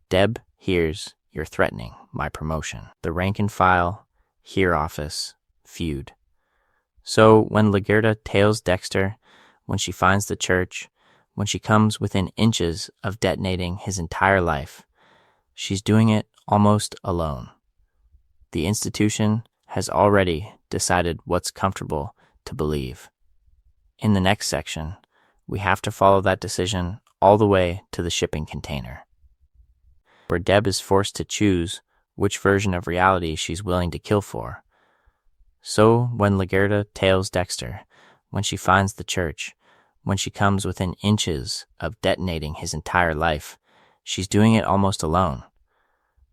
Deb hears you're threatening my promotion. The rank and file Here office, feud. So when Lagerta tails Dexter, when she finds the church, when she comes within inches of detonating his entire life, she's doing it almost alone. The institution has already decided what's comfortable to believe. In the next section, we have to follow that decision all the way to the shipping container, where Deb is forced to choose which version of reality she's willing to kill for. So when Lagerta tails Dexter, when she finds the church, when she comes within inches of detonating his entire life, she's doing it almost alone.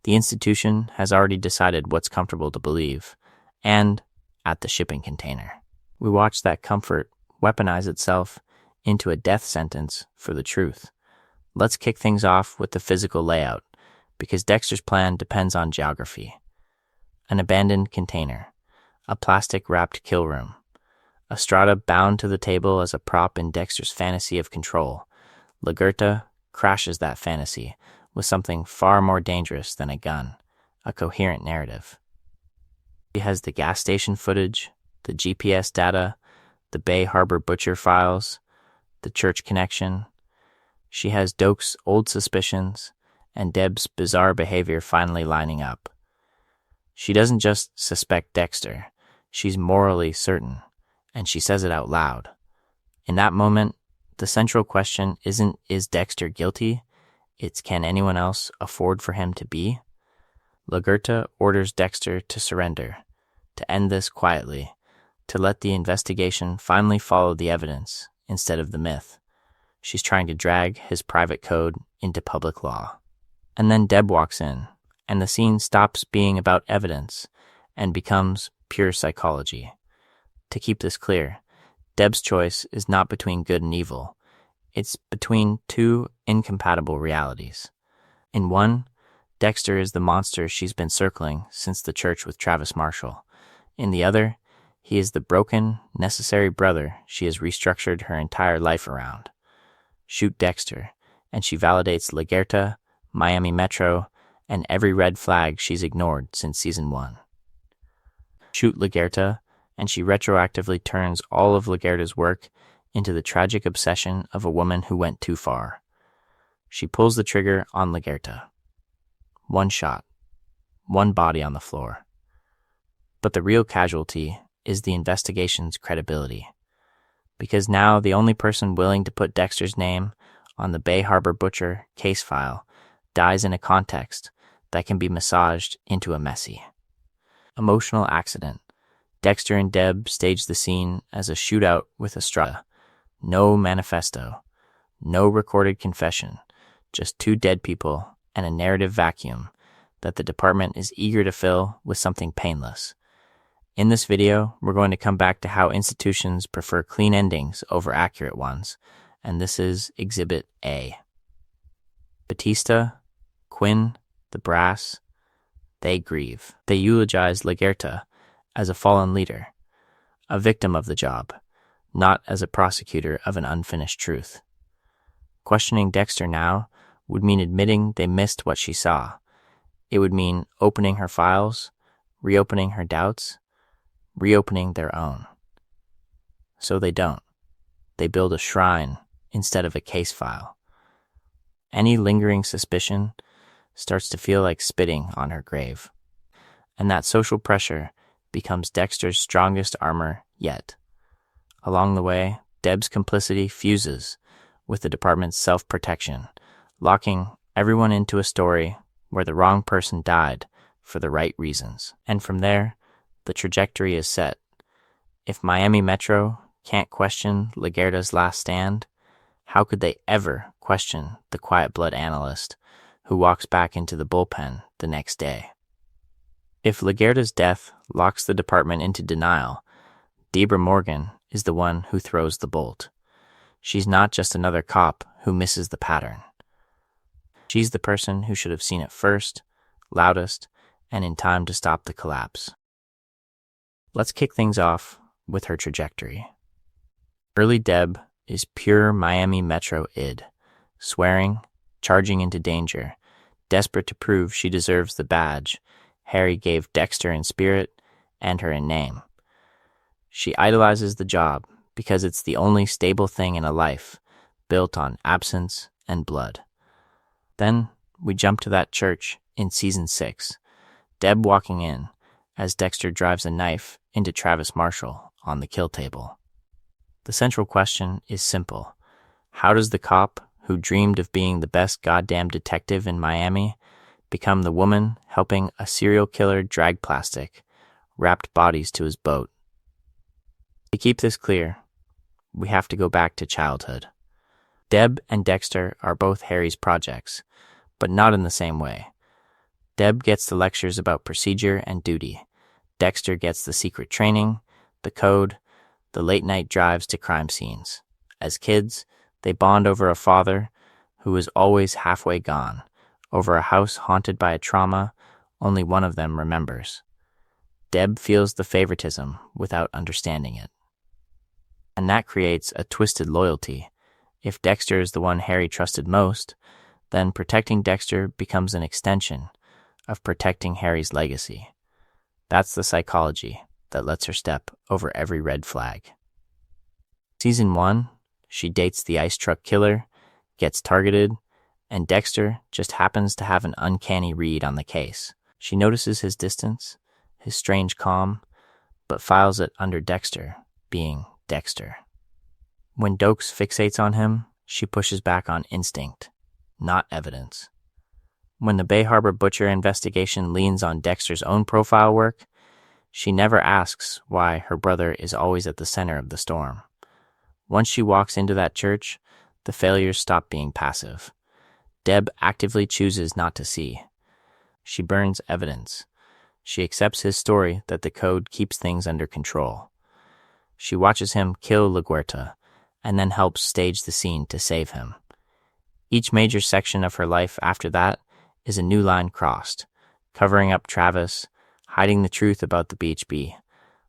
The institution has already decided what's comfortable to believe, and at the shipping container. We watch that comfort weaponize itself into a death sentence for the truth. Let's kick things off with the physical layout, because Dexter's plan depends on geography. An abandoned container, a plastic-wrapped kill room, a strata bound to the table as a prop in Dexter's fantasy of control. Lagerta crashes that fantasy with something far more dangerous than a gun, a coherent narrative. She has the gas station footage, the GPS data, the Bay Harbor butcher files, the church connection. She has Doak's old suspicions and Deb's bizarre behavior finally lining up. She doesn't just suspect Dexter, she's morally certain, and she says it out loud. In that moment, the central question isn't, is Dexter guilty? It's, can anyone else afford for him to be? Lagerta orders Dexter to surrender, to end this quietly, to let the investigation finally follow the evidence instead of the myth. She's trying to drag his private code into public law. And then Deb walks in, and the scene stops being about evidence and becomes pure psychology. To keep this clear, Deb's choice is not between good and evil. It's between two incompatible realities. In one, Dexter is the monster she's been circling since the church with Travis Marshall. In the other, he is the broken, necessary brother she has restructured her entire life around. Shoot Dexter, and she validates Lagerta, Miami Metro, and every red flag she's ignored since season 1. Shoot Lagerta, and she retroactively turns all of Lagerta's work into the tragic obsession of a woman who went too far. She pulls the trigger on Lagerta. One shot, one body on the floor. But the real casualty is the investigation's credibility. Because now the only person willing to put Dexter's name on the Bay Harbor Butcher case file dies in a context that can be massaged into a messy, emotional accident. Dexter and Deb stage the scene as a shootout with Estrada. No manifesto, no recorded confession, just two dead people and a narrative vacuum that the department is eager to fill with something painless. In this video, we're going to come back to how institutions prefer clean endings over accurate ones, and this is Exhibit A. Batista, Quinn, the brass, they grieve. They eulogize Lagerta as a fallen leader, a victim of the job, not as a prosecutor of an unfinished truth. Questioning Dexter now would mean admitting they missed what she saw. It would mean opening her files, reopening her doubts, reopening their own. So they don't. They build a shrine instead of a case file. Any lingering suspicion starts to feel like spitting on her grave. And that social pressure becomes Dexter's strongest armor yet. Along the way, Deb's complicity fuses with the department's self-protection, locking everyone into a story where the wrong person died for the right reasons. And from there, the trajectory is set. If Miami Metro can't question Lagerta's last stand, how could they ever question the quiet blood analyst who walks back into the bullpen the next day? If Lagerta's death locks the department into denial, Debra Morgan is the one who throws the bolt. She's not just another cop who misses the pattern. She's the person who should have seen it first, loudest, and in time to stop the collapse. Let's kick things off with her trajectory. Early Deb is pure Miami Metro id, swearing, charging into danger, desperate to prove she deserves the badge Harry gave Dexter in spirit and her in name. She idolizes the job because it's the only stable thing in a life built on absence and blood. Then we jump to that church in season 6, Deb walking in as Dexter drives a knife into Travis Marshall on the kill table. The central question is simple. How does the cop who dreamed of being the best goddamn detective in Miami become the woman helping a serial killer drag plastic wrapped bodies to his boat? To keep this clear, we have to go back to childhood. Deb and Dexter are both Harry's projects, but not in the same way. Deb gets the lectures about procedure and duty. Dexter gets the secret training, the code, the late-night drives to crime scenes. As kids, they bond over a father who is always halfway gone, over a house haunted by a trauma only one of them remembers. Deb feels the favoritism without understanding it. And that creates a twisted loyalty. If Dexter is the one Harry trusted most, then protecting Dexter becomes an extension of protecting Harry's legacy. That's the psychology that lets her step over every red flag. Season 1, she dates the ice truck killer, gets targeted, and Dexter just happens to have an uncanny read on the case. She notices his distance, his strange calm, but files it under Dexter, being Dexter. When Dokes fixates on him, she pushes back on instinct, not evidence. When the Bay Harbor Butcher investigation leans on Dexter's own profile work, she never asks why her brother is always at the center of the storm. Once she walks into that church, the failures stop being passive. Deb actively chooses not to see. She burns evidence. She accepts his story that the code keeps things under control. She watches him kill LaGuerta and then helps stage the scene to save him. Each major section of her life after that is a new line crossed, covering up Travis, hiding the truth about the BHB,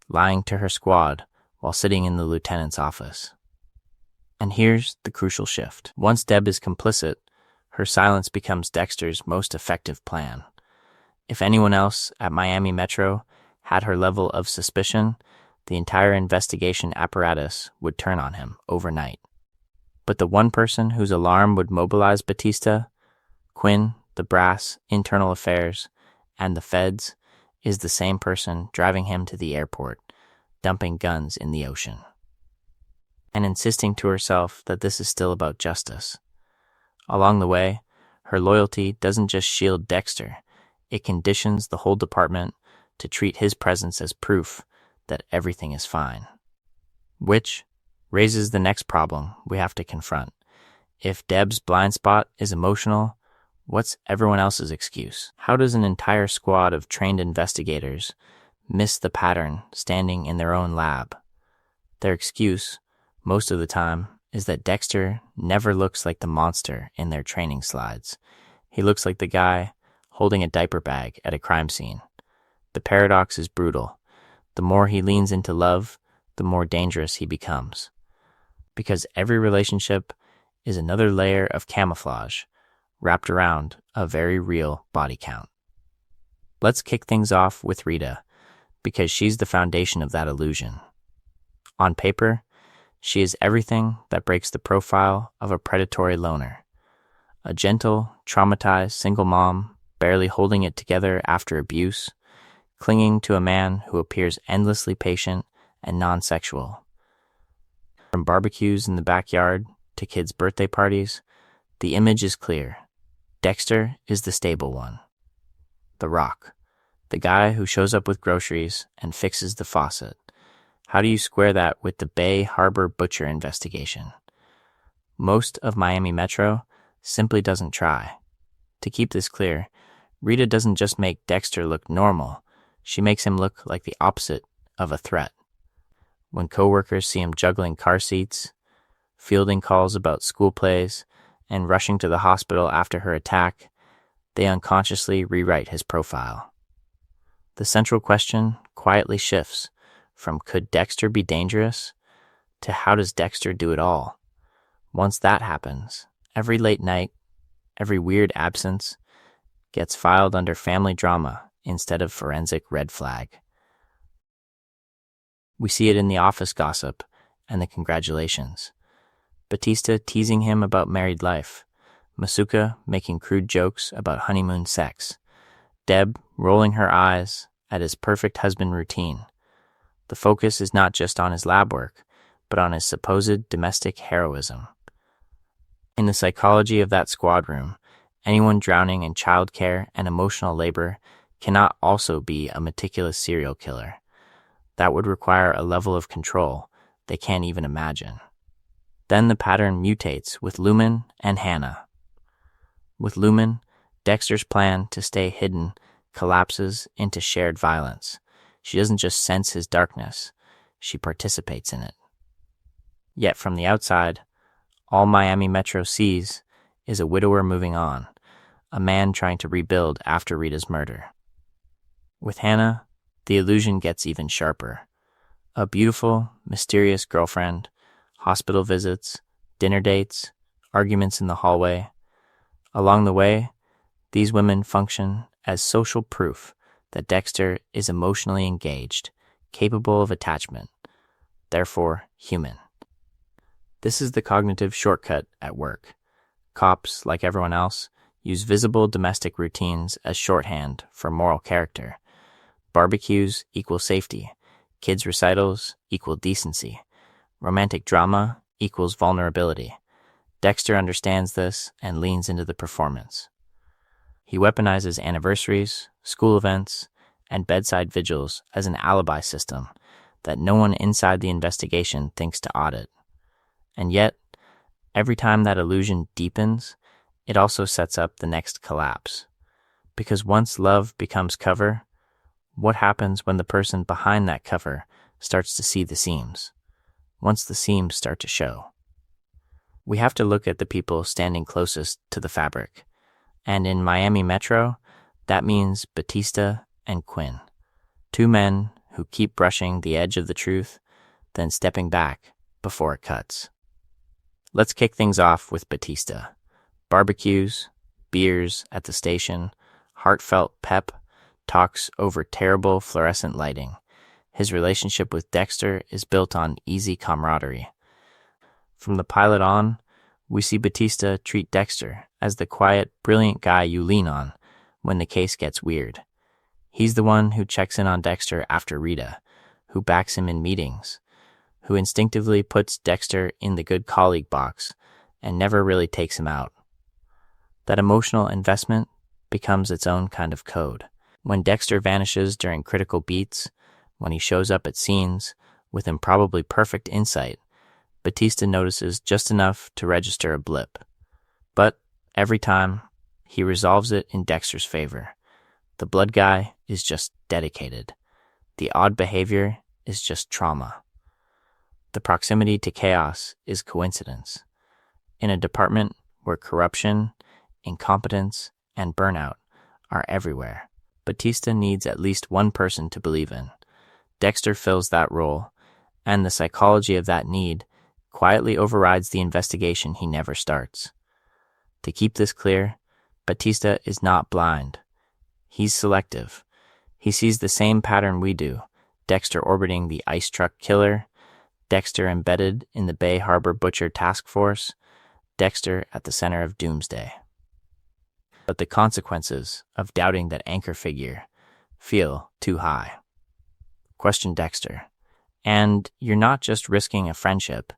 lying to her squad while sitting in the lieutenant's office. And here's the crucial shift. Once Deb is complicit, her silence becomes Dexter's most effective plan. If anyone else at Miami Metro had her level of suspicion, the entire investigation apparatus would turn on him overnight. But the one person whose alarm would mobilize Batista, Quinn, the brass, internal affairs, and the feds, is the same person driving him to the airport, dumping guns in the ocean, and insisting to herself that this is still about justice. Along the way, her loyalty doesn't just shield Dexter, it conditions the whole department to treat his presence as proof that everything is fine. Which raises the next problem we have to confront. If Deb's blind spot is emotional, what's everyone else's excuse? How does an entire squad of trained investigators miss the pattern standing in their own lab? Their excuse, most of the time, is that Dexter never looks like the monster in their training slides. He looks like the guy holding a diaper bag at a crime scene. The paradox is brutal. The more he leans into love, the more dangerous he becomes. Because every relationship is another layer of camouflage wrapped around a very real body count. Let's kick things off with Rita, because she's the foundation of that illusion. On paper, she is everything that breaks the profile of a predatory loner. A gentle, traumatized single mom, barely holding it together after abuse, clinging to a man who appears endlessly patient and non-sexual. From barbecues in the backyard to kids' birthday parties, the image is clear. Dexter is the stable one. The Rock, the guy who shows up with groceries and fixes the faucet. How do you square that with the Bay Harbor Butcher investigation? Most of Miami Metro simply doesn't try. To keep this clear, Rita doesn't just make Dexter look normal, she makes him look like the opposite of a threat. When coworkers see him juggling car seats, fielding calls about school plays, and rushing to the hospital after her attack, they unconsciously rewrite his profile. The central question quietly shifts from could Dexter be dangerous to how does Dexter do it all? Once that happens, every late night, every weird absence gets filed under family drama instead of forensic red flag. We see it in the office gossip and the congratulations. Batista teasing him about married life. Masuka making crude jokes about honeymoon sex. Deb rolling her eyes at his perfect husband routine. The focus is not just on his lab work, but on his supposed domestic heroism. In the psychology of that squad room, anyone drowning in childcare and emotional labor cannot also be a meticulous serial killer. That would require a level of control they can't even imagine. Then the pattern mutates with Lumen and Hannah. With Lumen, Dexter's plan to stay hidden collapses into shared violence. She doesn't just sense his darkness, she participates in it. Yet from the outside, all Miami Metro sees is a widower moving on, a man trying to rebuild after Rita's murder. With Hannah, the illusion gets even sharper. A beautiful, mysterious girlfriend, hospital visits, dinner dates, arguments in the hallway. Along the way, these women function as social proof that Dexter is emotionally engaged, capable of attachment, therefore human. This is the cognitive shortcut at work. Cops, like everyone else, use visible domestic routines as shorthand for moral character. Barbecues equal safety. Kids' recitals equal decency. Romantic drama equals vulnerability. Dexter understands this and leans into the performance. He weaponizes anniversaries, school events, and bedside vigils as an alibi system that no one inside the investigation thinks to audit. And yet, every time that illusion deepens, it also sets up the next collapse. Because once love becomes cover, what happens when the person behind that cover starts to see the seams? Once the seams start to show. We have to look at the people standing closest to the fabric. And in Miami Metro, that means Batista and Quinn. Two men who keep brushing the edge of the truth, then stepping back before it cuts. Let's kick things off with Batista. Barbecues, beers at the station, heartfelt pep, talks over terrible fluorescent lighting. His relationship with Dexter is built on easy camaraderie. From the pilot on, we see Batista treat Dexter as the quiet, brilliant guy you lean on when the case gets weird. He's the one who checks in on Dexter after Rita, who backs him in meetings, who instinctively puts Dexter in the good colleague box and never really takes him out. That emotional investment becomes its own kind of code. When Dexter vanishes during critical beats, when he shows up at scenes with improbably perfect insight, Batista notices just enough to register a blip. But every time, he resolves it in Dexter's favor. The blood guy is just dedicated. The odd behavior is just trauma. The proximity to chaos is coincidence. In a department where corruption, incompetence, and burnout are everywhere, Batista needs at least one person to believe in. Dexter fills that role, and the psychology of that need quietly overrides the investigation he never starts. To keep this clear, Batista is not blind. He's selective. He sees the same pattern we do, Dexter orbiting the ice truck killer, Dexter embedded in the Bay Harbor Butcher Task Force, Dexter at the center of doomsday. But the consequences of doubting that anchor figure feel too high. Question Dexter. And you're not just risking a friendship,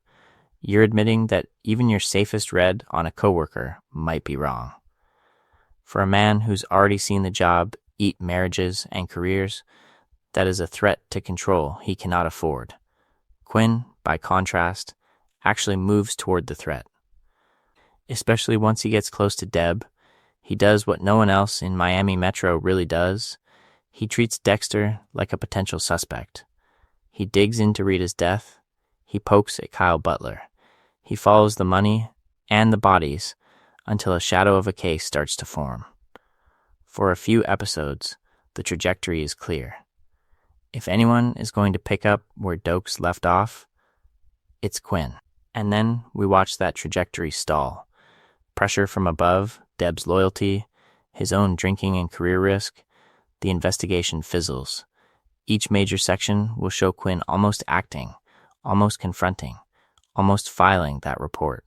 you're admitting that even your safest read on a coworker might be wrong. For a man who's already seen the job eat marriages and careers, that is a threat to control he cannot afford. Quinn, by contrast, actually moves toward the threat. Especially once he gets close to Deb, he does what no one else in Miami Metro really does. He treats Dexter like a potential suspect. He digs into Rita's death. He pokes at Kyle Butler. He follows the money and the bodies until a shadow of a case starts to form. For a few episodes, the trajectory is clear. If anyone is going to pick up where Dokes left off, it's Quinn. And then we watch that trajectory stall. Pressure from above, Deb's loyalty, his own drinking and career risk, the investigation fizzles. Each major section will show Quinn almost acting, almost confronting, almost filing that report.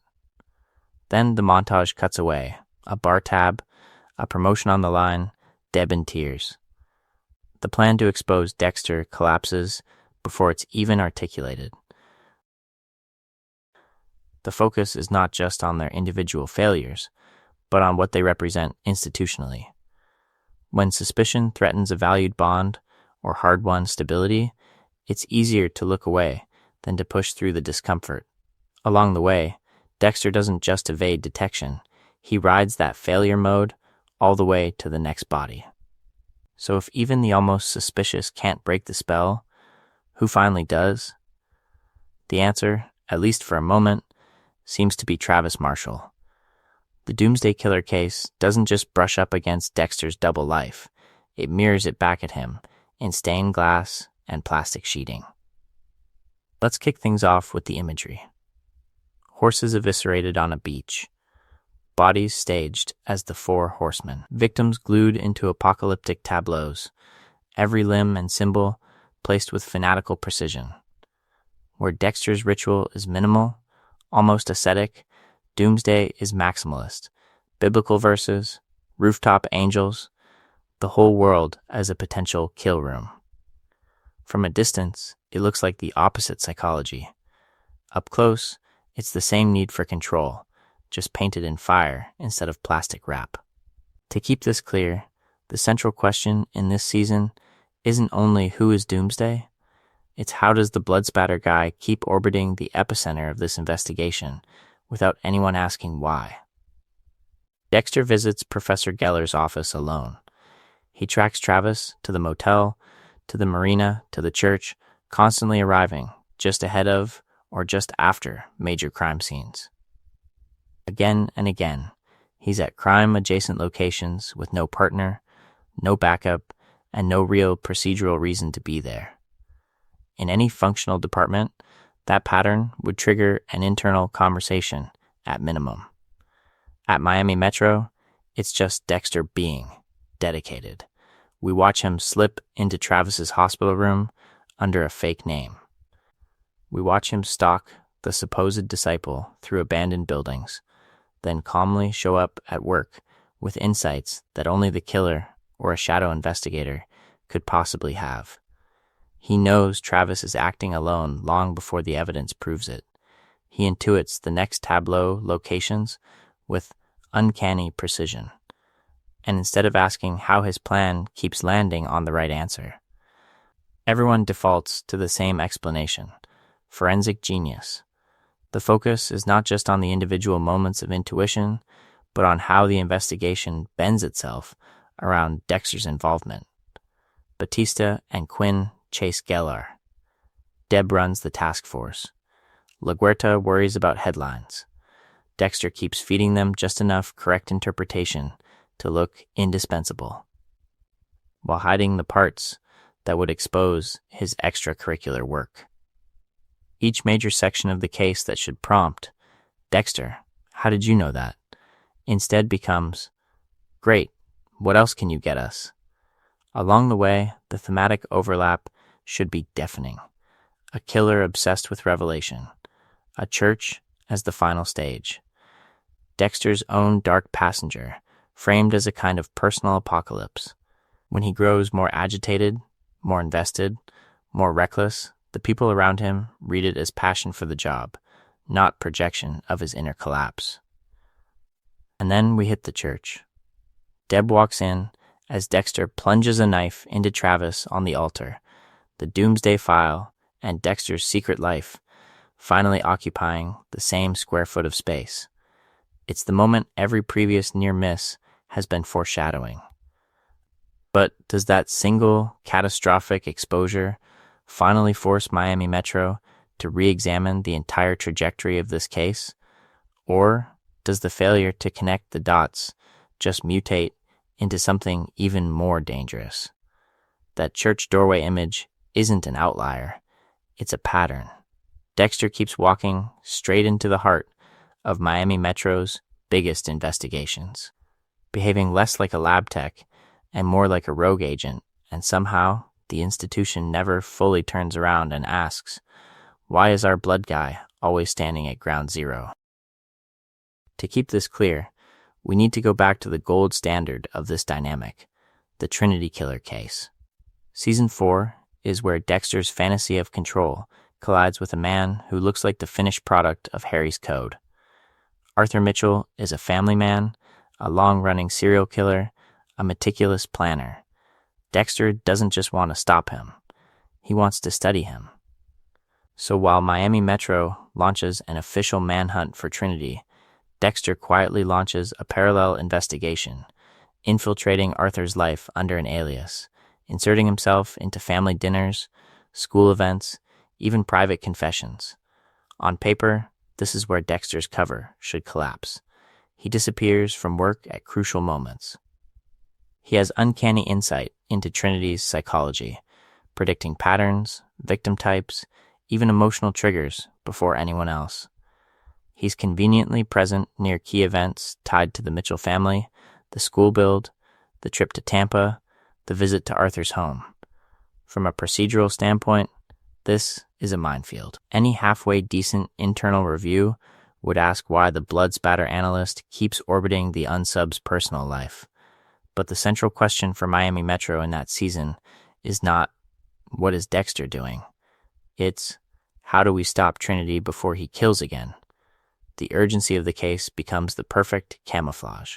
Then the montage cuts away, a bar tab, a promotion on the line, Deb in tears. The plan to expose Dexter collapses before it's even articulated. The focus is not just on their individual failures, but on what they represent institutionally. When suspicion threatens a valued bond or hard-won stability, it's easier to look away than to push through the discomfort. Along the way, Dexter doesn't just evade detection, he rides that failure mode all the way to the next body. So if even the almost suspicious can't break the spell, who finally does? The answer, at least for a moment, seems to be Travis Marshall. The Doomsday Killer case doesn't just brush up against Dexter's double life, it mirrors it back at him in stained glass and plastic sheeting. Let's kick things off with the imagery. Horses eviscerated on a beach. Bodies staged as the Four Horsemen. Victims glued into apocalyptic tableaus. Every limb and symbol placed with fanatical precision. Where Dexter's ritual is minimal, almost ascetic, Doomsday is maximalist. Biblical verses, rooftop angels, the whole world as a potential kill room. From a distance, it looks like the opposite psychology. Up close, it's the same need for control, just painted in fire instead of plastic wrap. To keep this clear, the central question in this season isn't only who is Doomsday, it's how does the bloodspatter guy keep orbiting the epicenter of this investigation without anyone asking why. Dexter visits Professor Geller's office alone. He tracks Travis to the motel, to the marina, to the church, constantly arriving just ahead of or just after major crime scenes. Again and again, he's at crime-adjacent locations with no partner, no backup, and no real procedural reason to be there. In any functional department, that pattern would trigger an internal conversation at minimum. At Miami Metro, it's just Dexter being dedicated. We watch him slip into Travis's hospital room under a fake name. We watch him stalk the supposed disciple through abandoned buildings, then calmly show up at work with insights that only the killer or a shadow investigator could possibly have. He knows Travis is acting alone long before the evidence proves it. He intuits the next tableau locations with uncanny precision. And instead of asking how his plan keeps landing on the right answer, everyone defaults to the same explanation: forensic genius. The focus is not just on the individual moments of intuition, but on how the investigation bends itself around Dexter's involvement. Batista and Quinn chase Gellar. Deb runs the task force. LaGuerta worries about headlines. Dexter keeps feeding them just enough correct interpretation to look indispensable, while hiding the parts that would expose his extracurricular work. Each major section of the case that should prompt, "Dexter, how did you know that?" instead becomes, "Great, what else can you get us?" Along the way, the thematic overlap should be deafening. A killer obsessed with revelation. A church as the final stage. Dexter's own dark passenger, framed as a kind of personal apocalypse. When he grows more agitated, more invested, more reckless, the people around him read it as passion for the job, not projection of his inner collapse. And then we hit the church. Deb walks in as Dexter plunges a knife into Travis on the altar, the Doomsday File and Dexter's secret life finally occupying the same square foot of space. It's the moment every previous near miss has been foreshadowing. But does that single catastrophic exposure finally force Miami Metro to re-examine the entire trajectory of this case? Or does the failure to connect the dots just mutate into something even more dangerous? That church doorway image isn't an outlier, it's a pattern. Dexter keeps walking straight into the heart of Miami Metro's biggest investigations, behaving less like a lab tech and more like a rogue agent, and somehow the institution never fully turns around and asks, why is our blood guy always standing at ground zero? To keep this clear, we need to go back to the gold standard of this dynamic, the Trinity Killer case. Season 4 is where Dexter's fantasy of control collides with a man who looks like the finished product of Harry's Code. Arthur Mitchell is a family man, a long-running serial killer, a meticulous planner. Dexter doesn't just want to stop him. He wants to study him. So while Miami Metro launches an official manhunt for Trinity, Dexter quietly launches a parallel investigation, infiltrating Arthur's life under an alias, inserting himself into family dinners, school events, even private confessions. On paper, this is where Dexter's cover should collapse. He disappears from work at crucial moments. He has uncanny insight into Trinity's psychology, predicting patterns, victim types, even emotional triggers before anyone else. He's conveniently present near key events tied to the Mitchell family, the school build, the trip to Tampa, the visit to Arthur's home. From a procedural standpoint, this is a minefield. Any halfway decent internal review would ask why the blood spatter analyst keeps orbiting the unsub's personal life. But the central question for Miami Metro in that season is not, what is Dexter doing? It's, how do we stop Trinity before he kills again? The urgency of the case becomes the perfect camouflage.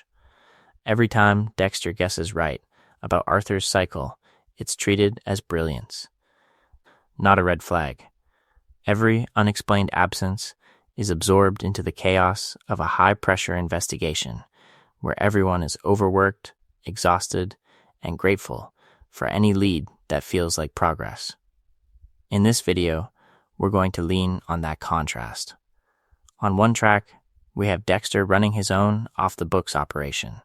Every time Dexter guesses right about Arthur's cycle, it's treated as brilliance, not a red flag. Every unexplained absence is absorbed into the chaos of a high-pressure investigation where everyone is overworked, exhausted, and grateful for any lead that feels like progress. In this video, we're going to lean on that contrast. On one track, we have Dexter running his own off-the-books operation,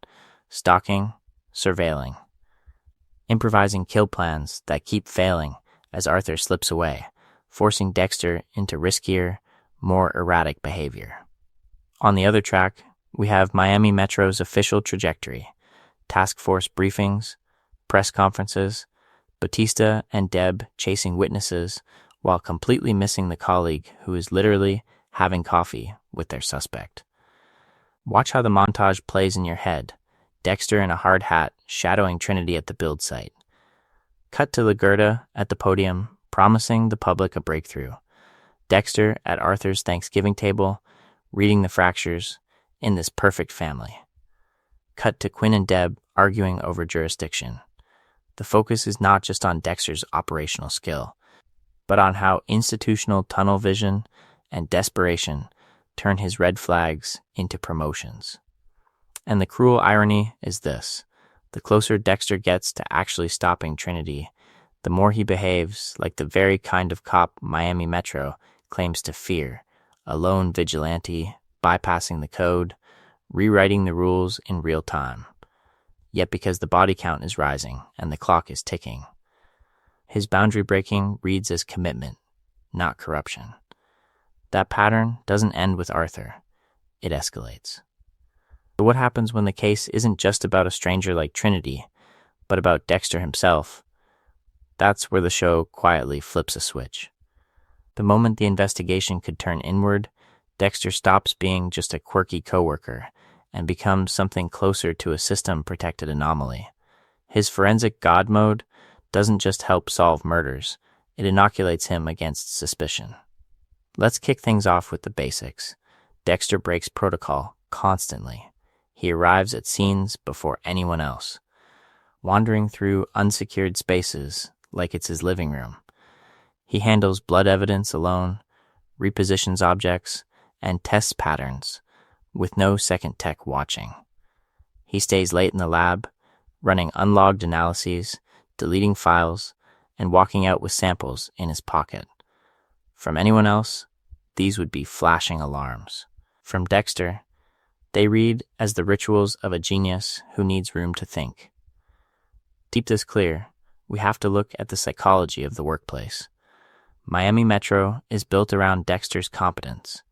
stalking, surveilling, improvising kill plans that keep failing as Arthur slips away, forcing Dexter into riskier, more erratic behavior. On the other track, we have Miami Metro's official trajectory, task force briefings, press conferences, Batista and Deb chasing witnesses while completely missing the colleague who is literally having coffee with their suspect. Watch how the montage plays in your head, Dexter in a hard hat shadowing Trinity at the build site. Cut to Lagerda at the podium, promising the public a breakthrough. Dexter at Arthur's Thanksgiving table, reading the fractures in this perfect family. Cut to Quinn and Deb arguing over jurisdiction. The focus is not just on Dexter's operational skill, but on how institutional tunnel vision and desperation turn his red flags into promotions. And the cruel irony is this: the closer Dexter gets to actually stopping Trinity, the more he behaves like the very kind of cop Miami Metro claims to fear, a lone vigilante, bypassing the code, rewriting the rules in real time. Yet because the body count is rising and the clock is ticking, his boundary breaking reads as commitment, not corruption. That pattern doesn't end with Arthur. It escalates. But what happens when the case isn't just about a stranger like Trinity, but about Dexter himself? That's where the show quietly flips a switch. The moment the investigation could turn inward, Dexter stops being just a quirky coworker and becomes something closer to a system-protected anomaly. His forensic god mode doesn't just help solve murders, it inoculates him against suspicion. Let's kick things off with the basics. Dexter breaks protocol constantly. He arrives at scenes before anyone else, wandering through unsecured spaces like it's his living room. He handles blood evidence alone, repositions objects, and tests patterns with no second tech watching. He stays late in the lab, running unlogged analyses, deleting files, and walking out with samples in his pocket. From anyone else, these would be flashing alarms. From Dexter, they read as the rituals of a genius who needs room to think. To keep this clear, we have to look at the psychology of the workplace. Miami Metro is built around Dexter's competence.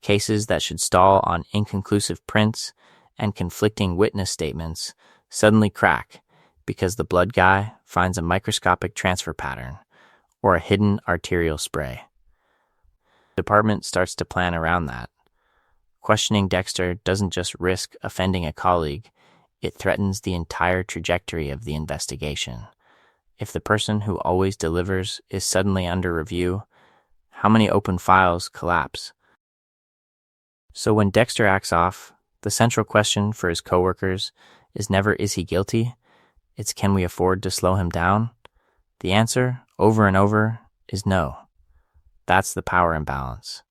Cases that should stall on inconclusive prints and conflicting witness statements suddenly crack because the blood guy finds a microscopic transfer pattern or a hidden arterial spray. The department starts to plan around that. Questioning Dexter doesn't just risk offending a colleague, it threatens the entire trajectory of the investigation. If the person who always delivers is suddenly under review, how many open files collapse? So when Dexter acts off, the central question for his coworkers is never is he guilty, it's can we afford to slow him down? The answer, over and over, is no. That's the power imbalance.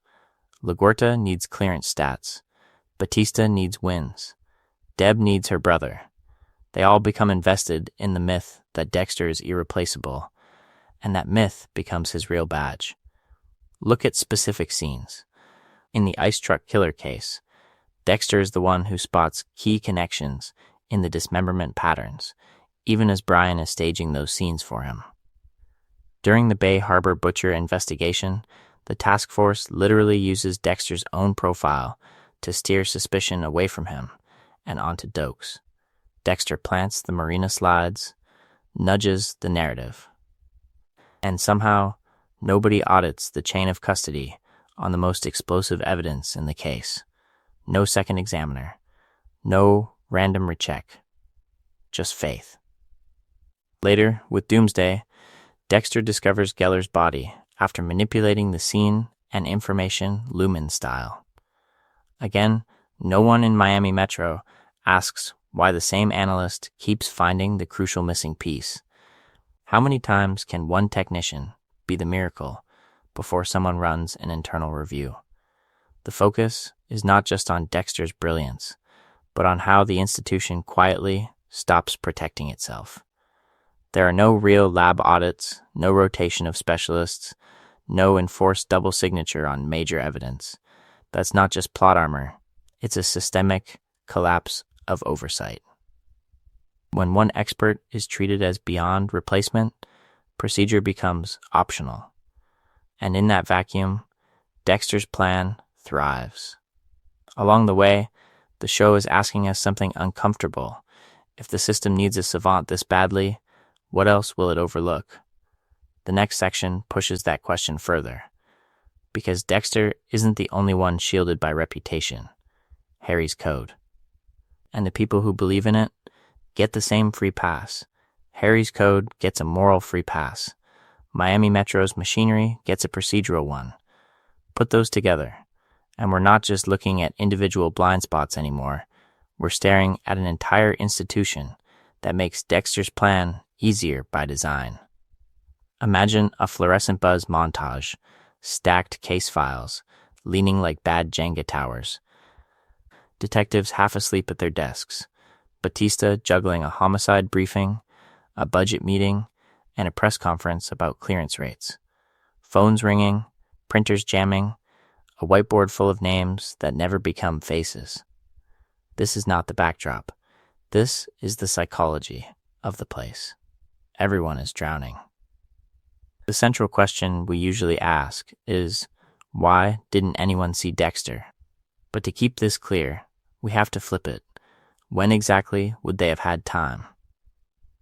LaGuerta needs clearance stats. Batista needs wins. Deb needs her brother. They all become invested in the myth that Dexter is irreplaceable, and that myth becomes his real badge. Look at specific scenes. In the ice truck killer case, Dexter is the one who spots key connections in the dismemberment patterns, even as Brian is staging those scenes for him. During the Bay Harbor Butcher investigation, the task force literally uses Dexter's own profile to steer suspicion away from him and onto Dokes. Dexter plants the marina slides, nudges the narrative. And somehow, nobody audits the chain of custody on the most explosive evidence in the case. No second examiner. No random recheck. Just faith. Later, with Doomsday, Dexter discovers Geller's body after manipulating the scene and information Lumen style. Again, no one in Miami Metro asks why the same analyst keeps finding the crucial missing piece. How many times can one technician be the miracle before someone runs an internal review? The focus is not just on Dexter's brilliance, but on how the institution quietly stops protecting itself. There are no real lab audits, no rotation of specialists, no enforced double signature on major evidence. That's not just plot armor, it's a systemic collapse of oversight. When one expert is treated as beyond replacement, procedure becomes optional. And in that vacuum, Dexter's plan thrives. Along the way, the show is asking us something uncomfortable. If the system needs a savant this badly, what else will it overlook? The next section pushes that question further. Because Dexter isn't the only one shielded by reputation. Harry's code. And the people who believe in it get the same free pass. Harry's code gets a moral free pass. Miami Metro's machinery gets a procedural one. Put those together, and we're not just looking at individual blind spots anymore. We're staring at an entire institution that makes Dexter's plan easier by design. Imagine a fluorescent buzz montage, stacked case files, leaning like bad Jenga towers. Detectives half asleep at their desks. Batista juggling a homicide briefing, a budget meeting, and a press conference about clearance rates. Phones ringing, printers jamming, a whiteboard full of names that never become faces. This is not the backdrop. This is the psychology of the place. Everyone is drowning. The central question we usually ask is, why didn't anyone see Dexter? But to keep this clear, we have to flip it. When exactly would they have had time?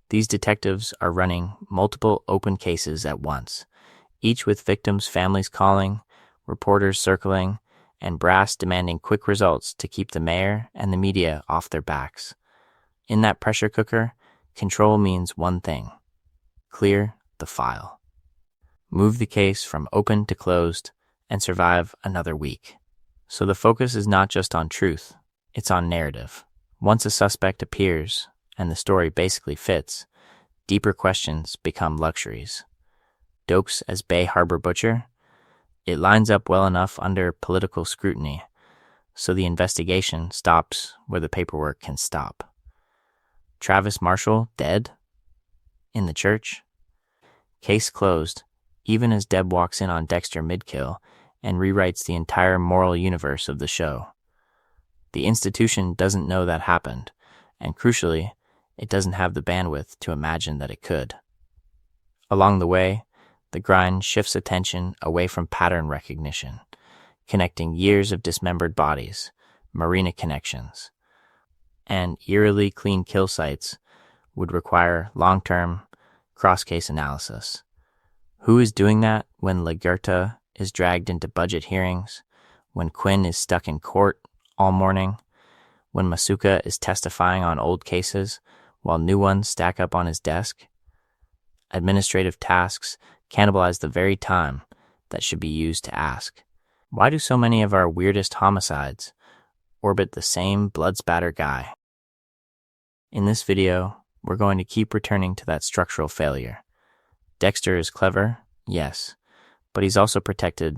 These detectives are running multiple open cases at once, each with victims' families calling, reporters circling, and brass demanding quick results to keep the mayor and the media off their backs. In that pressure cooker, control means one thing: clear the file. Move the case from open to closed and survive another week. So the focus is not just on truth, it's on narrative. Once a suspect appears, and the story basically fits, deeper questions become luxuries. Dokes as Bay Harbor Butcher? It lines up well enough under political scrutiny, so the investigation stops where the paperwork can stop. Travis Marshall dead? In the church? Case closed, even as Deb walks in on Dexter mid-kill and rewrites the entire moral universe of the show. The institution doesn't know that happened, and crucially, it doesn't have the bandwidth to imagine that it could. Along the way, the grind shifts attention away from pattern recognition, connecting years of dismembered bodies, marina connections, and eerily clean kill sites would require long-term cross-case analysis. Who is doing that when Lagerta is dragged into budget hearings, when Quinn is stuck in court all morning, when Masuka is testifying on old cases while new ones stack up on his desk? Administrative tasks cannibalize the very time that should be used to ask, why do so many of our weirdest homicides orbit the same blood-spatter guy? In this video, we're going to keep returning to that structural failure. Dexter is clever, yes, but he's also protected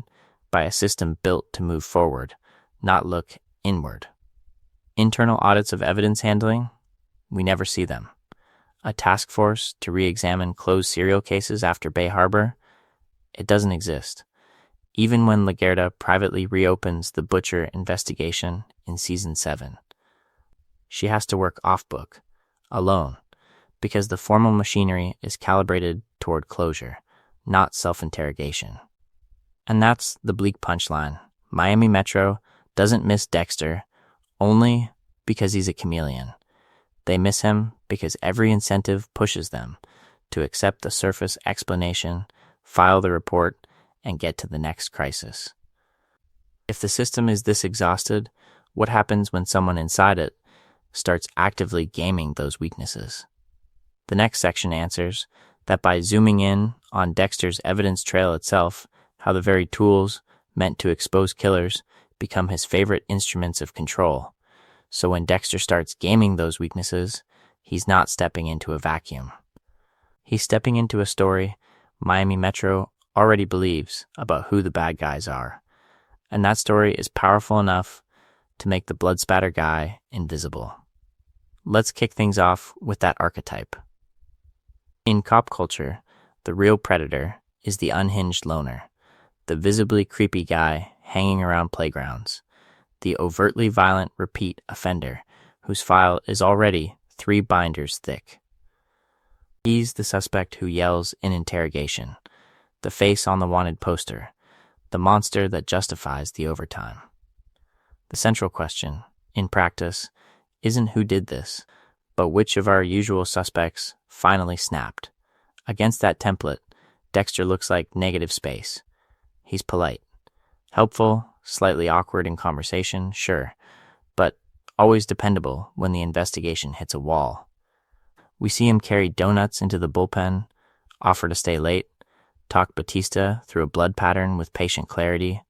by a system built to move forward, not look inward. Internal audits of evidence handling? We never see them. A task force to re-examine closed serial cases after Bay Harbor? It doesn't exist. Even when Lagerta privately reopens the Butcher investigation in Season 7. She has to work off-book, alone, because the formal machinery is calibrated toward closure, not self-interrogation. And that's the bleak punchline. Miami Metro doesn't miss Dexter only because he's a chameleon. They miss him because every incentive pushes them to accept the surface explanation, file the report, and get to the next crisis. If the system is this exhausted, what happens when someone inside it starts actively gaming those weaknesses? The next section answers that by zooming in on Dexter's evidence trail itself, how the very tools meant to expose killers become his favorite instruments of control. So when Dexter starts gaming those weaknesses, he's not stepping into a vacuum. He's stepping into a story Miami Metro already believes about who the bad guys are. And that story is powerful enough to make the blood spatter guy invisible. Let's kick things off with that archetype. In cop culture, the real predator is the unhinged loner, the visibly creepy guy hanging around playgrounds, the overtly violent repeat offender whose file is already 3 binders thick. He's the suspect who yells in interrogation, the face on the wanted poster, the monster that justifies the overtime. The central question, in practice, isn't who did this, but which of our usual suspects finally snapped. Against that template, Dexter looks like negative space. He's polite, helpful, slightly awkward in conversation, sure, but always dependable when the investigation hits a wall. We see him carry donuts into the bullpen, offer to stay late, talk Batista through a blood pattern with patient clarity.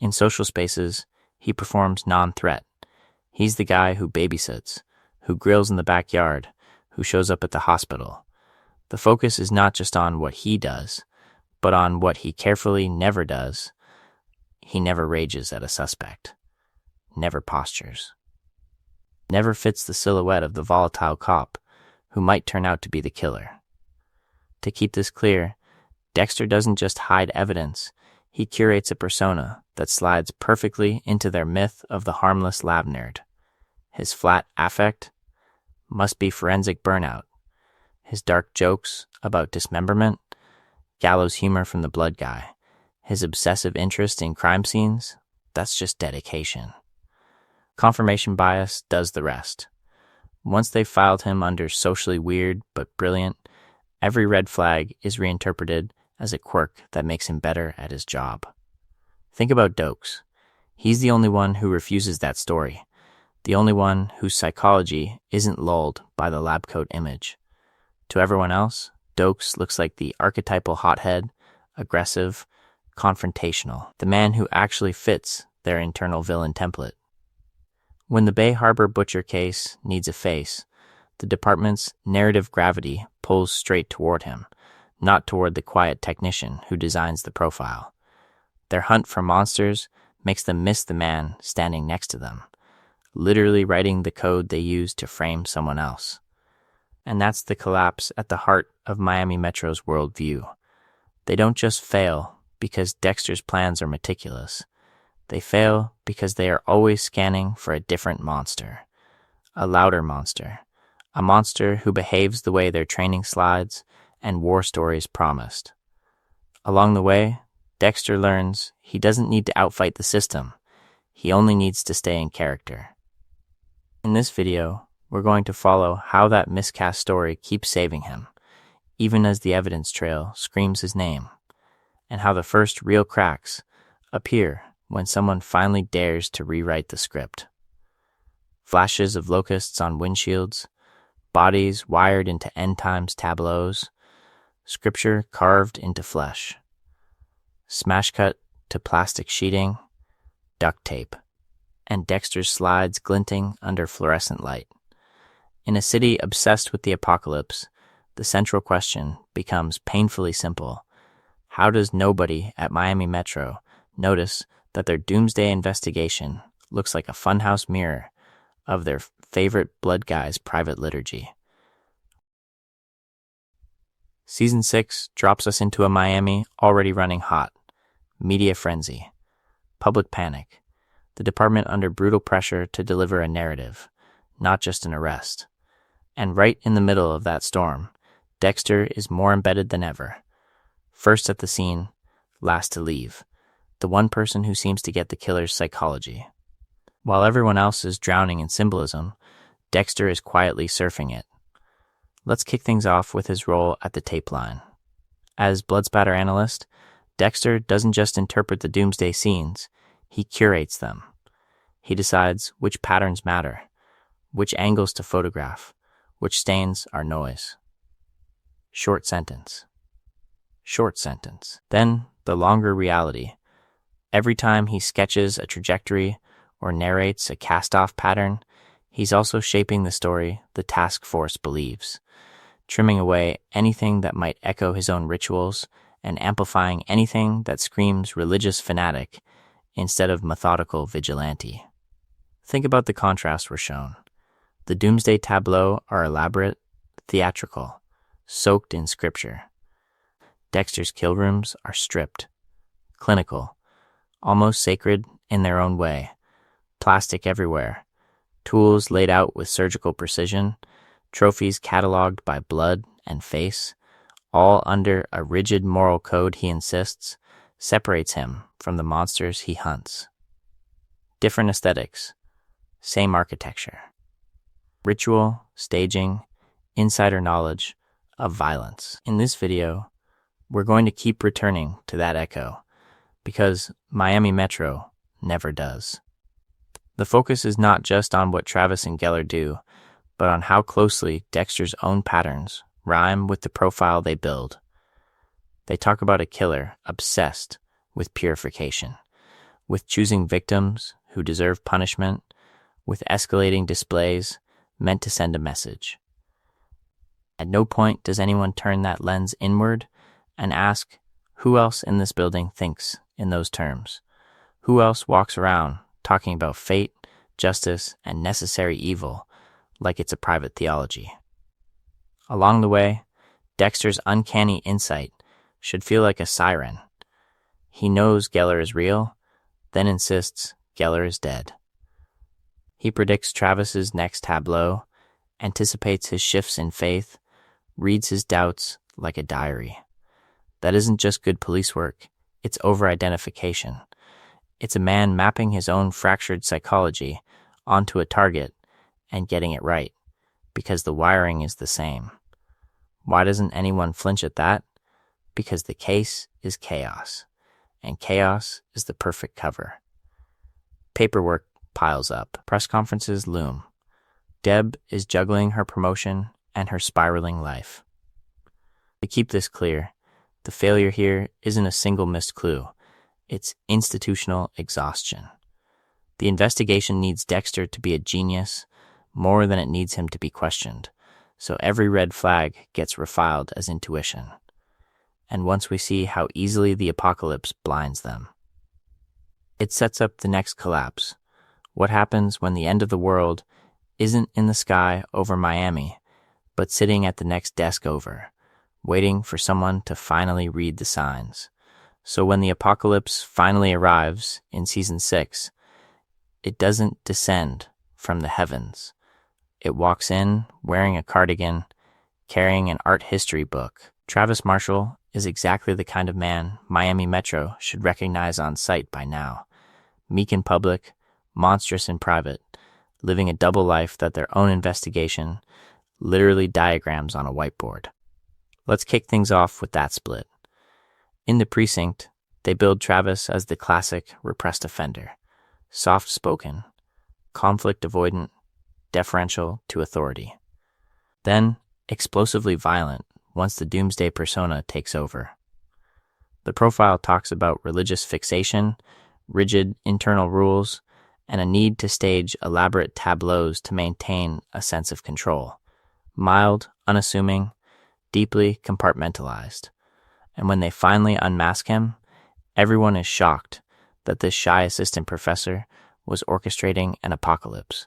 In social spaces, he performs non-threat. He's the guy who babysits, who grills in the backyard, who shows up at the hospital. The focus is not just on what he does, but on what he carefully never does. He never rages at a suspect, never postures, never fits the silhouette of the volatile cop who might turn out to be the killer. To keep this clear, Dexter doesn't just hide evidence, he curates a persona that slides perfectly into their myth of the harmless lab nerd. His flat affect must be forensic burnout. His dark jokes about dismemberment, gallows humor from the blood guy. His obsessive interest in crime scenes, that's just dedication. Confirmation bias does the rest. Once they've filed him under socially weird but brilliant, every red flag is reinterpreted as a quirk that makes him better at his job. Think about Dokes. He's the only one who refuses that story, the only one whose psychology isn't lulled by the lab coat image. To everyone else, Dokes looks like the archetypal hothead, aggressive, confrontational, the man who actually fits their internal villain template. When the Bay Harbor Butcher case needs a face, the department's narrative gravity pulls straight toward him, not toward the quiet technician who designs the profile. Their hunt for monsters makes them miss the man standing next to them, literally writing the code they use to frame someone else. And that's the collapse at the heart of Miami Metro's worldview. They don't just fail because Dexter's plans are meticulous. They fail because they are always scanning for a different monster, a louder monster, a monster who behaves the way their training slides and war stories promised. Along the way, Dexter learns he doesn't need to outfight the system. He only needs to stay in character. In this video, we're going to follow how that miscast story keeps saving him, even as the evidence trail screams his name, and how the first real cracks appear when someone finally dares to rewrite the script. Flashes of locusts on windshields, bodies wired into end times tableaus, scripture carved into flesh. Smash cut to plastic sheeting, duct tape, and Dexter's slides glinting under fluorescent light. In a city obsessed with the apocalypse, the central question becomes painfully simple. How does nobody at Miami Metro notice that their doomsday investigation looks like a funhouse mirror of their favorite blood guy's private liturgy? Season 6 drops us into a Miami already running hot. Media frenzy. Public panic. The department under brutal pressure to deliver a narrative, not just an arrest. And right in the middle of that storm, Dexter is more embedded than ever. First at the scene, last to leave. The one person who seems to get the killer's psychology. While everyone else is drowning in symbolism, Dexter is quietly surfing it. Let's kick things off with his role at the tape line. As bloodspatter analyst, Dexter doesn't just interpret the doomsday scenes, he curates them. He decides which patterns matter, which angles to photograph, which stains are noise. Short sentence. Short sentence. Then the longer reality. Every time he sketches a trajectory or narrates a cast-off pattern, he's also shaping the story the task force believes, trimming away anything that might echo his own rituals and amplifying anything that screams religious fanatic instead of methodical vigilante. Think about the contrast we're shown. The doomsday tableaux are elaborate, theatrical, soaked in scripture. Dexter's kill rooms are stripped, clinical, almost sacred in their own way. Plastic everywhere, tools laid out with surgical precision, trophies cataloged by blood and face, all under a rigid moral code he insists separates him from the monsters he hunts. Different aesthetics, same architecture. Ritual, staging, insider knowledge of violence. In this video, we're going to keep returning to that echo, because Miami Metro never does. The focus is not just on what Travis and Geller do, but on how closely Dexter's own patterns rhyme with the profile they build. They talk about a killer obsessed with purification, with choosing victims who deserve punishment, with escalating displays meant to send a message. At no point does anyone turn that lens inward and ask who else in this building thinks in those terms, who else walks around talking about fate, justice, and necessary evil like it's a private theology. Along the way, Dexter's uncanny insight should feel like a siren. He knows Geller is real, then insists Geller is dead. He predicts Travis's next tableau, anticipates his shifts in faith, reads his doubts like a diary. That isn't just good police work, it's over-identification. It's a man mapping his own fractured psychology onto a target and getting it right, because the wiring is the same. Why doesn't anyone flinch at that? Because the case is chaos, and chaos is the perfect cover. Paperwork piles up. Press conferences loom. Deb is juggling her promotion and her spiraling life. To keep this clear, the failure here isn't a single missed clue. It's institutional exhaustion. The investigation needs Dexter to be a genius more than it needs him to be questioned, so every red flag gets refiled as intuition. And once we see how easily the apocalypse blinds them, it sets up the next collapse. What happens when the end of the world isn't in the sky over Miami, but sitting at the next desk over, waiting for someone to finally read the signs? So when the apocalypse finally arrives in Season 6, it doesn't descend from the heavens. It walks in wearing a cardigan, carrying an art history book. Travis Marshall is exactly the kind of man Miami Metro should recognize on sight by now. Meek in public, monstrous in private, living a double life that their own investigation literally diagrams on a whiteboard. Let's kick things off with that split. In the precinct, they build Travis as the classic repressed offender, soft-spoken, conflict-avoidant, deferential to authority. Then, explosively violent once the doomsday persona takes over. The profile talks about religious fixation, rigid internal rules, and a need to stage elaborate tableaus to maintain a sense of control. Mild, unassuming, deeply compartmentalized. And when they finally unmask him, everyone is shocked that this shy assistant professor was orchestrating an apocalypse.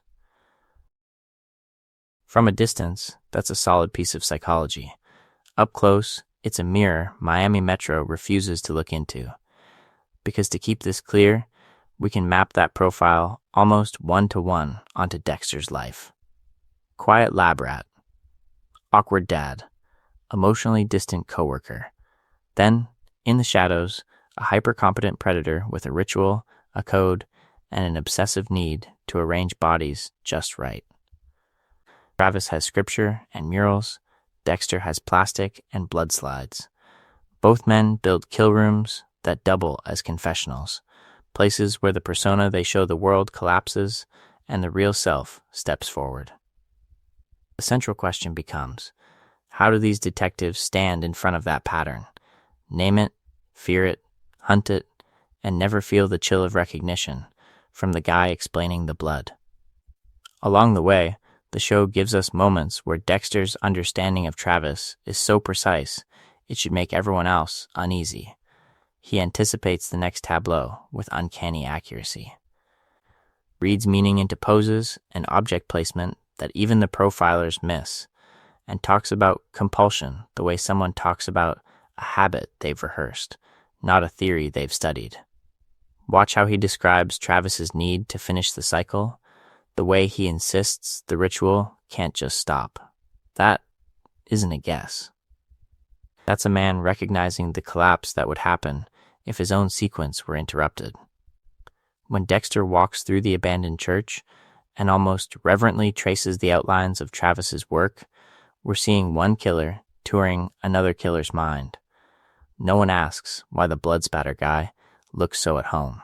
From a distance, that's a solid piece of psychology. Up close, it's a mirror Miami Metro refuses to look into. Because to keep this clear, we can map that profile almost one-to-one onto Dexter's life. Quiet lab rat. Awkward dad. Emotionally distant coworker. Then, in the shadows, a hyper-competent predator with a ritual, a code, and an obsessive need to arrange bodies just right. Travis has scripture and murals. Dexter has plastic and blood slides. Both men build kill rooms that double as confessionals, places where the persona they show the world collapses and the real self steps forward. The central question becomes, how do these detectives stand in front of that pattern? Name it, fear it, hunt it, and never feel the chill of recognition from the guy explaining the blood. Along the way, the show gives us moments where Dexter's understanding of Travis is so precise it should make everyone else uneasy. He anticipates the next tableau with uncanny accuracy. Reads meaning into poses and object placement that even the profilers miss, and talks about compulsion the way someone talks about a habit they've rehearsed, not a theory they've studied. Watch how he describes Travis's need to finish the cycle, the way he insists the ritual can't just stop. That isn't a guess. That's a man recognizing the collapse that would happen if his own sequence were interrupted. When Dexter walks through the abandoned church and almost reverently traces the outlines of Travis's work, we're seeing one killer touring another killer's mind. No one asks why the blood spatter guy looks so at home.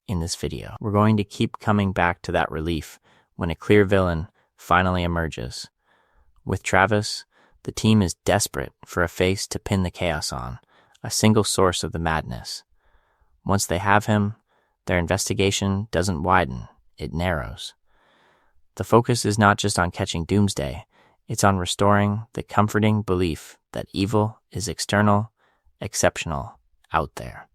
In this video, we're going to keep coming back to that relief when a clear villain finally emerges. With Travis, the team is desperate for a face to pin the chaos on, a single source of the madness. Once they have him, their investigation doesn't widen, it narrows. The focus is not just on catching Doomsday, it's on restoring the comforting belief that evil is external, exceptional, out there.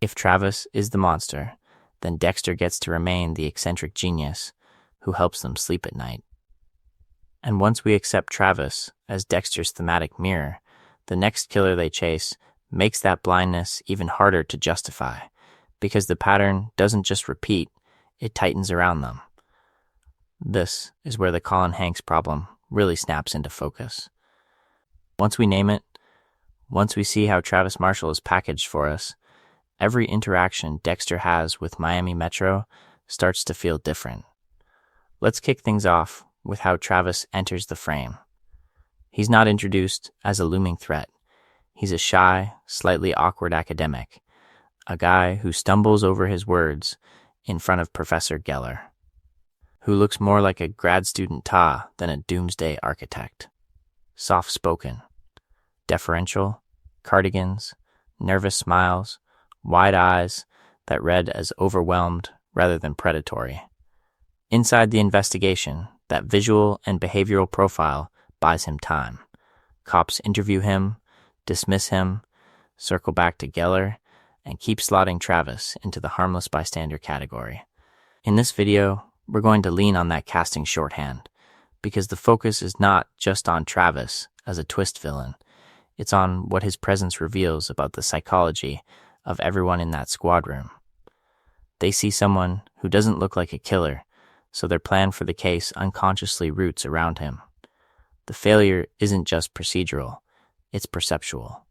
If Travis is the monster, then Dexter gets to remain the eccentric genius who helps them sleep at night. And once we accept Travis as Dexter's thematic mirror, the next killer they chase makes that blindness even harder to justify, because the pattern doesn't just repeat, it tightens around them. This is where the Colin Hanks problem really snaps into focus. Once we name it, once we see how Travis Marshall is packaged for us, every interaction Dexter has with Miami Metro starts to feel different. Let's kick things off with how Travis enters the frame. He's not introduced as a looming threat. He's a shy, slightly awkward academic, a guy who stumbles over his words in front of Professor Geller, who looks more like a grad student than a doomsday architect. Soft-spoken, deferential, cardigans, nervous smiles, wide eyes that read as overwhelmed rather than predatory. Inside the investigation, that visual and behavioral profile buys him time. Cops interview him, dismiss him, circle back to Geller, and keep slotting Travis into the harmless bystander category. In this video, we're going to lean on that casting shorthand, because the focus is not just on Travis as a twist villain. It's on what his presence reveals about the psychology of everyone in that squad room. They see someone who doesn't look like a killer, so their plan for the case unconsciously roots around him. The failure isn't just procedural, it's perceptual.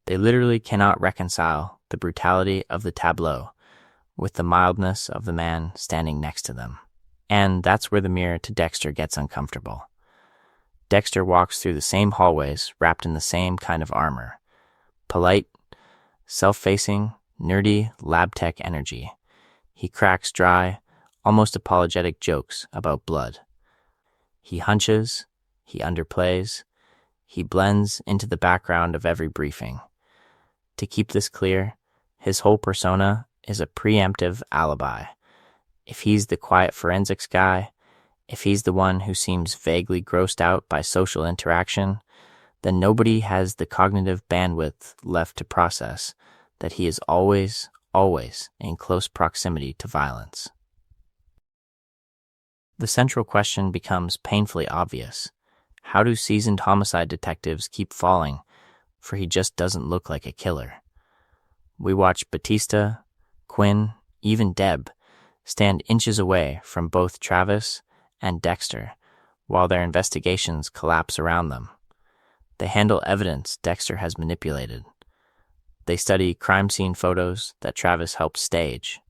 They literally cannot reconcile the brutality of the tableau with the mildness of the man standing next to them. And that's where the mirror to Dexter gets uncomfortable. Dexter walks through the same hallways, wrapped in the same kind of armor. Polite, self-facing, nerdy, lab tech energy. He cracks dry, almost apologetic jokes about blood. He hunches, he underplays, he blends into the background of every briefing. To keep this clear, his whole persona is a preemptive alibi. If he's the quiet forensics guy, if he's the one who seems vaguely grossed out by social interaction, then nobody has the cognitive bandwidth left to process that he is always in close proximity to violence. The central question becomes painfully obvious. How do seasoned homicide detectives keep falling for he just doesn't look like a killer? We watch Batista, Quinn, even Deb stand inches away from both Travis and Dexter while their investigations collapse around them. They handle evidence Dexter has manipulated. They study crime scene photos that Travis helped stage.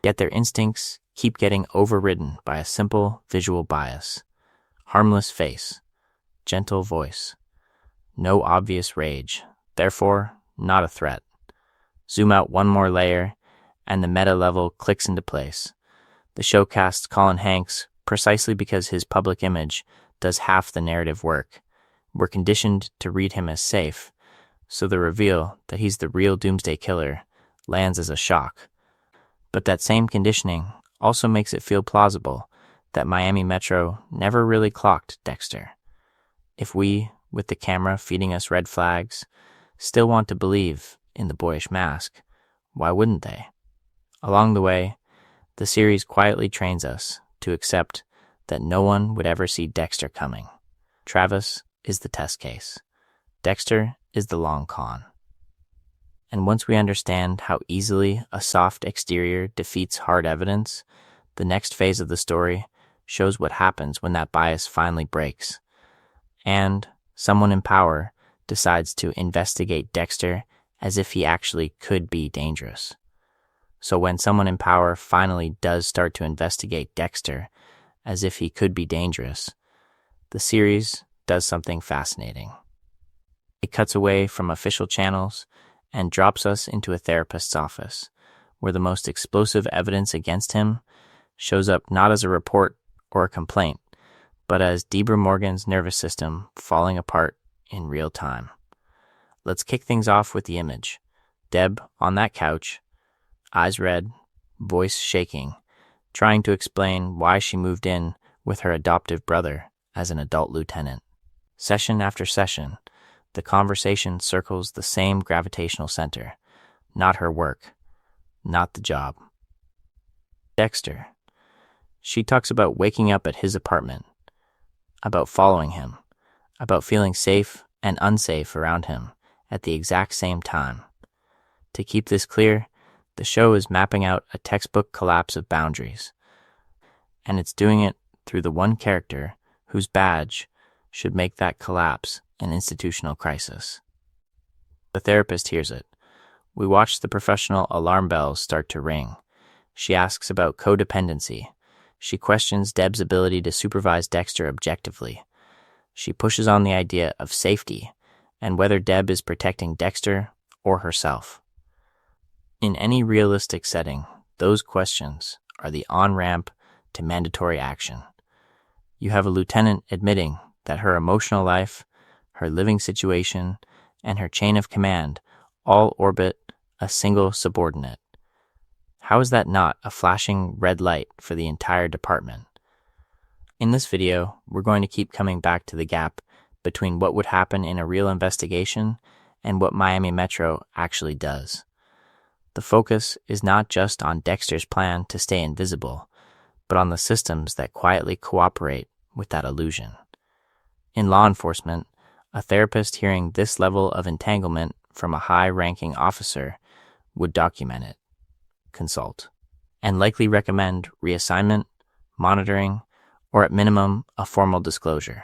Yet their instincts keep getting overridden by a simple visual bias. Harmless face, gentle voice, no obvious rage, therefore not a threat. Zoom out one more layer, and the meta level clicks into place. The show casts Colin Hanks precisely because his public image does half the narrative work. We're conditioned to read him as safe, so the reveal that he's the real doomsday killer lands as a shock. But that same conditioning also makes it feel plausible that Miami Metro never really clocked Dexter. If we, with the camera feeding us red flags, still want to believe in the boyish mask, why wouldn't they? Along the way, the series quietly trains us to accept that no one would ever see Dexter coming. Travis is the test case. Dexter is the long con. And once we understand how easily a soft exterior defeats hard evidence, the next phase of the story shows what happens when that bias finally breaks. And someone in power decides to investigate Dexter as if he actually could be dangerous. So when someone in power finally does start to investigate Dexter as if he could be dangerous, the series does something fascinating. It cuts away from official channels and drops us into a therapist's office, where the most explosive evidence against him shows up not as a report or a complaint, but as Debra Morgan's nervous system falling apart in real time. Let's kick things off with the image. Deb on that couch, eyes red, voice shaking, trying to explain why she moved in with her adoptive brother as an adult lieutenant. Session after session, the conversation circles the same gravitational center, not her work, not the job. Dexter. She talks about waking up at his apartment, about following him, about feeling safe and unsafe around him at the exact same time. To keep this clear, the show is mapping out a textbook collapse of boundaries, and it's doing it through the one character whose badge should make that collapse an institutional crisis. The therapist hears it. We watch the professional alarm bells start to ring. She asks about codependency. She questions Deb's ability to supervise Dexter objectively. She pushes on the idea of safety and whether Deb is protecting Dexter or herself. In any realistic setting, those questions are the on-ramp to mandatory action. You have a lieutenant admitting that her emotional life, her living situation, and her chain of command all orbit a single subordinate. How is that not a flashing red light for the entire department? In this video, we're going to keep coming back to the gap between what would happen in a real investigation and what Miami Metro actually does. The focus is not just on Dexter's plan to stay invisible, but on the systems that quietly cooperate with that illusion. In law enforcement, a therapist hearing this level of entanglement from a high-ranking officer would document it, consult, and likely recommend reassignment, monitoring, or at minimum, a formal disclosure.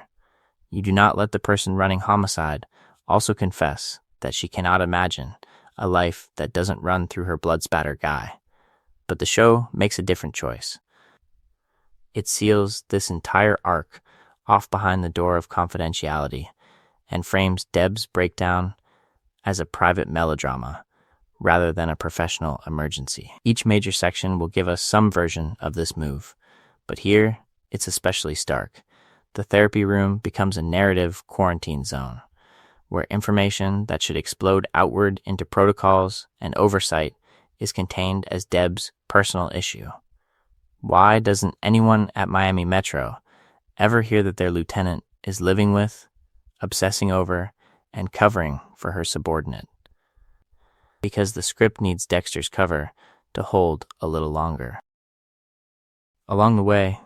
You do not let the person running homicide also confess that she cannot imagine a life that doesn't run through her blood spatter guy. But the show makes a different choice. It seals this entire arc off behind the door of confidentiality and frames Deb's breakdown as a private melodrama rather than a professional emergency. Each major section will give us some version of this move, but here it's especially stark. The therapy room becomes a narrative quarantine zone, where information that should explode outward into protocols and oversight is contained as Deb's personal issue. Why doesn't anyone at Miami Metro ever hear that their lieutenant is living with, obsessing over, and covering for her subordinate? Because the script needs Dexter's cover to hold a little longer. Along the way,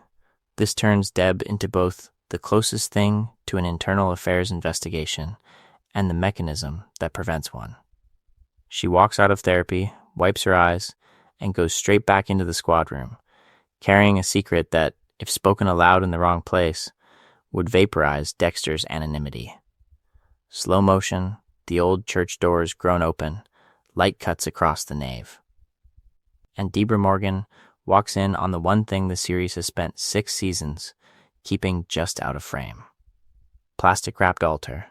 this turns Deb into both the closest thing to an internal affairs investigation and the mechanism that prevents one. She walks out of therapy, wipes her eyes, and goes straight back into the squad room, carrying a secret that, if spoken aloud in the wrong place, would vaporize Dexter's anonymity. Slow motion, the old church doors grown open, light cuts across the nave. And Debra Morgan walks in on the one thing the series has spent 6 seasons keeping just out of frame. Plastic-wrapped altar.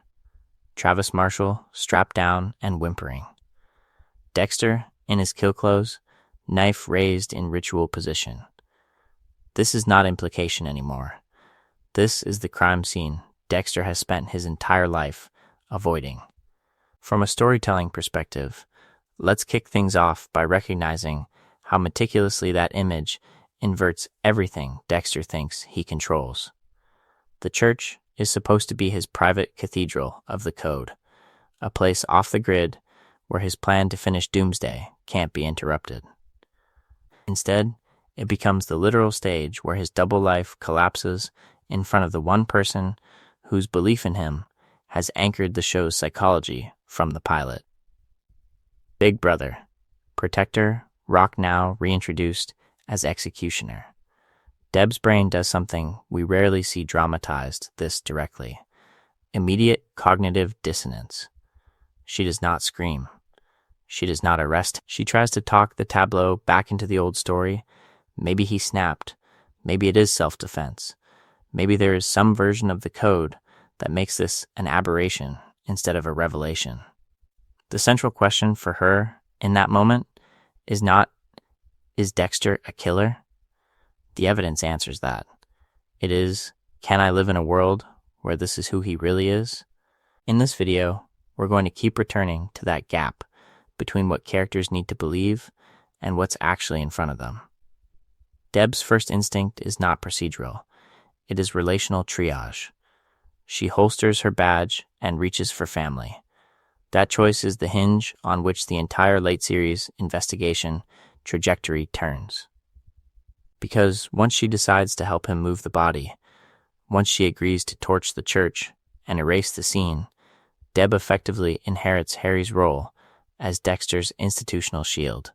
Travis Marshall strapped down and whimpering. Dexter, in his kill clothes, knife raised in ritual position. This is not implication anymore. This is the crime scene Dexter has spent his entire life avoiding. From a storytelling perspective, let's kick things off by recognizing how meticulously that image inverts everything Dexter thinks he controls. The church is supposed to be his private cathedral of the code, a place off the grid where his plan to finish Doomsday can't be interrupted. Instead, it becomes the literal stage where his double life collapses in front of the one person whose belief in him has anchored the show's psychology from the pilot. Big Brother, protector, rock now reintroduced as executioner. Deb's brain does something we rarely see dramatized this directly. Immediate cognitive dissonance. She does not scream. She does not arrest. She tries to talk the tableau back into the old story. Maybe he snapped. Maybe it is self-defense. Maybe there is some version of the code that makes this an aberration instead of a revelation. The central question for her in that moment is not, is Dexter a killer? The evidence answers that. It is, can I live in a world where this is who he really is? In this video, we're going to keep returning to that gap between what characters need to believe and what's actually in front of them. Deb's first instinct is not procedural. It is relational triage. She holsters her badge and reaches for family. That choice is the hinge on which the entire late series investigation trajectory turns. Because once she decides to help him move the body, once she agrees to torch the church and erase the scene, Deb effectively inherits Harry's role as Dexter's institutional shield.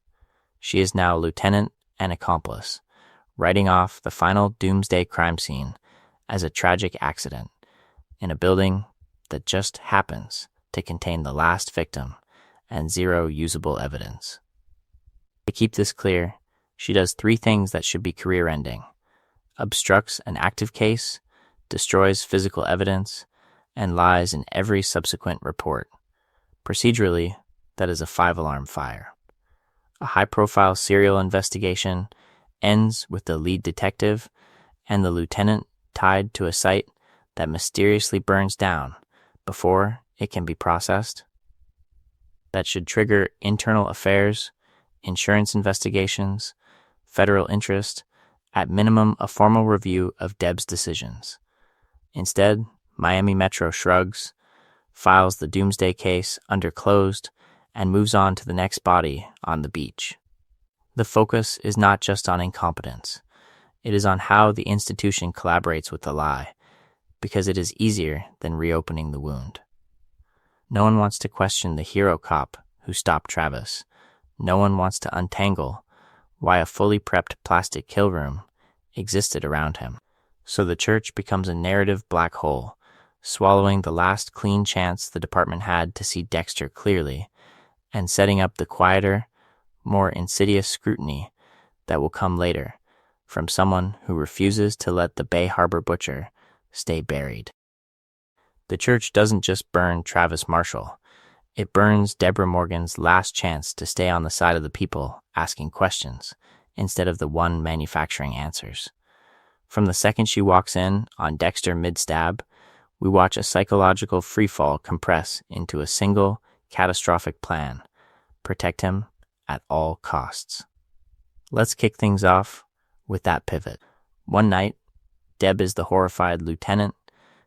She is now lieutenant and accomplice, writing off the final doomsday crime scene as a tragic accident in a building that just happens to contain the last victim and zero usable evidence. To keep this clear, she does 3 things that should be career-ending: obstructs an active case, destroys physical evidence, and lies in every subsequent report. Procedurally, that is a 5-alarm fire. A high-profile serial investigation ends with the lead detective and the lieutenant tied to a site that mysteriously burns down before it can be processed. That should trigger internal affairs, insurance investigations, federal interest, at minimum a formal review of Deb's decisions. Instead, Miami Metro shrugs, files the doomsday case under closed, and moves on to the next body on the beach. The focus is not just on incompetence. It is on how the institution collaborates with the lie, because it is easier than reopening the wound. No one wants to question the hero cop who stopped Travis. No one wants to untangle why a fully prepped plastic kill room existed around him. So the church becomes a narrative black hole, swallowing the last clean chance the department had to see Dexter clearly, and setting up the quieter, more insidious scrutiny that will come later, from someone who refuses to let the Bay Harbor butcher stay buried. The church doesn't just burn Travis Marshall, it burns Deborah Morgan's last chance to stay on the side of the people asking questions instead of the one manufacturing answers. From the second she walks in on Dexter mid-stab, we watch a psychological freefall compress into a single, catastrophic plan: protect him at all costs. Let's kick things off with that pivot. One night, Deb is the horrified lieutenant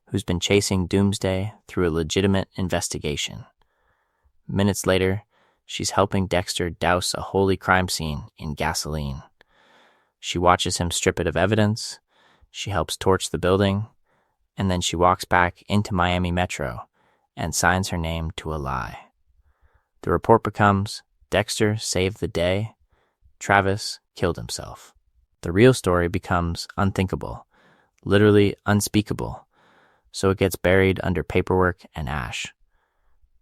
who's been chasing Doomsday through a legitimate investigation. Minutes later, she's helping Dexter douse a holy crime scene in gasoline. She watches him strip it of evidence, she helps torch the building, and then she walks back into Miami Metro and signs her name to a lie. The report becomes, Dexter saved the day, Travis killed himself. The real story becomes unthinkable, literally unspeakable, so it gets buried under paperwork and ash.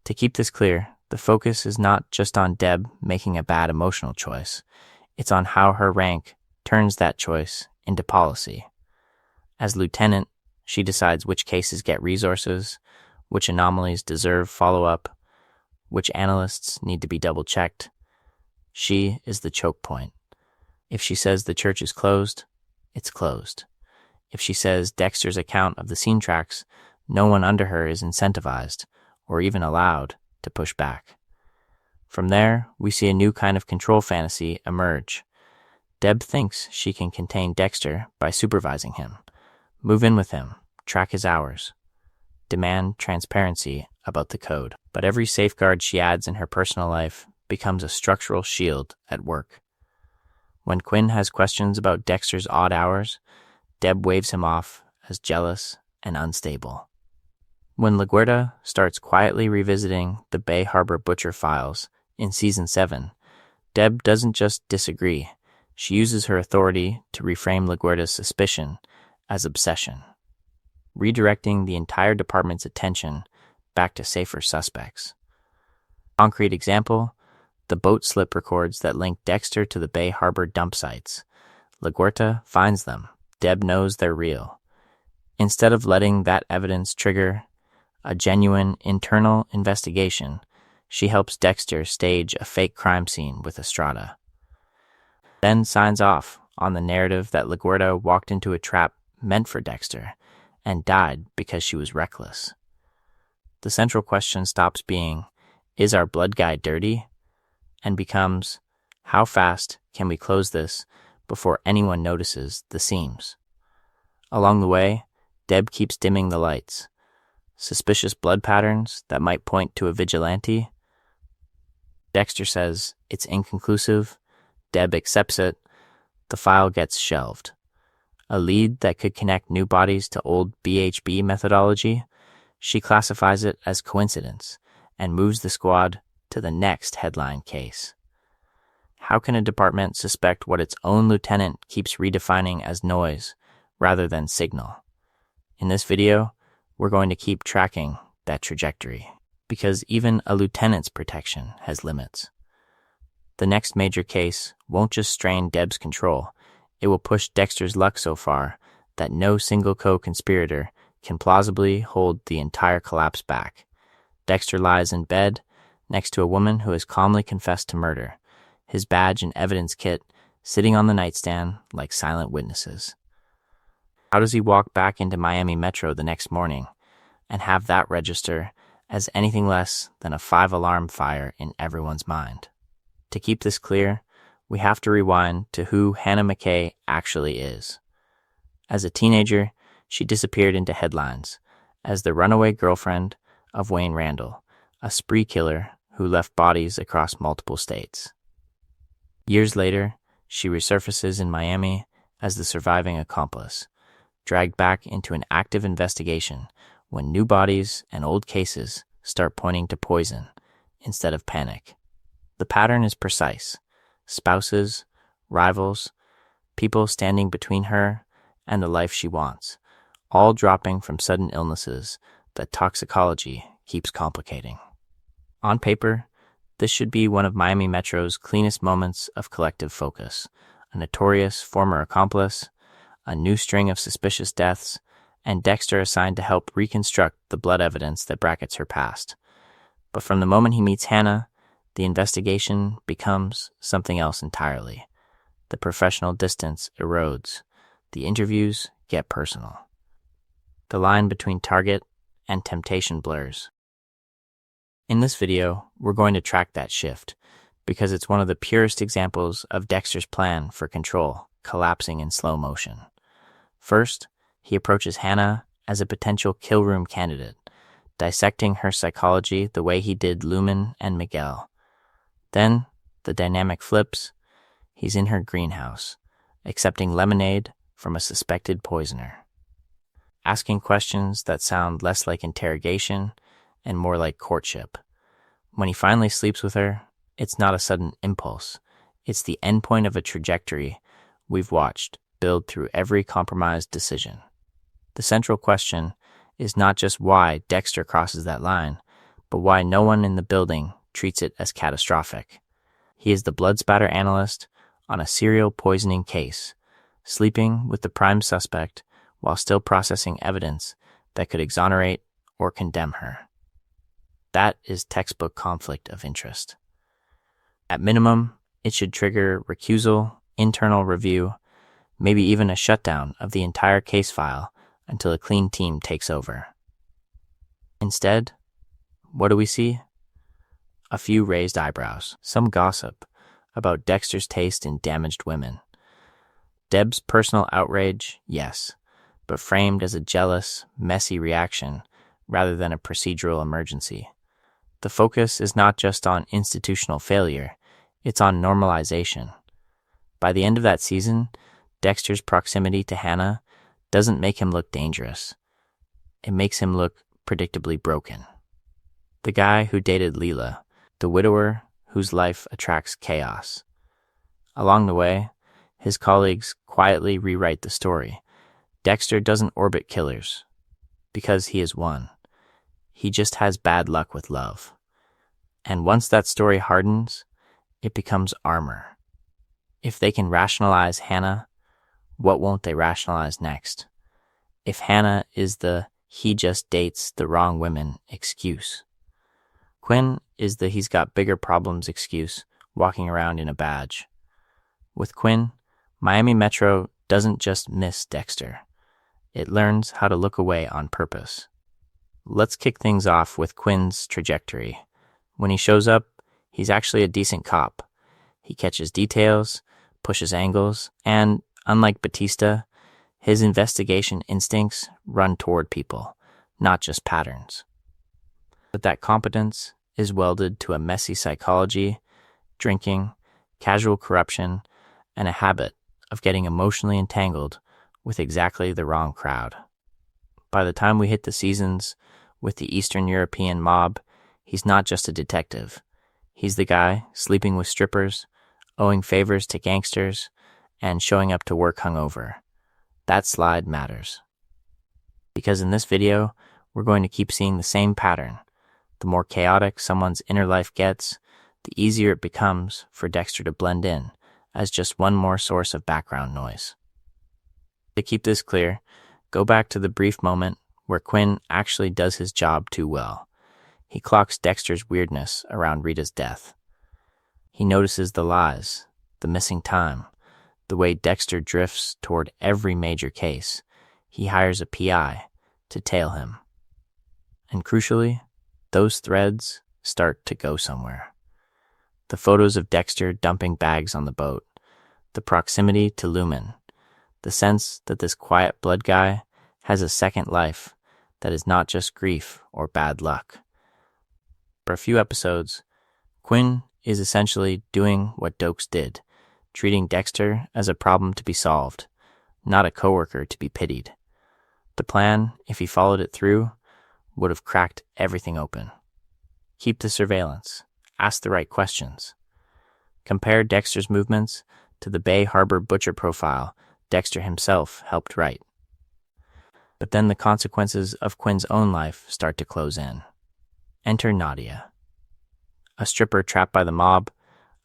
To keep this clear, the focus is not just on Deb making a bad emotional choice, it's on how her rank turns that choice into policy. As lieutenant, she decides which cases get resources, which anomalies deserve follow-up, which analysts need to be double-checked. She is the choke point. If she says the church is closed, it's closed. If she says Dexter's account of the scene tracks, no one under her is incentivized, or even allowed, to push back. From there, we see a new kind of control fantasy emerge. Deb thinks she can contain Dexter by supervising him, move in with him, track his hours, demand transparency about the code. But every safeguard she adds in her personal life becomes a structural shield at work. When Quinn has questions about Dexter's odd hours, Deb waves him off as jealous and unstable. When LaGuerta starts quietly revisiting the Bay Harbor Butcher files in Season 7, Deb doesn't just disagree, she uses her authority to reframe LaGuerta's suspicion as obsession, redirecting the entire department's attention back to safer suspects. Concrete example, the boat slip records that link Dexter to the Bay Harbor dump sites. LaGuerta finds them. Deb knows they're real. Instead of letting that evidence trigger a genuine internal investigation, she helps Dexter stage a fake crime scene with Estrada. Then signs off on the narrative that LaGuerta walked into a trap meant for Dexter and died because she was reckless. The central question stops being, is our blood guy dirty? And becomes, how fast can we close this before anyone notices the seams? Along the way, Deb keeps dimming the lights. Suspicious blood patterns that might point to a vigilante. Dexter says it's inconclusive. Deb accepts it. The file gets shelved. A lead that could connect new bodies to old BHB methodology, she classifies it as coincidence and moves the squad to the next headline case. How can a department suspect what its own lieutenant keeps redefining as noise rather than signal? In this video, we're going to keep tracking that trajectory, because even a lieutenant's protection has limits. The next major case won't just strain Deb's control, it will push Dexter's luck so far that no single co-conspirator can plausibly hold the entire collapse back. Dexter lies in bed next to a woman who has calmly confessed to murder, his badge and evidence kit sitting on the nightstand like silent witnesses. How does he walk back into Miami Metro the next morning and have that register as anything less than a 5-alarm fire in everyone's mind? To keep this clear, we have to rewind to who Hannah McKay actually is. As a teenager, she disappeared into headlines as the runaway girlfriend of Wayne Randall, a spree killer who left bodies across multiple states. Years later, she resurfaces in Miami as the surviving accomplice, dragged back into an active investigation when new bodies and old cases start pointing to poison instead of panic. The pattern is precise: spouses, rivals, people standing between her and the life she wants, all dropping from sudden illnesses that toxicology keeps complicating. On paper, this should be one of Miami Metro's cleanest moments of collective focus, a notorious former accomplice, a new string of suspicious deaths, and Dexter assigned to help reconstruct the blood evidence that brackets her past. But from the moment he meets Hannah, the investigation becomes something else entirely. The professional distance erodes. The interviews get personal. The line between target and temptation blurs. In this video, we're going to track that shift, because it's one of the purest examples of Dexter's plan for control collapsing in slow motion. First, he approaches Hannah as a potential kill room candidate, dissecting her psychology the way he did Lumen and Miguel. Then, the dynamic flips. He's in her greenhouse, accepting lemonade from a suspected poisoner, asking questions that sound less like interrogation and more like courtship. When he finally sleeps with her, it's not a sudden impulse. It's the endpoint of a trajectory we've watched build through every compromised decision. The central question is not just why Dexter crosses that line, but why no one in the building treats it as catastrophic. He is the blood spatter analyst on a serial poisoning case, sleeping with the prime suspect while still processing evidence that could exonerate or condemn her. That is textbook conflict of interest. At minimum, it should trigger recusal, internal review, maybe even a shutdown of the entire case file until a clean team takes over. Instead, what do we see? A few raised eyebrows, some gossip about Dexter's taste in damaged women. Deb's personal outrage, yes, but framed as a jealous, messy reaction rather than a procedural emergency. The focus is not just on institutional failure, it's on normalization. By the end of that season, Dexter's proximity to Hannah doesn't make him look dangerous. It makes him look predictably broken. The guy who dated Leela, the widower whose life attracts chaos. Along the way, his colleagues quietly rewrite the story. Dexter doesn't orbit killers because he is one. He just has bad luck with love. And once that story hardens, it becomes armor. If they can rationalize Hannah, what won't they rationalize next? If Hannah is the "he just dates the wrong women" excuse, Quinn is the "he's got bigger problems" excuse, walking around in a badge. With Quinn, Miami Metro doesn't just miss Dexter. It learns how to look away on purpose. Let's kick things off with Quinn's trajectory. When he shows up, he's actually a decent cop. He catches details, pushes angles, and, unlike Batista, his investigation instincts run toward people, not just patterns. But that competence is welded to a messy psychology, drinking, casual corruption, and a habit of getting emotionally entangled with exactly the wrong crowd. By the time we hit the seasons with the Eastern European mob, he's not just a detective. He's the guy sleeping with strippers, owing favors to gangsters, and showing up to work hungover. That slide matters. Because in this video, we're going to keep seeing the same pattern. The more chaotic someone's inner life gets, the easier it becomes for Dexter to blend in as just one more source of background noise. To keep this clear, go back to the brief moment where Quinn actually does his job too well. He clocks Dexter's weirdness around Rita's death. He notices the lies, the missing time, the way Dexter drifts toward every major case. He hires a PI to tail him. And crucially, those threads start to go somewhere. The photos of Dexter dumping bags on the boat, the proximity to Lumen, the sense that this quiet blood guy has a second life that is not just grief or bad luck. For a few episodes, Quinn is essentially doing what Dokes did, treating Dexter as a problem to be solved, not a coworker to be pitied. The plan, if he followed it through, would have cracked everything open. Keep the surveillance. Ask the right questions. Compare Dexter's movements to the Bay Harbor butcher profile Dexter himself helped write. But then the consequences of Quinn's own life start to close in. Enter Nadia, a stripper trapped by the mob,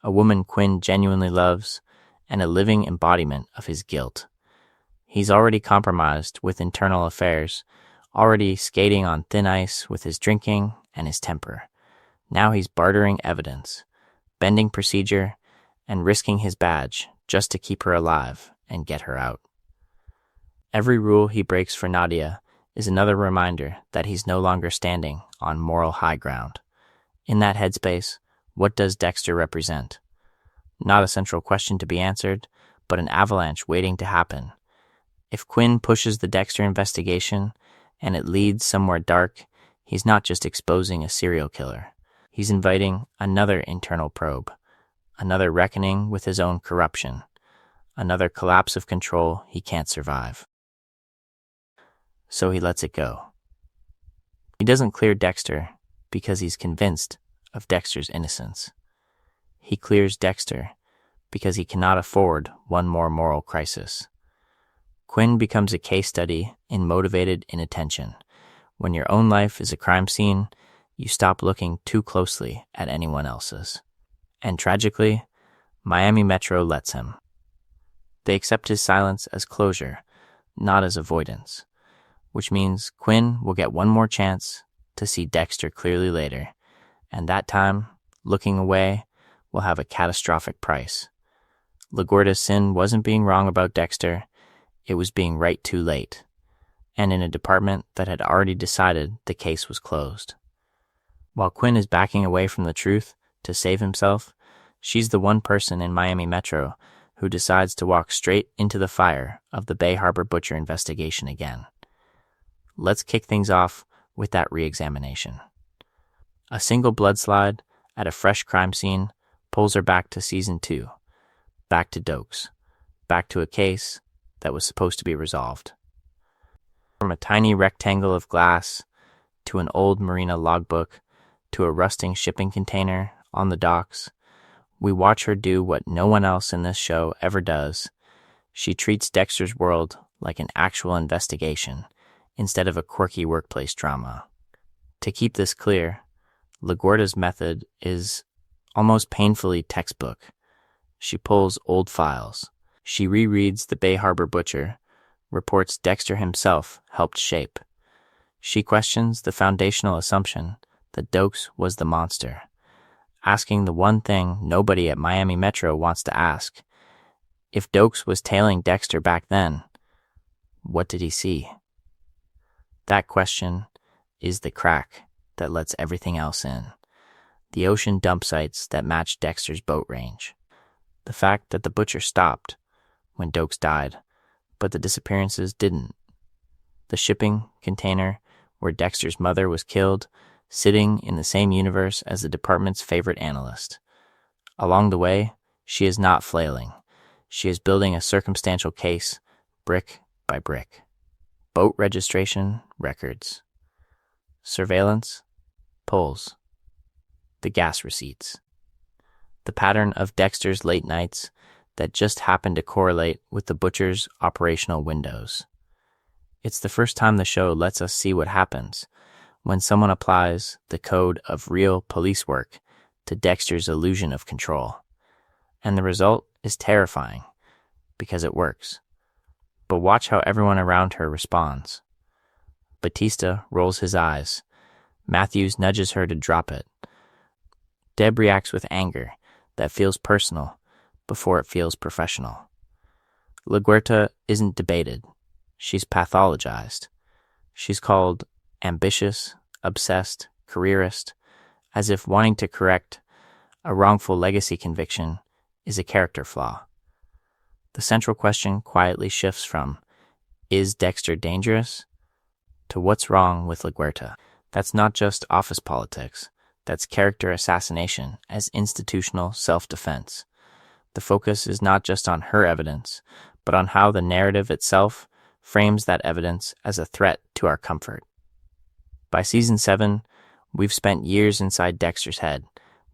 a woman Quinn genuinely loves, and a living embodiment of his guilt. He's already compromised with internal affairs, already skating on thin ice with his drinking and his temper. Now he's bartering evidence, bending procedure, and risking his badge just to keep her alive and get her out. Every rule he breaks for Nadia is another reminder that he's no longer standing on moral high ground. In that headspace, what does Dexter represent? Not a central question to be answered, but an avalanche waiting to happen. If Quinn pushes the Dexter investigation and it leads somewhere dark, he's not just exposing a serial killer. He's inviting another internal probe, another reckoning with his own corruption, another collapse of control he can't survive. So he lets it go. He doesn't clear Dexter because he's convinced of Dexter's innocence. He clears Dexter because he cannot afford one more moral crisis. Quinn becomes a case study in motivated inattention. When your own life is a crime scene, you stop looking too closely at anyone else's. And tragically, Miami Metro lets him. They accept his silence as closure, not as avoidance, which means Quinn will get one more chance to see Dexter clearly later, and that time, looking away, will have a catastrophic price. LaGuardia's sin wasn't being wrong about Dexter, it was being right too late, and in a department that had already decided the case was closed. While Quinn is backing away from the truth to save himself, she's the one person in Miami Metro who decides to walk straight into the fire of the Bay Harbor Butcher investigation again. Let's kick things off with that re-examination. A single blood slide at a fresh crime scene pulls her back to season 2, back to Dokes, back to a case that was supposed to be resolved. From a tiny rectangle of glass to an old marina logbook to a rusting shipping container on the docks, we watch her do what no one else in this show ever does. She treats Dexter's world like an actual investigation instead of a quirky workplace drama. To keep this clear, LaGuardia's method is almost painfully textbook. She pulls old files. She rereads the Bay Harbor Butcher, reports Dexter himself helped shape. She questions the foundational assumption that Dokes was the monster, asking the one thing nobody at Miami Metro wants to ask. If Dokes was tailing Dexter back then, what did he see? That question is the crack that lets everything else in. The ocean dump sites that match Dexter's boat range. The fact that the butcher stopped when Dokes died, but the disappearances didn't. The shipping container where Dexter's mother was killed, sitting in the same universe as the department's favorite analyst. Along the way, she is not flailing. She is building a circumstantial case, brick by brick. Boat registration records. Surveillance pulls. The gas receipts. The pattern of Dexter's late nights that just happened to correlate with the butcher's operational windows. It's the first time the show lets us see what happens when someone applies the code of real police work to Dexter's illusion of control. And the result is terrifying because it works. But watch how everyone around her responds. Batista rolls his eyes. Matthews nudges her to drop it. Deb reacts with anger that feels personal before it feels professional. LaGuardia isn't debated. She's pathologized. She's called ambitious, obsessed, careerist, as if wanting to correct a wrongful legacy conviction is a character flaw. The central question quietly shifts from, is Dexter dangerous? To what's wrong with LaGuardia? That's not just office politics. That's character assassination as institutional self-defense. The focus is not just on her evidence, but on how the narrative itself frames that evidence as a threat to our comfort. By season 7, we've spent years inside Dexter's head,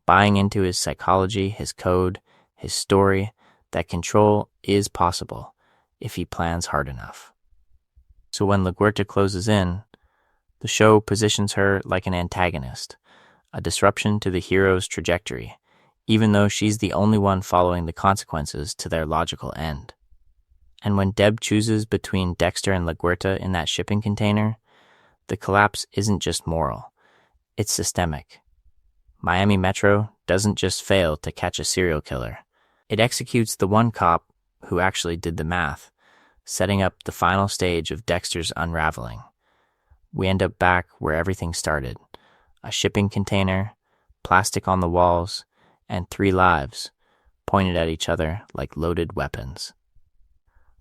buying into his psychology, his code, his story, that control is possible if he plans hard enough. So when LaGuardia closes in, the show positions her like an antagonist, a disruption to the hero's trajectory, even though she's the only one following the consequences to their logical end. And when Deb chooses between Dexter and LaGuerta in that shipping container, the collapse isn't just moral, it's systemic. Miami Metro doesn't just fail to catch a serial killer. It executes the one cop who actually did the math, setting up the final stage of Dexter's unraveling. We end up back where everything started: a shipping container, plastic on the walls, and 3 lives pointed at each other like loaded weapons.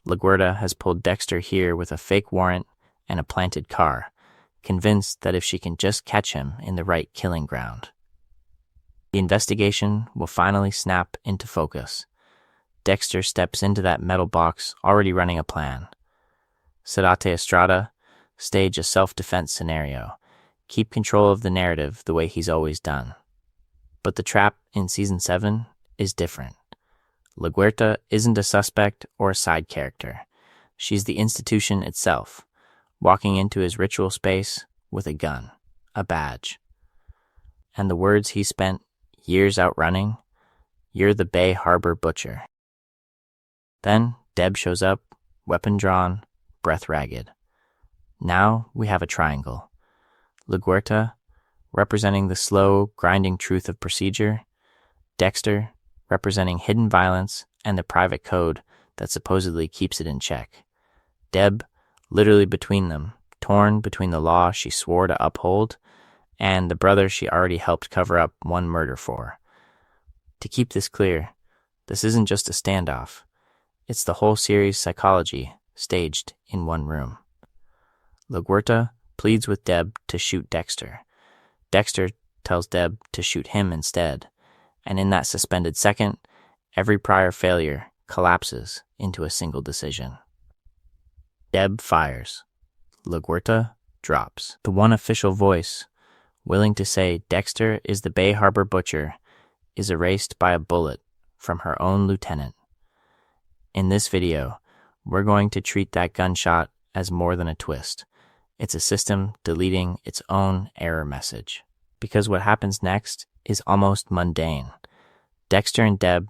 LaGuerta has pulled Dexter here with a fake warrant and a planted car, convinced that if she can just catch him in the right killing ground, the investigation will finally snap into focus. Dexter steps into that metal box already running a plan. Sedate Estrada, stage a self-defense scenario. Keep control of the narrative the way he's always done. But the trap in Season 7 is different. LaGuerta isn't a suspect or a side character. She's the institution itself, walking into his ritual space with a gun, a badge. And the words he spent years outrunning: "You're the Bay Harbor Butcher." Then Deb shows up, weapon drawn, breath ragged. Now we have a triangle. LaGuerta, representing the slow, grinding truth of procedure. Dexter, representing hidden violence and the private code that supposedly keeps it in check. Deb, literally between them, torn between the law she swore to uphold and the brother she already helped cover up one murder for. To keep this clear, this isn't just a standoff. It's the whole series' psychology staged in one room. LaGuerta pleads with Deb to shoot Dexter. Dexter tells Deb to shoot him instead, and in that suspended second, every prior failure collapses into a single decision. Deb fires. LaGuerta drops. The one official voice willing to say Dexter is the Bay Harbor Butcher is erased by a bullet from her own lieutenant. In this video, we're going to treat that gunshot as more than a twist. It's a system deleting its own error message. Because what happens next is almost mundane. Dexter and Deb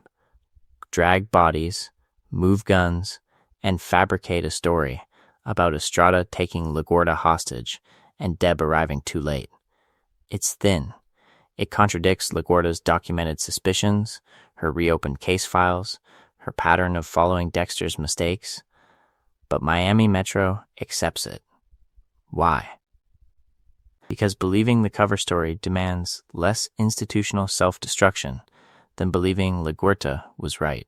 drag bodies, move guns, and fabricate a story about Estrada taking LaGuerta hostage and Deb arriving too late. It's thin. It contradicts LaGuerta's documented suspicions, her reopened case files, her pattern of following Dexter's mistakes. But Miami Metro accepts it. Why? Because believing the cover story demands less institutional self-destruction than believing LaGuerta was right.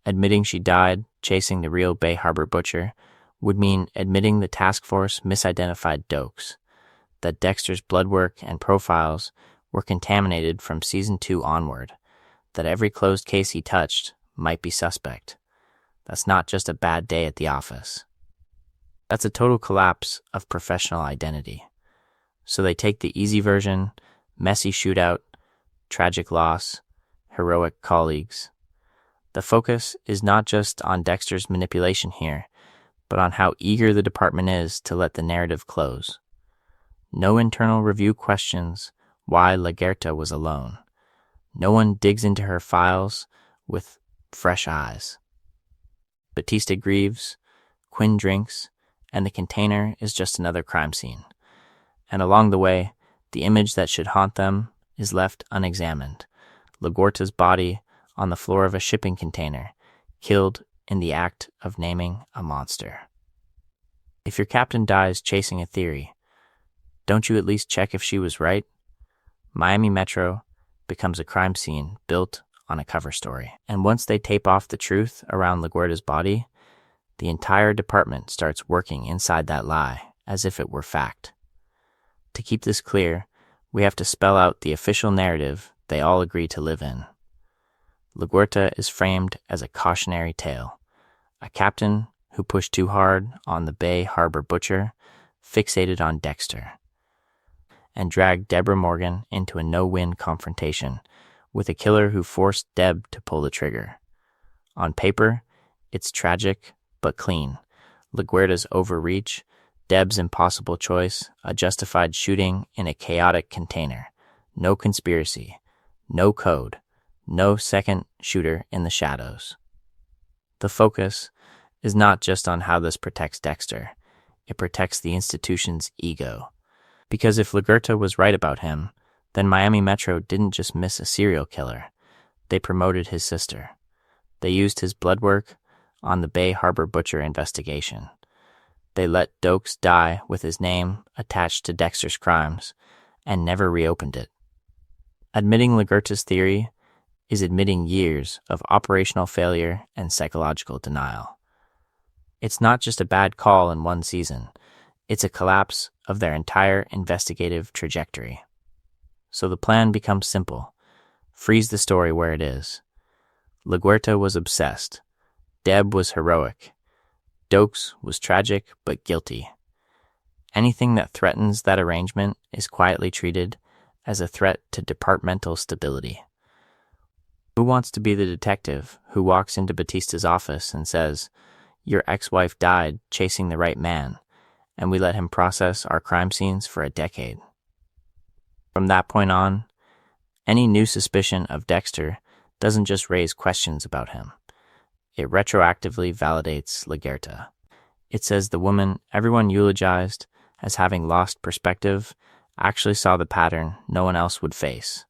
Admitting she died chasing the real Bay Harbor Butcher would mean admitting the task force misidentified Dokes, that Dexter's blood work and profiles were contaminated from Season 2 onward, that every closed case he touched might be suspect. That's not just a bad day at the office. That's a total collapse of professional identity. So they take the easy version: messy shootout, tragic loss, heroic colleagues. The focus is not just on Dexter's manipulation here, but on how eager the department is to let the narrative close. No internal review questions why LaGuerta was alone. No one digs into her files with fresh eyes. Batista grieves, Quinn drinks, and the container is just another crime scene. And along the way, the image that should haunt them is left unexamined. LaGuerta's body on the floor of a shipping container, killed in the act of naming a monster. If your captain dies chasing a theory, don't you at least check if she was right? Miami Metro becomes a crime scene built on a cover story. And once they tape off the truth around LaGuerta's body, the entire department starts working inside that lie as if it were fact. To keep this clear, we have to spell out the official narrative they all agree to live in. LaGuerta is framed as a cautionary tale, a captain who pushed too hard on the Bay Harbor Butcher, fixated on Dexter, and dragged Deborah Morgan into a no-win confrontation with a killer who forced Deb to pull the trigger. On paper, it's tragic but clean. LaGuerta's overreach, Deb's impossible choice, a justified shooting in a chaotic container. No conspiracy, no code, no second shooter in the shadows. The focus is not just on how this protects Dexter, it protects the institution's ego. Because if Laguerta was right about him, then Miami Metro didn't just miss a serial killer, they promoted his sister. They used his blood work on the Bay Harbor Butcher investigation. They let Dokes die with his name attached to Dexter's crimes and never reopened it. Admitting Laguerta's theory is admitting years of operational failure and psychological denial. It's not just a bad call in one season, it's a collapse of their entire investigative trajectory. So the plan becomes simple. Freeze the story where it is. Laguerta was obsessed. Deb was heroic. Dokes was tragic but guilty. Anything that threatens that arrangement is quietly treated as a threat to departmental stability. Who wants to be the detective who walks into Batista's office and says, "Your ex-wife died chasing the right man," and we let him process our crime scenes for a decade? From that point on, any new suspicion of Dexter doesn't just raise questions about him. It retroactively validates Laguerta. It says the woman everyone eulogized as having lost perspective actually saw the pattern no one else would face.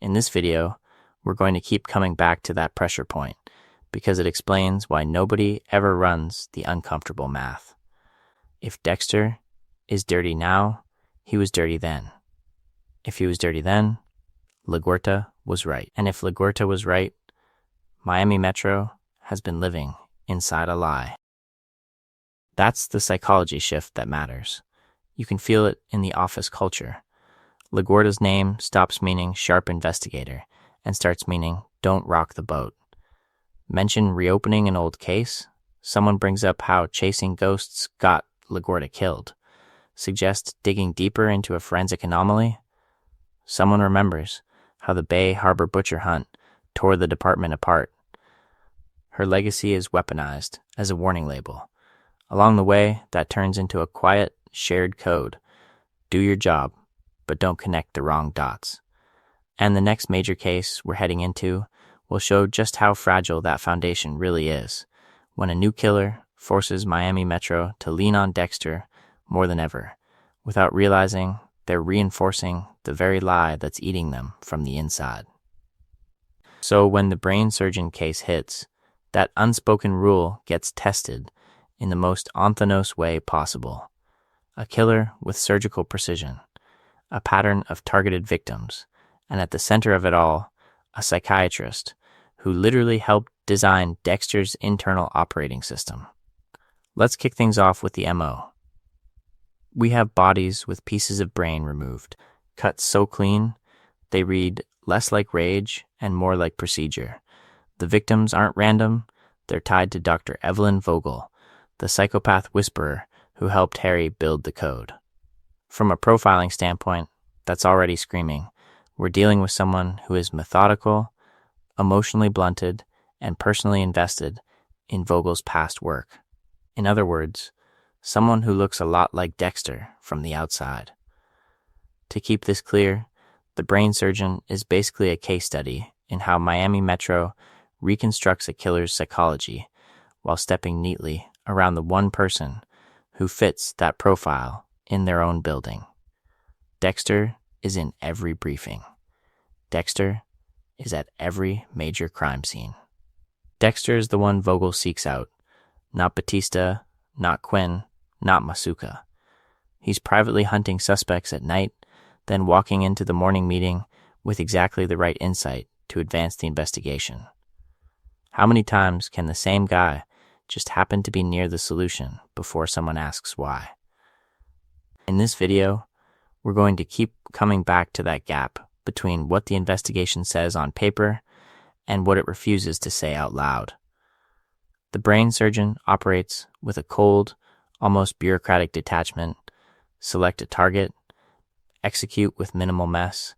In this video, we're going to keep coming back to that pressure point because it explains why nobody ever runs the uncomfortable math. If Dexter is dirty now, he was dirty then. If he was dirty then, Laguerta was right. And if Laguerta was right, Miami Metro has been living inside a lie. That's the psychology shift that matters. You can feel it in the office culture. Laguerta's name stops meaning sharp investigator and starts meaning don't rock the boat. Mention reopening an old case, someone brings up how chasing ghosts got Laguerta killed. Suggest digging deeper into a forensic anomaly, someone remembers how the Bay Harbor Butcher hunt tore the department apart. Her legacy is weaponized as a warning label. Along the way, that turns into a quiet, shared code. Do your job, but don't connect the wrong dots. And the next major case we're heading into will show just how fragile that foundation really is when a new killer forces Miami Metro to lean on Dexter more than ever, without realizing they're reinforcing the very lie that's eating them from the inside. So when the brain surgeon case hits, that unspoken rule gets tested in the most orthodox way possible. A killer with surgical precision, a pattern of targeted victims, and at the center of it all, a psychiatrist who literally helped design Dexter's internal operating system. Let's kick things off with the MO. We have bodies with pieces of brain removed, cut so clean, they read less like rage and more like procedure. The victims aren't random, they're tied to Dr. Evelyn Vogel, the psychopath whisperer who helped Harry build the code. From a profiling standpoint, that's already screaming. We're dealing with someone who is methodical, emotionally blunted, and personally invested in Vogel's past work. In other words, someone who looks a lot like Dexter from the outside. To keep this clear, the brain surgeon is basically a case study in how Miami Metro reconstructs a killer's psychology while stepping neatly around the one person who fits that profile in their own building. Dexter is in every briefing. Dexter is at every major crime scene. Dexter is the one Vogel seeks out, not Batista, not Quinn, not Masuka. He's privately hunting suspects at night, then walking into the morning meeting with exactly the right insight to advance the investigation. How many times can the same guy just happen to be near the solution before someone asks why? In this video, we're going to keep coming back to that gap between what the investigation says on paper and what it refuses to say out loud. The brain surgeon operates with a cold, almost bureaucratic detachment, select a target, execute with minimal mess,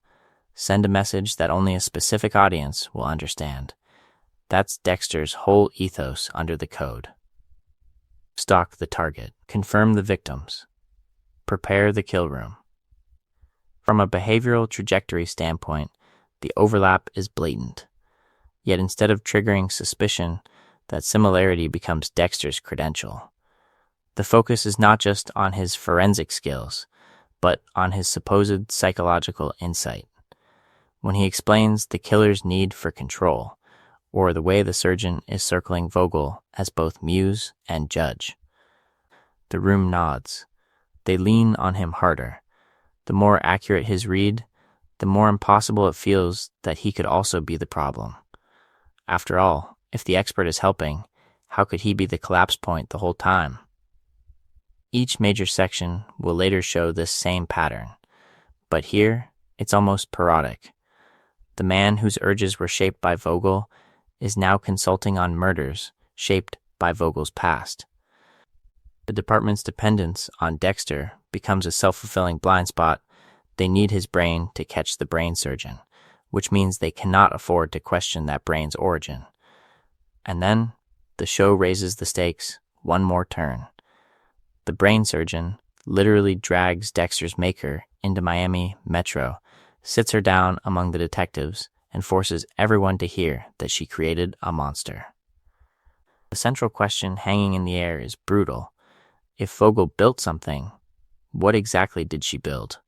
send a message that only a specific audience will understand. That's Dexter's whole ethos under the code. Stalk the target, confirm the victims, prepare the kill room. From a behavioral trajectory standpoint, The overlap is blatant. Yet instead of triggering suspicion, that similarity becomes Dexter's credential. The focus is not just on his forensic skills, but on his supposed psychological insight. When he explains the killer's need for control, or the way the surgeon is circling Vogel as both muse and judge. The room nods. They lean on him harder. The more accurate his read, the more impossible it feels that he could also be the problem. After all, if the expert is helping, how could he be the collapse point the whole time? Each major section will later show this same pattern, but here it's almost parodic. The man whose urges were shaped by Vogel is now consulting on murders shaped by Vogel's past. The department's dependence on Dexter becomes a self-fulfilling blind spot. They need his brain to catch the brain surgeon, which means they cannot afford to question that brain's origin. And then, the show raises the stakes one more turn. The brain surgeon literally drags Dexter's maker into Miami Metro, sits her down among the detectives, and forces everyone to hear that she created a monster. The central question hanging in the air is brutal. If Vogel built something, what exactly did she build?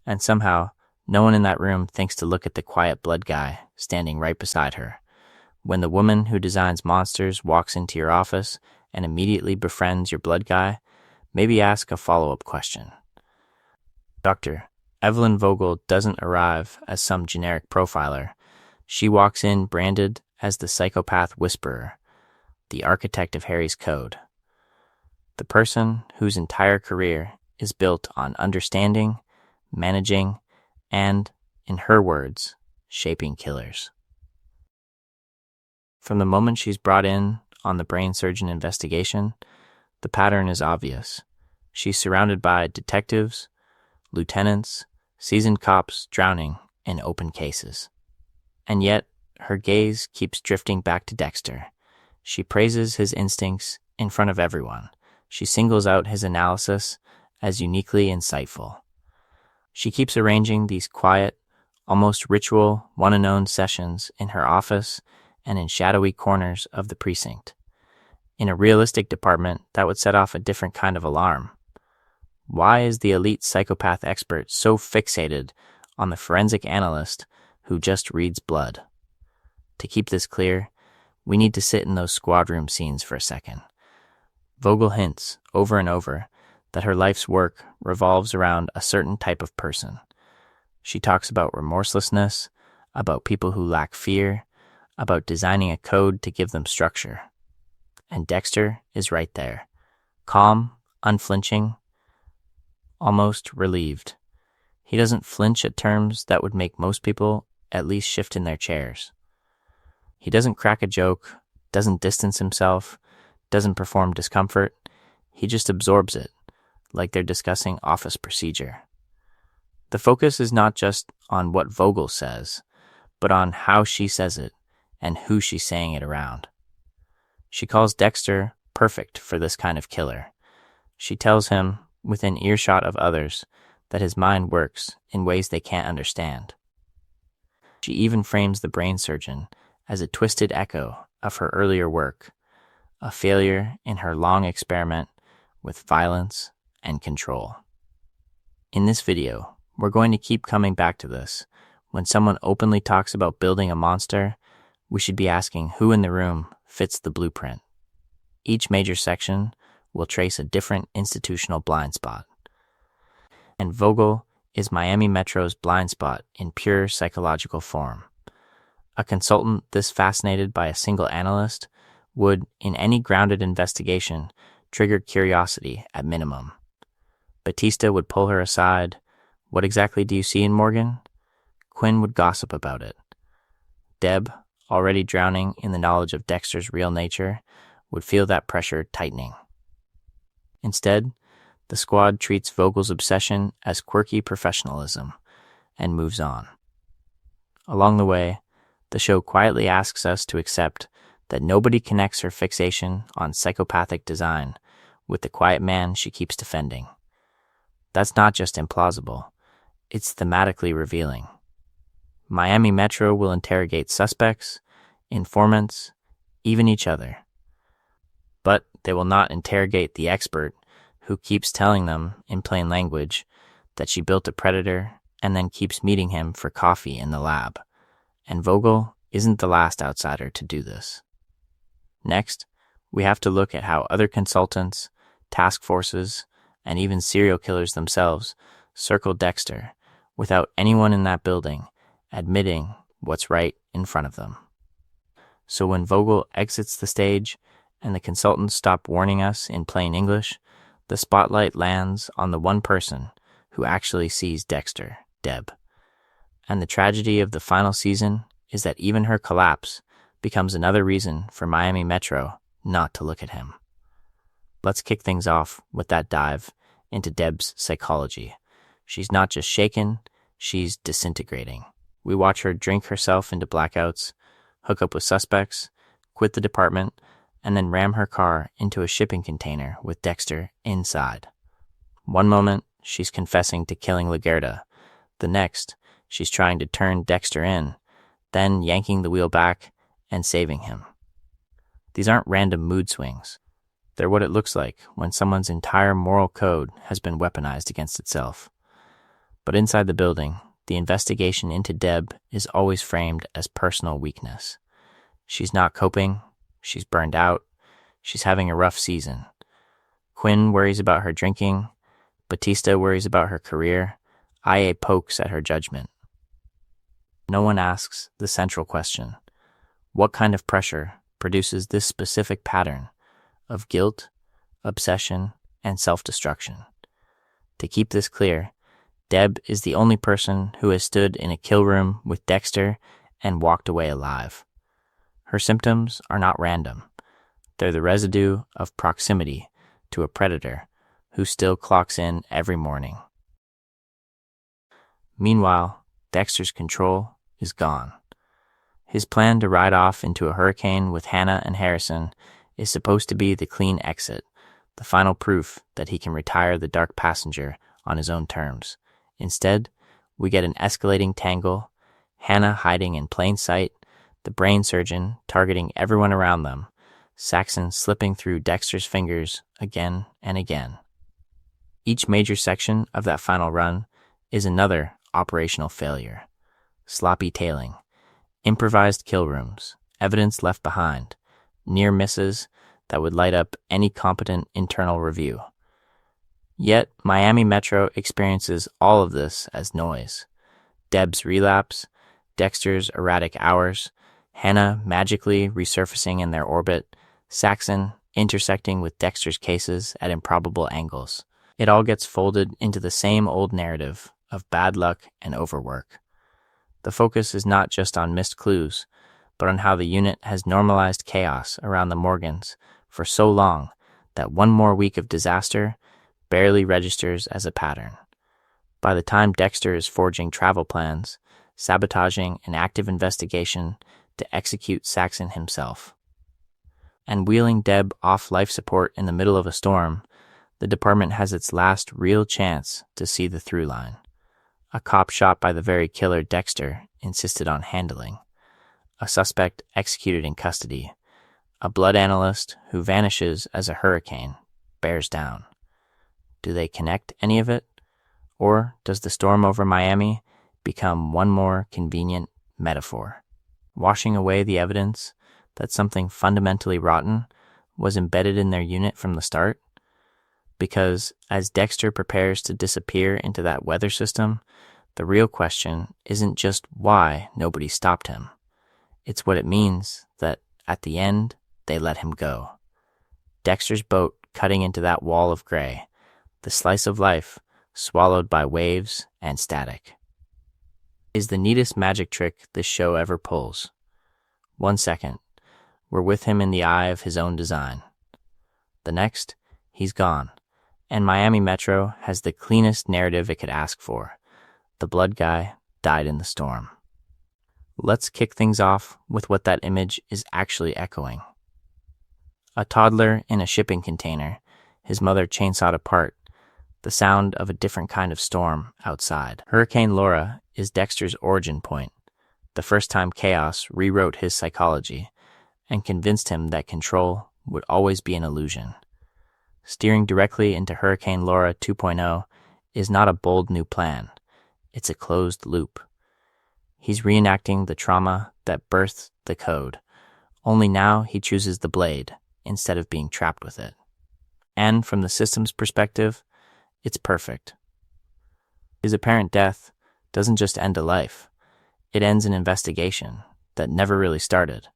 And somehow, no one in that room thinks to look at the quiet blood guy standing right beside her. When the woman who designs monsters walks into your office and immediately befriends your blood guy, maybe ask a follow-up question. Dr. Evelyn Vogel doesn't arrive as some generic profiler. She walks in branded as the psychopath whisperer, the architect of Harry's Code. The person whose entire career is built on understanding, managing, and, in her words, shaping killers. From the moment she's brought in on the brain surgeon investigation, the pattern is obvious. She's surrounded by detectives, lieutenants, seasoned cops drowning in open cases. And yet, her gaze keeps drifting back to Dexter. She praises his instincts in front of everyone. She singles out his analysis as uniquely insightful. She keeps arranging these quiet, almost ritual, one-and-own sessions in her office and in shadowy corners of the precinct. In a realistic department, that would set off a different kind of alarm. Why is the elite psychopath expert so fixated on the forensic analyst who just reads blood? To keep this clear, we need to sit in those squad room scenes for a second. Vogel hints, over and over, that her life's work revolves around a certain type of person. She talks about remorselessness, about people who lack fear, about designing a code to give them structure. And Dexter is right there, calm, unflinching, almost relieved. He doesn't flinch at terms that would make most people at least shift in their chairs. He doesn't crack a joke, doesn't distance himself, doesn't perform discomfort. He just absorbs it, like they're discussing office procedure. The focus is not just on what Vogel says, but on how she says it and who she's saying it around. She calls Dexter perfect for this kind of killer. She tells him, within earshot of others, that his mind works in ways they can't understand. She even frames the brain surgeon as a twisted echo of her earlier work, a failure in her long experiment with violence and control. In this video, we're going to keep coming back to this. When someone openly talks about building a monster, we should be asking who in the room fits the blueprint. Each major section will trace a different institutional blind spot. And Vogel is Miami Metro's blind spot in pure psychological form. A consultant this fascinated by a single analyst would, in any grounded investigation, trigger curiosity at minimum. Batista would pull her aside. What exactly do you see in Morgan? Quinn would gossip about it. Deb, already drowning in the knowledge of Dexter's real nature, would feel that pressure tightening. Instead, the squad treats Vogel's obsession as quirky professionalism and moves on. Along the way, the show quietly asks us to accept that nobody connects her fixation on psychopathic design with the quiet man she keeps defending. That's not just implausible, it's thematically revealing. Miami Metro will interrogate suspects, informants, even each other. But they will not interrogate the expert who keeps telling them, in plain language, that she built a predator and then keeps meeting him for coffee in the lab. And Vogel isn't the last outsider to do this. Next, we have to look at how other consultants, task forces, and even serial killers themselves circle Dexter without anyone in that building admitting what's right in front of them. So when Vogel exits the stage and the consultants stop warning us in plain English, the spotlight lands on the one person who actually sees Dexter, Deb. And the tragedy of the final season is that even her collapse becomes another reason for Miami Metro not to look at him. Let's kick things off with that dive into Deb's psychology. She's not just shaken, she's disintegrating. We watch her drink herself into blackouts, hook up with suspects, quit the department, and then ram her car into a shipping container with Dexter inside. One moment, she's confessing to killing Lagerda. The next, she's trying to turn Dexter in, then yanking the wheel back and saving him. These aren't random mood swings. They're what it looks like when someone's entire moral code has been weaponized against itself. But inside the building, the investigation into Deb is always framed as personal weakness. She's not coping, she's burned out, she's having a rough season. Quinn worries about her drinking, Batista worries about her career, IA pokes at her judgment. No one asks the central question: what kind of pressure produces this specific pattern of guilt, obsession, and self-destruction? To keep this clear, Deb is the only person who has stood in a kill room with Dexter and walked away alive. Her symptoms are not random. They're the residue of proximity to a predator who still clocks in every morning. Meanwhile, Dexter's control is gone. His plan to ride off into a hurricane with Hannah and Harrison is supposed to be the clean exit, the final proof that he can retire the dark passenger on his own terms. Instead, we get an escalating tangle, Hannah hiding in plain sight, the brain surgeon targeting everyone around them, Saxon slipping through Dexter's fingers again and again. Each major section of that final run is another operational failure. Sloppy tailing, improvised kill rooms, evidence left behind, near misses that would light up any competent internal review. Yet, Miami Metro experiences all of this as noise. Deb's relapse, Dexter's erratic hours, Hannah magically resurfacing in their orbit, Saxon intersecting with Dexter's cases at improbable angles. It all gets folded into the same old narrative of bad luck and overwork. The focus is not just on missed clues, but on how the unit has normalized chaos around the Morgans for so long that one more week of disaster barely registers as a pattern. By the time Dexter is forging travel plans, sabotaging an active investigation to execute Saxon himself, and wheeling Deb off life support in the middle of a storm, the department has its last real chance to see the through line. A cop shot by the very killer Dexter insisted on handling, a suspect executed in custody, a blood analyst who vanishes as a hurricane bears down. Do they connect any of it? Or does the storm over Miami become one more convenient metaphor, washing away the evidence that something fundamentally rotten was embedded in their unit from the start? Because as Dexter prepares to disappear into that weather system, the real question isn't just why nobody stopped him. It's what it means that, at the end, they let him go. Dexter's boat cutting into that wall of gray, the slice of life swallowed by waves and static, is the neatest magic trick this show ever pulls. 1 second, we're with him in the eye of his own design. The next, he's gone, and Miami Metro has the cleanest narrative it could ask for. The blood guy died in the storm. Let's kick things off with what that image is actually echoing. A toddler in a shipping container, his mother chainsawed apart, the sound of a different kind of storm outside. Hurricane Laura is Dexter's origin point, the first time chaos rewrote his psychology and convinced him that control would always be an illusion. Steering directly into Hurricane Laura 2.0 is not a bold new plan. It's a closed loop. He's reenacting the trauma that birthed the code, only now he chooses the blade instead of being trapped with it. And from the system's perspective, it's perfect. His apparent death doesn't just end a life, it ends an investigation that never really started.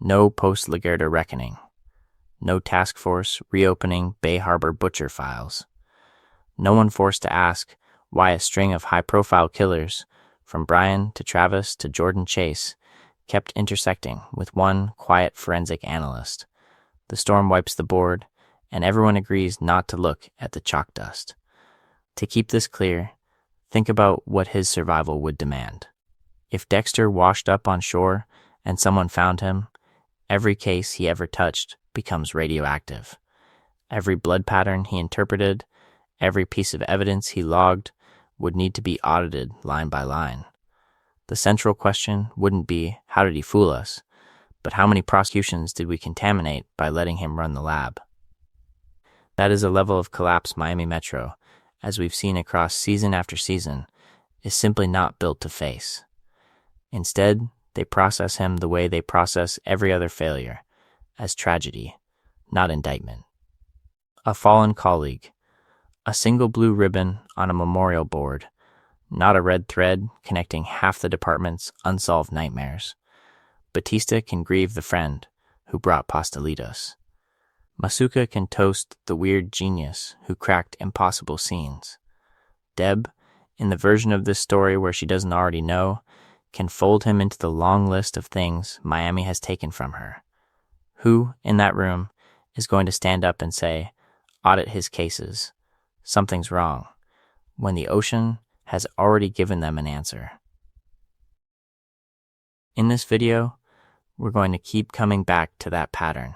No post-Lagerda reckoning. No task force reopening Bay Harbor butcher files. No one forced to ask why a string of high-profile killers, from Brian to Travis to Jordan Chase, kept intersecting with one quiet forensic analyst. The storm wipes the board, and everyone agrees not to look at the chalk dust. To keep this clear, think about what his survival would demand. If Dexter washed up on shore and someone found him, every case he ever touched becomes radioactive. Every blood pattern he interpreted, every piece of evidence he logged, would need to be audited line by line. The central question wouldn't be, how did he fool us, but how many prosecutions did we contaminate by letting him run the lab? That is a level of collapse Miami Metro, as we've seen across season after season, is simply not built to face. Instead, they process him the way they process every other failure, as tragedy, not indictment. A fallen colleague, a single blue ribbon on a memorial board, not a red thread connecting half the department's unsolved nightmares. Batista can grieve the friend who brought pastelitos. Masuka can toast the weird genius who cracked impossible scenes. Deb, in the version of this story where she doesn't already know, can fold him into the long list of things Miami has taken from her. Who, in that room, is going to stand up and say, audit his cases, something's wrong, when the ocean has already given them an answer? In this video, we're going to keep coming back to that pattern.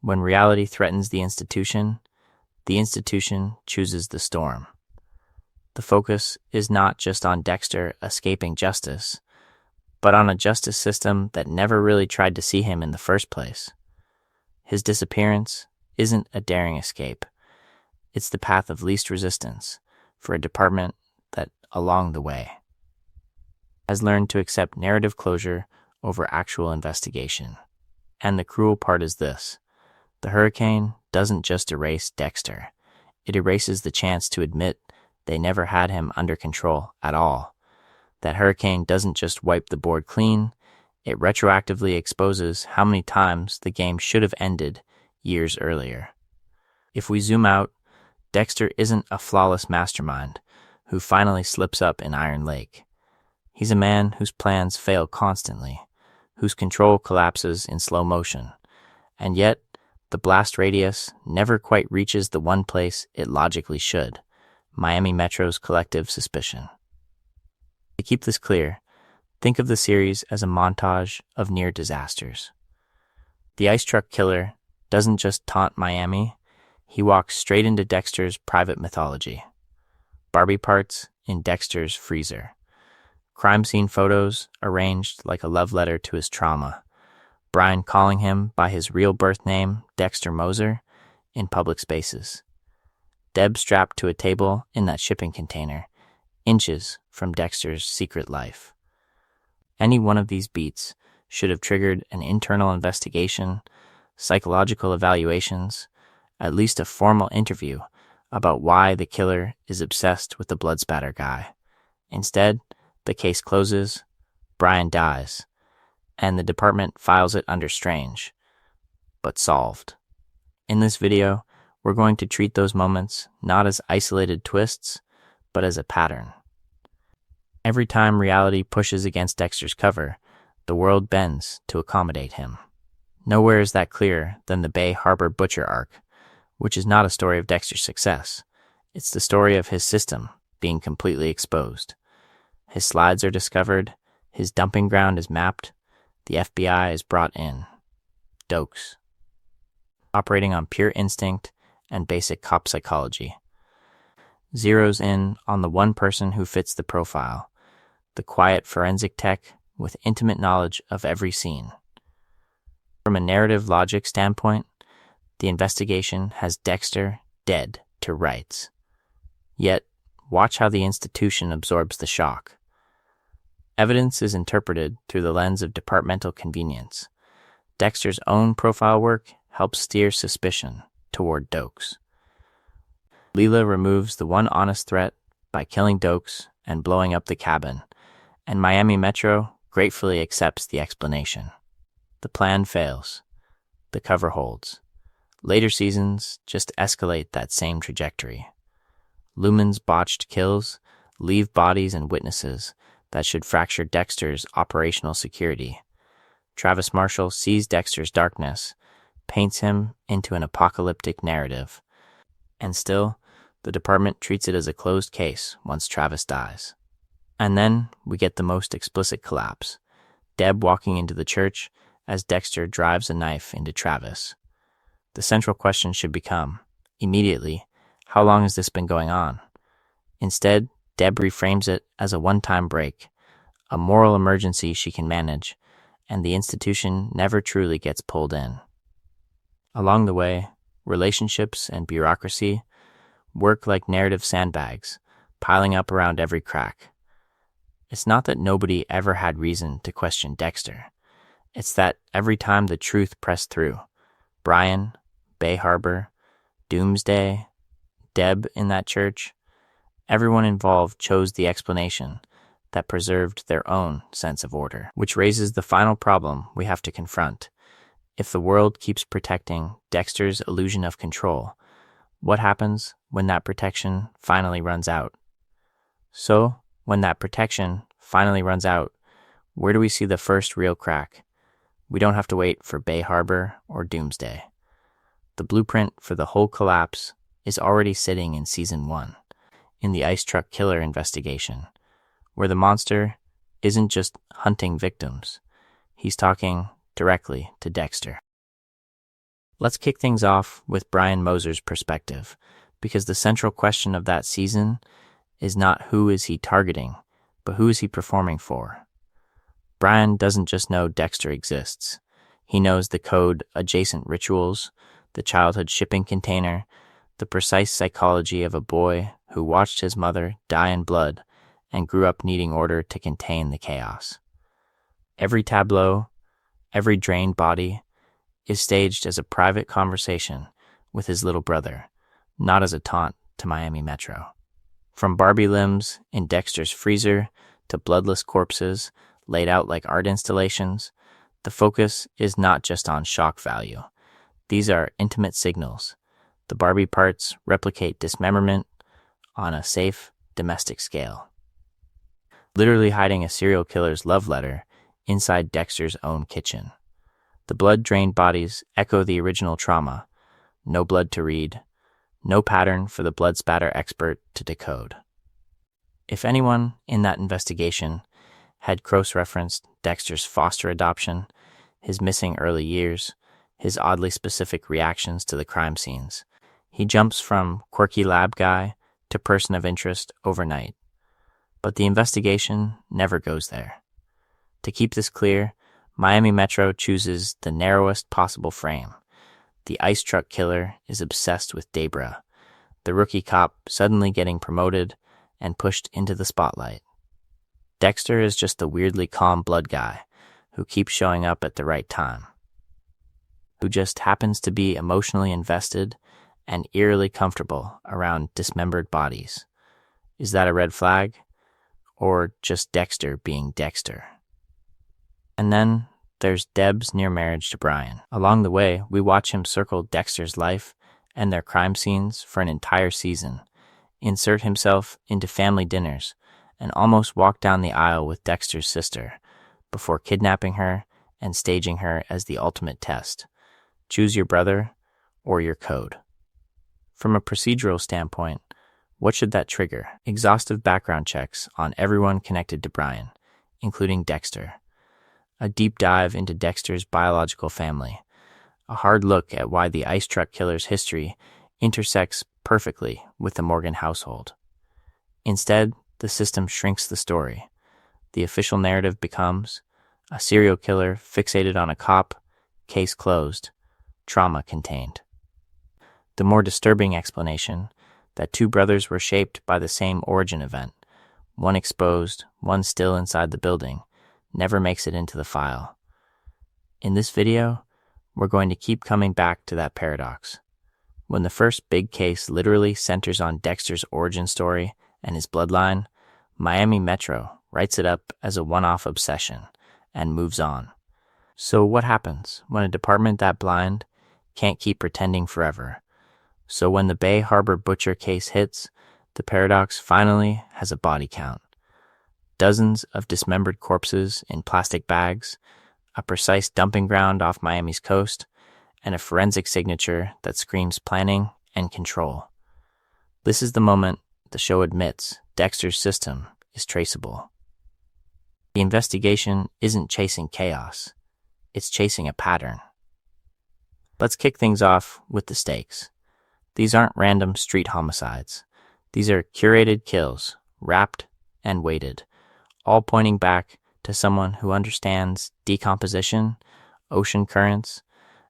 When reality threatens the institution chooses the storm. The focus is not just on Dexter escaping justice, but on a justice system that never really tried to see him in the first place. His disappearance isn't a daring escape. It's the path of least resistance for a department that, along the way, has learned to accept narrative closure over actual investigation. And the cruel part is this. The hurricane doesn't just erase Dexter. It erases the chance to admit they never had him under control at all. That hurricane doesn't just wipe the board clean, it retroactively exposes how many times the game should have ended years earlier. If we zoom out, Dexter isn't a flawless mastermind who finally slips up in Iron Lake. He's a man whose plans fail constantly, whose control collapses in slow motion, and yet the blast radius never quite reaches the one place it logically should, Miami Metro's collective suspicion. To keep this clear, think of the series as a montage of near disasters. The ice truck killer doesn't just taunt Miami, he walks straight into Dexter's private mythology. Barbie parts in Dexter's freezer. Crime scene photos arranged like a love letter to his trauma. Brian calling him by his real birth name, Dexter Moser, in public spaces. Deb strapped to a table in that shipping container, inches from Dexter's secret life. Any one of these beats should have triggered an internal investigation, psychological evaluations, at least a formal interview about why the killer is obsessed with the blood spatter guy. Instead, the case closes, Brian dies, and the department files it under strange, but solved. In this video, we're going to treat those moments not as isolated twists, but as a pattern. Every time reality pushes against Dexter's cover, the world bends to accommodate him. Nowhere is that clearer than the Bay Harbor Butcher arc, which is not a story of Dexter's success. It's the story of his system being completely exposed. His slides are discovered, his dumping ground is mapped, the FBI is brought in. Dokes. Operating on pure instinct and basic cop psychology. Zeroes in on the one person who fits the profile, the quiet forensic tech with intimate knowledge of every scene. From a narrative logic standpoint, the investigation has Dexter dead to rights. Yet, watch how the institution absorbs the shock. Evidence is interpreted through the lens of departmental convenience. Dexter's own profile work helps steer suspicion toward Dokes. Leela removes the one honest threat by killing Dokes and blowing up the cabin, and Miami Metro gratefully accepts the explanation. The plan fails. The cover holds. Later seasons just escalate that same trajectory. Lumen's botched kills leave bodies and witnesses that should fracture Dexter's operational security. Travis Marshall sees Dexter's darkness, paints him into an apocalyptic narrative, and still, the department treats it as a closed case once Travis dies. And then we get the most explicit collapse. Deb walking into the church as Dexter drives a knife into Travis. The central question should become, immediately, how long has this been going on? Instead, Deb reframes it as a one-time break, a moral emergency she can manage, and the institution never truly gets pulled in. Along the way, relationships and bureaucracy work like narrative sandbags, piling up around every crack. It's not that nobody ever had reason to question Dexter. It's that every time the truth pressed through, Brian, Bay Harbor, Doomsday, Deb in that church, everyone involved chose the explanation that preserved their own sense of order, which raises the final problem we have to confront. If the world keeps protecting Dexter's illusion of control, what happens when that protection finally runs out? So, when that protection finally runs out, where do we see the first real crack? We don't have to wait for Bay Harbor or Doomsday. The blueprint for the whole collapse is already sitting in Season 1, in the ice truck killer investigation, where the monster isn't just hunting victims, he's talking directly to Dexter. Let's kick things off with Brian Moser's perspective, because the central question of that season is not who is he targeting, but who is he performing for. Brian doesn't just know Dexter exists. He knows the code adjacent rituals, the childhood shipping container, the precise psychology of a boy who watched his mother die in blood and grew up needing order to contain the chaos. Every tableau, every drained body, is staged as a private conversation with his little brother, not as a taunt to Miami Metro. From Barbie limbs in Dexter's freezer to bloodless corpses laid out like art installations, the focus is not just on shock value. These are intimate signals. The Barbie parts replicate dismemberment on a safe, domestic scale, literally hiding a serial killer's love letter inside Dexter's own kitchen. The blood-drained bodies echo the original trauma. No blood to read, no pattern for the blood spatter expert to decode. If anyone in that investigation had cross-referenced Dexter's foster adoption, his missing early years, his oddly specific reactions to the crime scenes, he jumps from quirky lab guy to person of interest overnight. But the investigation never goes there. To keep this clear, Miami Metro chooses the narrowest possible frame. The ice truck killer is obsessed with Debra, the rookie cop suddenly getting promoted and pushed into the spotlight. Dexter is just the weirdly calm blood guy who keeps showing up at the right time, who just happens to be emotionally invested and eerily comfortable around dismembered bodies. Is that a red flag? Or just Dexter being Dexter? And then there's Deb's near marriage to Brian. Along the way, we watch him circle Dexter's life and their crime scenes for an entire season, insert himself into family dinners, and almost walk down the aisle with Dexter's sister before kidnapping her and staging her as the ultimate test. Choose your brother or your code. From a procedural standpoint, what should that trigger? Exhaustive background checks on everyone connected to Brian, including Dexter. A deep dive into Dexter's biological family. A hard look at why the ice truck killer's history intersects perfectly with the Morgan household. Instead, the system shrinks the story. The official narrative becomes a serial killer fixated on a cop, case closed, trauma contained. The more disturbing explanation, that two brothers were shaped by the same origin event, one exposed, one still inside the building, never makes it into the file. In this video, we're going to keep coming back to that paradox. When the first big case literally centers on Dexter's origin story and his bloodline, Miami Metro writes it up as a one-off obsession and moves on. So what happens when a department that blind can't keep pretending forever? So when the Bay Harbor butcher case hits, the paradox finally has a body count. Dozens of dismembered corpses in plastic bags, a precise dumping ground off Miami's coast, and a forensic signature that screams planning and control. This is the moment the show admits Dexter's system is traceable. The investigation isn't chasing chaos, it's chasing a pattern. Let's kick things off with the stakes. These aren't random street homicides. These are curated kills, wrapped and weighted, all pointing back to someone who understands decomposition, ocean currents,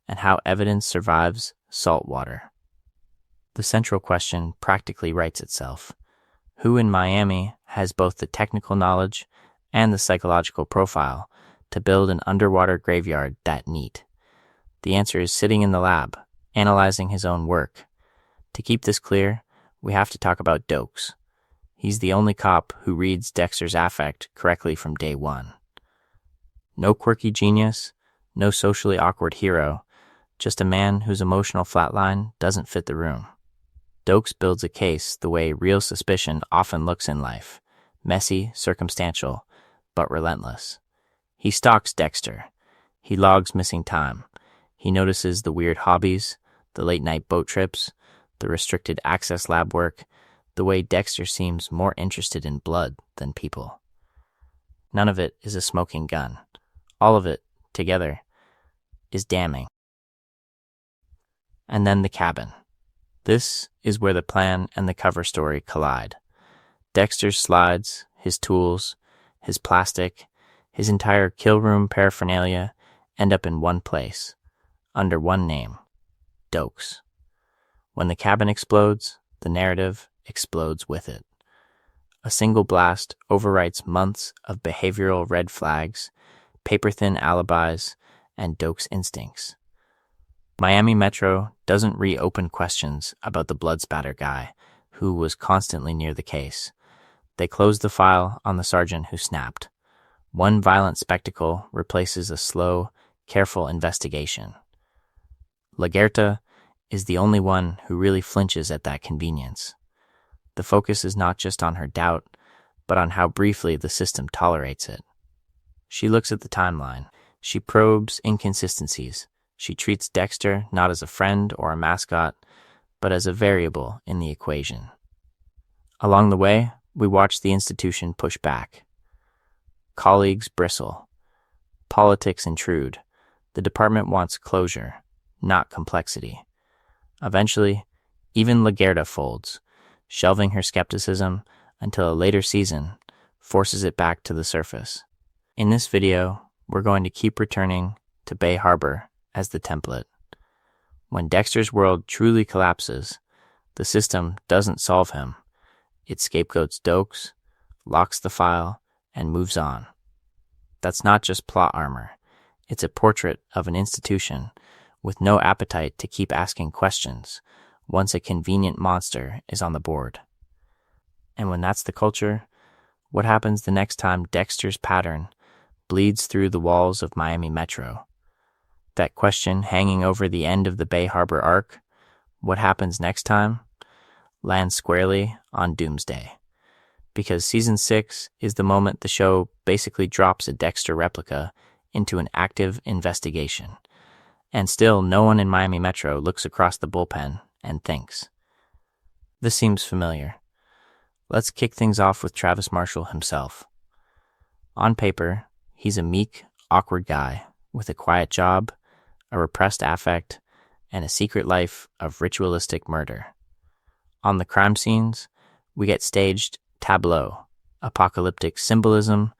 and how evidence survives salt water. The central question practically writes itself. Who in Miami has both the technical knowledge and the psychological profile to build an underwater graveyard that neat? The answer is sitting in the lab, analyzing his own work. To keep this clear, we have to talk about Dokes. He's the only cop who reads Dexter's affect correctly from day one. No quirky genius, no socially awkward hero, just a man whose emotional flatline doesn't fit the room. Dokes builds a case the way real suspicion often looks in life, messy, circumstantial, but relentless. He stalks Dexter. He logs missing time. He notices the weird hobbies, the late-night boat trips, the restricted access lab work, the way Dexter seems more interested in blood than people. None of it is a smoking gun. All of it, together, is damning. And then the cabin. This is where the plan and the cover story collide. Dexter's slides, his tools, his plastic, his entire kill room paraphernalia end up in one place, under one name, Dokes. When the cabin explodes, the narrative explodes with it. A single blast overwrites months of behavioral red flags, paper-thin alibis, and Dokes' instincts. Miami Metro doesn't reopen questions about the blood spatter guy who was constantly near the case. They close the file on the sergeant who snapped. One violent spectacle replaces a slow, careful investigation. Lagerta is the only one who really flinches at that convenience. The focus is not just on her doubt, but on how briefly the system tolerates it. She looks at the timeline. She probes inconsistencies. She treats Dexter not as a friend or a mascot, but as a variable in the equation. Along the way, we watch the institution push back. Colleagues bristle. Politics intrude. The department wants closure, not complexity. Eventually, even Lagerta folds, shelving her skepticism until a later season forces it back to the surface. In this video, we're going to keep returning to Bay Harbor as the template. When Dexter's world truly collapses, the system doesn't solve him. It scapegoats Dokes, locks the file, and moves on. That's not just plot armor. It's a portrait of an institution with no appetite to keep asking questions once a convenient monster is on the board. And when that's the culture, what happens the next time Dexter's pattern bleeds through the walls of Miami Metro? That question hanging over the end of the Bay Harbor arc, what happens next time, lands squarely on Doomsday. Because Season 6 is the moment the show basically drops a Dexter replica into an active investigation. And still, no one in Miami Metro looks across the bullpen and thinks. This seems familiar. Let's kick things off with Travis Marshall himself. On paper, he's a meek, awkward guy with a quiet job, a repressed affect, and a secret life of ritualistic murder. On the crime scenes, we get staged tableau, apocalyptic symbolism,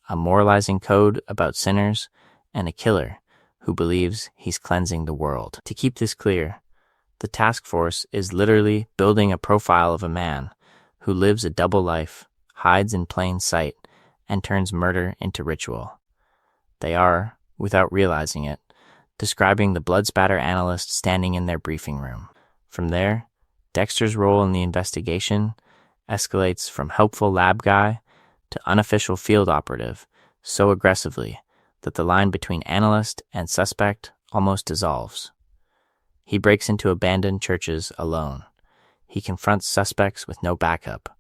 a moralizing code about sinners, and a killer who believes he's cleansing the world. To keep this clear, the task force is literally building a profile of a man who lives a double life, hides in plain sight, and turns murder into ritual. They are, without realizing it, describing the blood spatter analyst standing in their briefing room. From there, Dexter's role in the investigation escalates from helpful lab guy to unofficial field operative so aggressively that the line between analyst and suspect almost dissolves. He breaks into abandoned churches alone. He confronts suspects with no backup.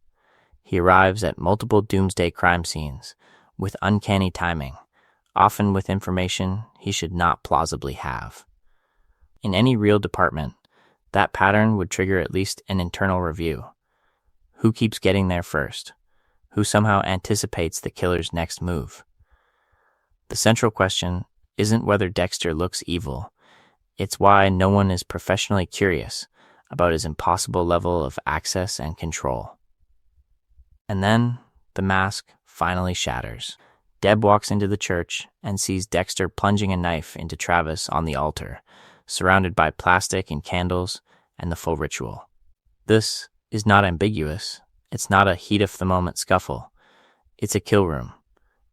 He arrives at multiple doomsday crime scenes with uncanny timing, often with information he should not plausibly have. In any real department, that pattern would trigger at least an internal review. Who keeps getting there first? Who somehow anticipates the killer's next move? The central question isn't whether Dexter looks evil. It's why no one is professionally curious about his impossible level of access and control. And then, the mask finally shatters. Deb walks into the church and sees Dexter plunging a knife into Travis on the altar, surrounded by plastic and candles and the full ritual. This is not ambiguous. It's not a heat-of-the-moment scuffle. It's a kill room.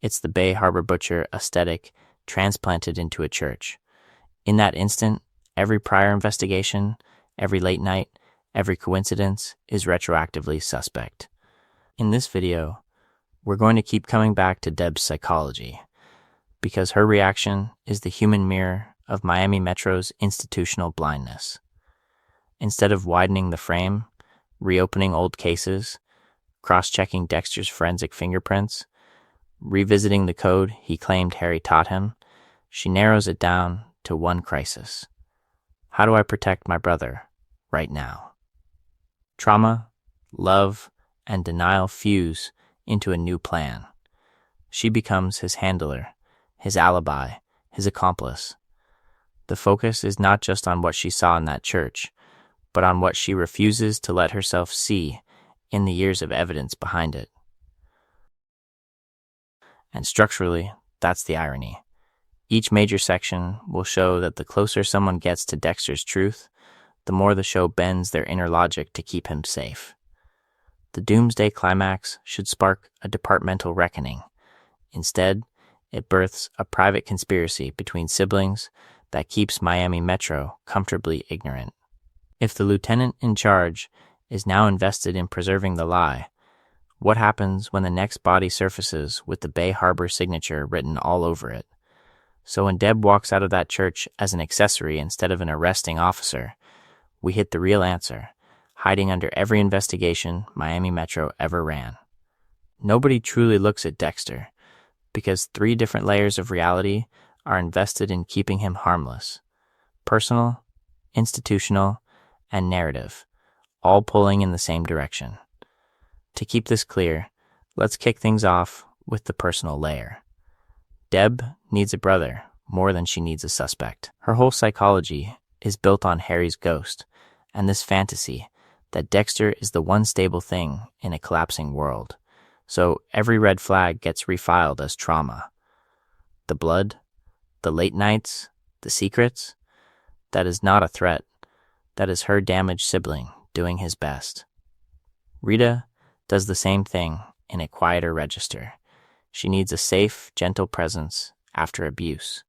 It's the Bay Harbor Butcher aesthetic transplanted into a church. In that instant, every prior investigation, every late night, every coincidence is retroactively suspect. In this video, we're going to keep coming back to Deb's psychology, because her reaction is the human mirror of Miami Metro's institutional blindness. Instead of widening the frame, reopening old cases, cross-checking Dexter's forensic fingerprints, revisiting the code he claimed Harry taught him, she narrows it down to one crisis. How do I protect my brother right now? Trauma, love, and denial fuse into a new plan. She becomes his handler, his alibi, his accomplice. The focus is not just on what she saw in that church, but on what she refuses to let herself see in the years of evidence behind it. And structurally, that's the irony. Each major section will show that the closer someone gets to Dexter's truth, the more the show bends their inner logic to keep him safe. The doomsday climax should spark a departmental reckoning. Instead, it births a private conspiracy between siblings that keeps Miami Metro comfortably ignorant. If the lieutenant in charge is now invested in preserving the lie, what happens when the next body surfaces with the Bay Harbor signature written all over it? So when Deb walks out of that church as an accessory instead of an arresting officer, we hit the real answer, hiding under every investigation Miami Metro ever ran. Nobody truly looks at Dexter, because 3 different layers of reality are invested in keeping him harmless. Personal, institutional, and narrative, all pulling in the same direction. To keep this clear, let's kick things off with the personal layer. Deb needs a brother more than she needs a suspect. Her whole psychology is built on Harry's ghost and this fantasy that Dexter is the one stable thing in a collapsing world. So every red flag gets refiled as trauma. The blood, the late nights, the secrets, that is not a threat. That is her damaged sibling doing his best. Rita does the same thing in a quieter register. She needs a safe, gentle presence after abuse.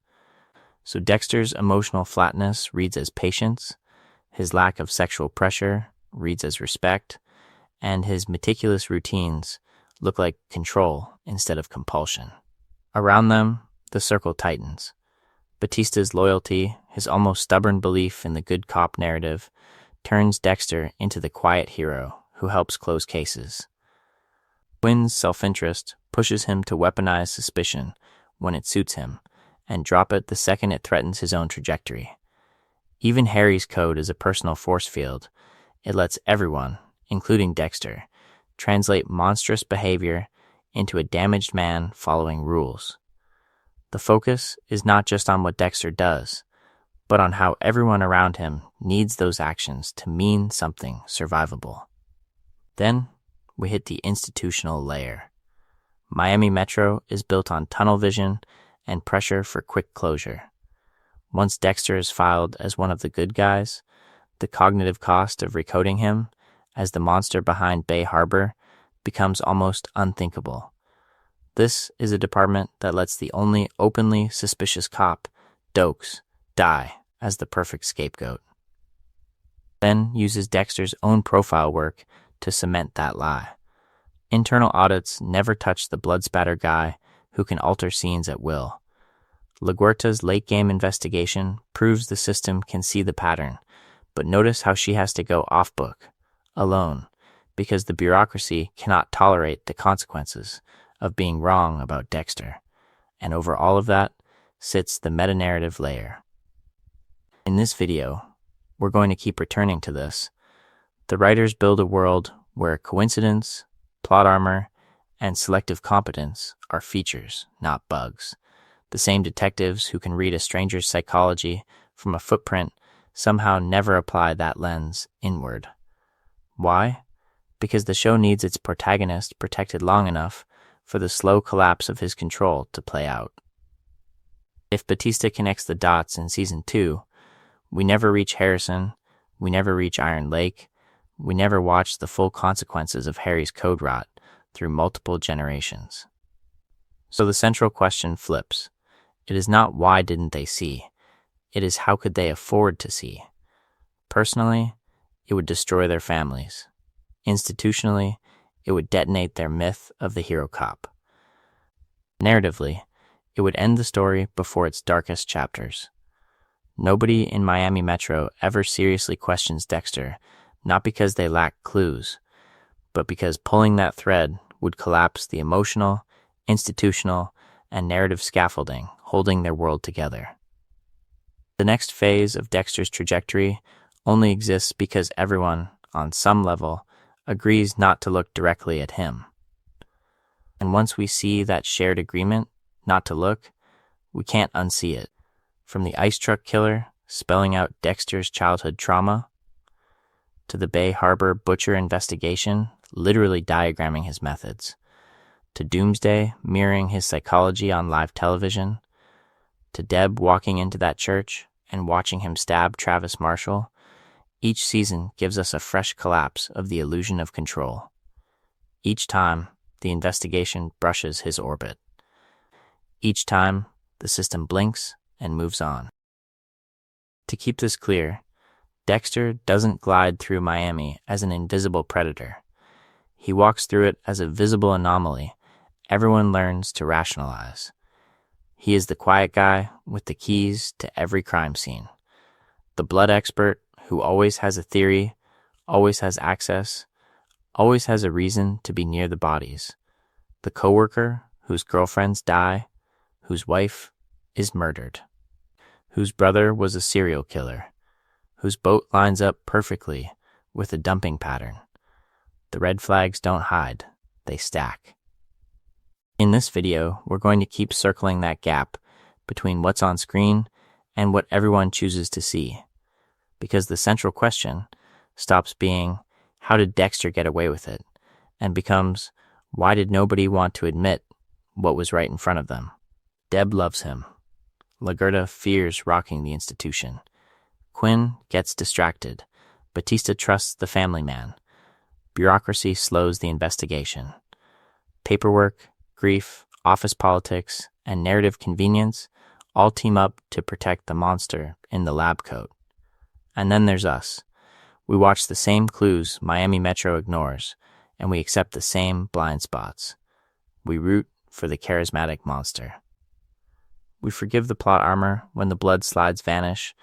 So Dexter's emotional flatness reads as patience, his lack of sexual pressure reads as respect, and his meticulous routines look like control instead of compulsion. Around them, the circle tightens. Batista's loyalty, his almost stubborn belief in the good cop narrative, turns Dexter into the quiet hero who helps close cases. Quinn's self-interest pushes him to weaponize suspicion when it suits him, and drop it the second it threatens his own trajectory. Even Harry's code is a personal force field. It lets everyone, including Dexter, translate monstrous behavior into a damaged man following rules. The focus is not just on what Dexter does, but on how everyone around him needs those actions to mean something survivable. Then we hit the institutional layer. Miami Metro is built on tunnel vision and pressure for quick closure. Once Dexter is filed as one of the good guys, the cognitive cost of recoding him as the monster behind Bay Harbor becomes almost unthinkable. This is a department that lets the only openly suspicious cop, Dokes, die as the perfect scapegoat. Then uses Dexter's own profile work to cement that lie. Internal audits never touch the blood spatter guy who can alter scenes at will. LaGuerta's late-game investigation proves the system can see the pattern, but notice how she has to go off-book, alone, because the bureaucracy cannot tolerate the consequences of being wrong about Dexter. And over all of that sits the meta-narrative layer. In this video, we're going to keep returning to this. The writers build a world where coincidence, plot armor, and selective competence are features, not bugs. The same detectives who can read a stranger's psychology from a footprint somehow never apply that lens inward. Why? Because the show needs its protagonist protected long enough for the slow collapse of his control to play out. If Batista connects the dots in Season 2, we never reach Harrison, we never reach Iron Lake, we never watch the full consequences of Harry's code rot through multiple generations. So the central question flips. It is not why didn't they see, it is how could they afford to see. Personally, it would destroy their families. Institutionally, it would detonate their myth of the hero cop. Narratively, it would end the story before its darkest chapters. Nobody in Miami Metro ever seriously questions Dexter, not because they lack clues, but because pulling that thread would collapse the emotional, institutional, and narrative scaffolding holding their world together. The next phase of Dexter's trajectory only exists because everyone, on some level, agrees not to look directly at him. And once we see that shared agreement not to look, we can't unsee it. From the ice truck killer spelling out Dexter's childhood trauma, to the Bay Harbor butcher investigation literally diagramming his methods, to Doomsday mirroring his psychology on live television, to Deb walking into that church and watching him stab Travis Marshall, each season gives us a fresh collapse of the illusion of control. Each time, the investigation brushes his orbit. Each time, the system blinks and moves on. To keep this clear, Dexter doesn't glide through Miami as an invisible predator. He walks through it as a visible anomaly everyone learns to rationalize. He is the quiet guy with the keys to every crime scene. The blood expert who always has a theory, always has access, always has a reason to be near the bodies. The coworker whose girlfriends die, whose wife is murdered, whose brother was a serial killer, whose boat lines up perfectly with a dumping pattern. The red flags don't hide, they stack. In this video, we're going to keep circling that gap between what's on screen and what everyone chooses to see, because the central question stops being, how did Dexter get away with it, and becomes, why did nobody want to admit what was right in front of them? Deb loves him. LaGuerta fears rocking the institution. Quinn gets distracted. Batista trusts the family man. Bureaucracy slows the investigation. Paperwork, grief, office politics, and narrative convenience all team up to protect the monster in the lab coat. And then there's us. We watch the same clues Miami Metro ignores, and we accept the same blind spots. We root for the charismatic monster. We forgive the plot armor when the blood slides vanish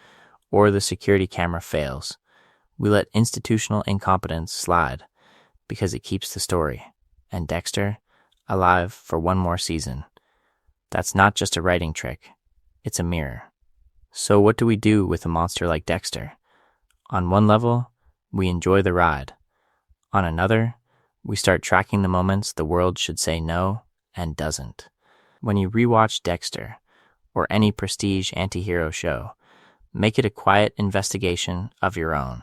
or the security camera fails. We let institutional incompetence slide because it keeps the story, and Dexter, alive for one more season. That's not just a writing trick, it's a mirror. So what do we do with a monster like Dexter? On one level, we enjoy the ride. On another, we start tracking the moments the world should say no and doesn't. When you rewatch Dexter, or any prestige anti-hero show, make it a quiet investigation of your own.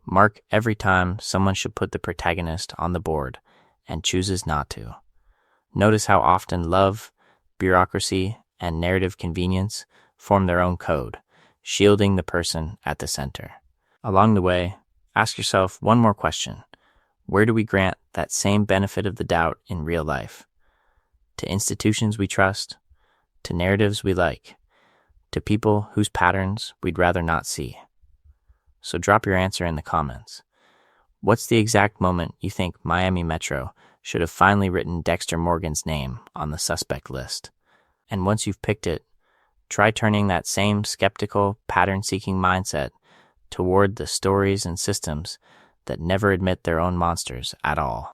Mark every time someone should put the protagonist on the board and chooses not to. Notice how often love, bureaucracy, and narrative convenience form their own code, shielding the person at the center. Along the way, ask yourself one more question. Where do we grant that same benefit of the doubt in real life? To institutions we trust, to narratives we like, to people whose patterns we'd rather not see. So drop your answer in the comments. What's the exact moment you think Miami Metro should have finally written Dexter Morgan's name on the suspect list? And once you've picked it, try turning that same skeptical, pattern-seeking mindset toward the stories and systems that never admit their own monsters at all.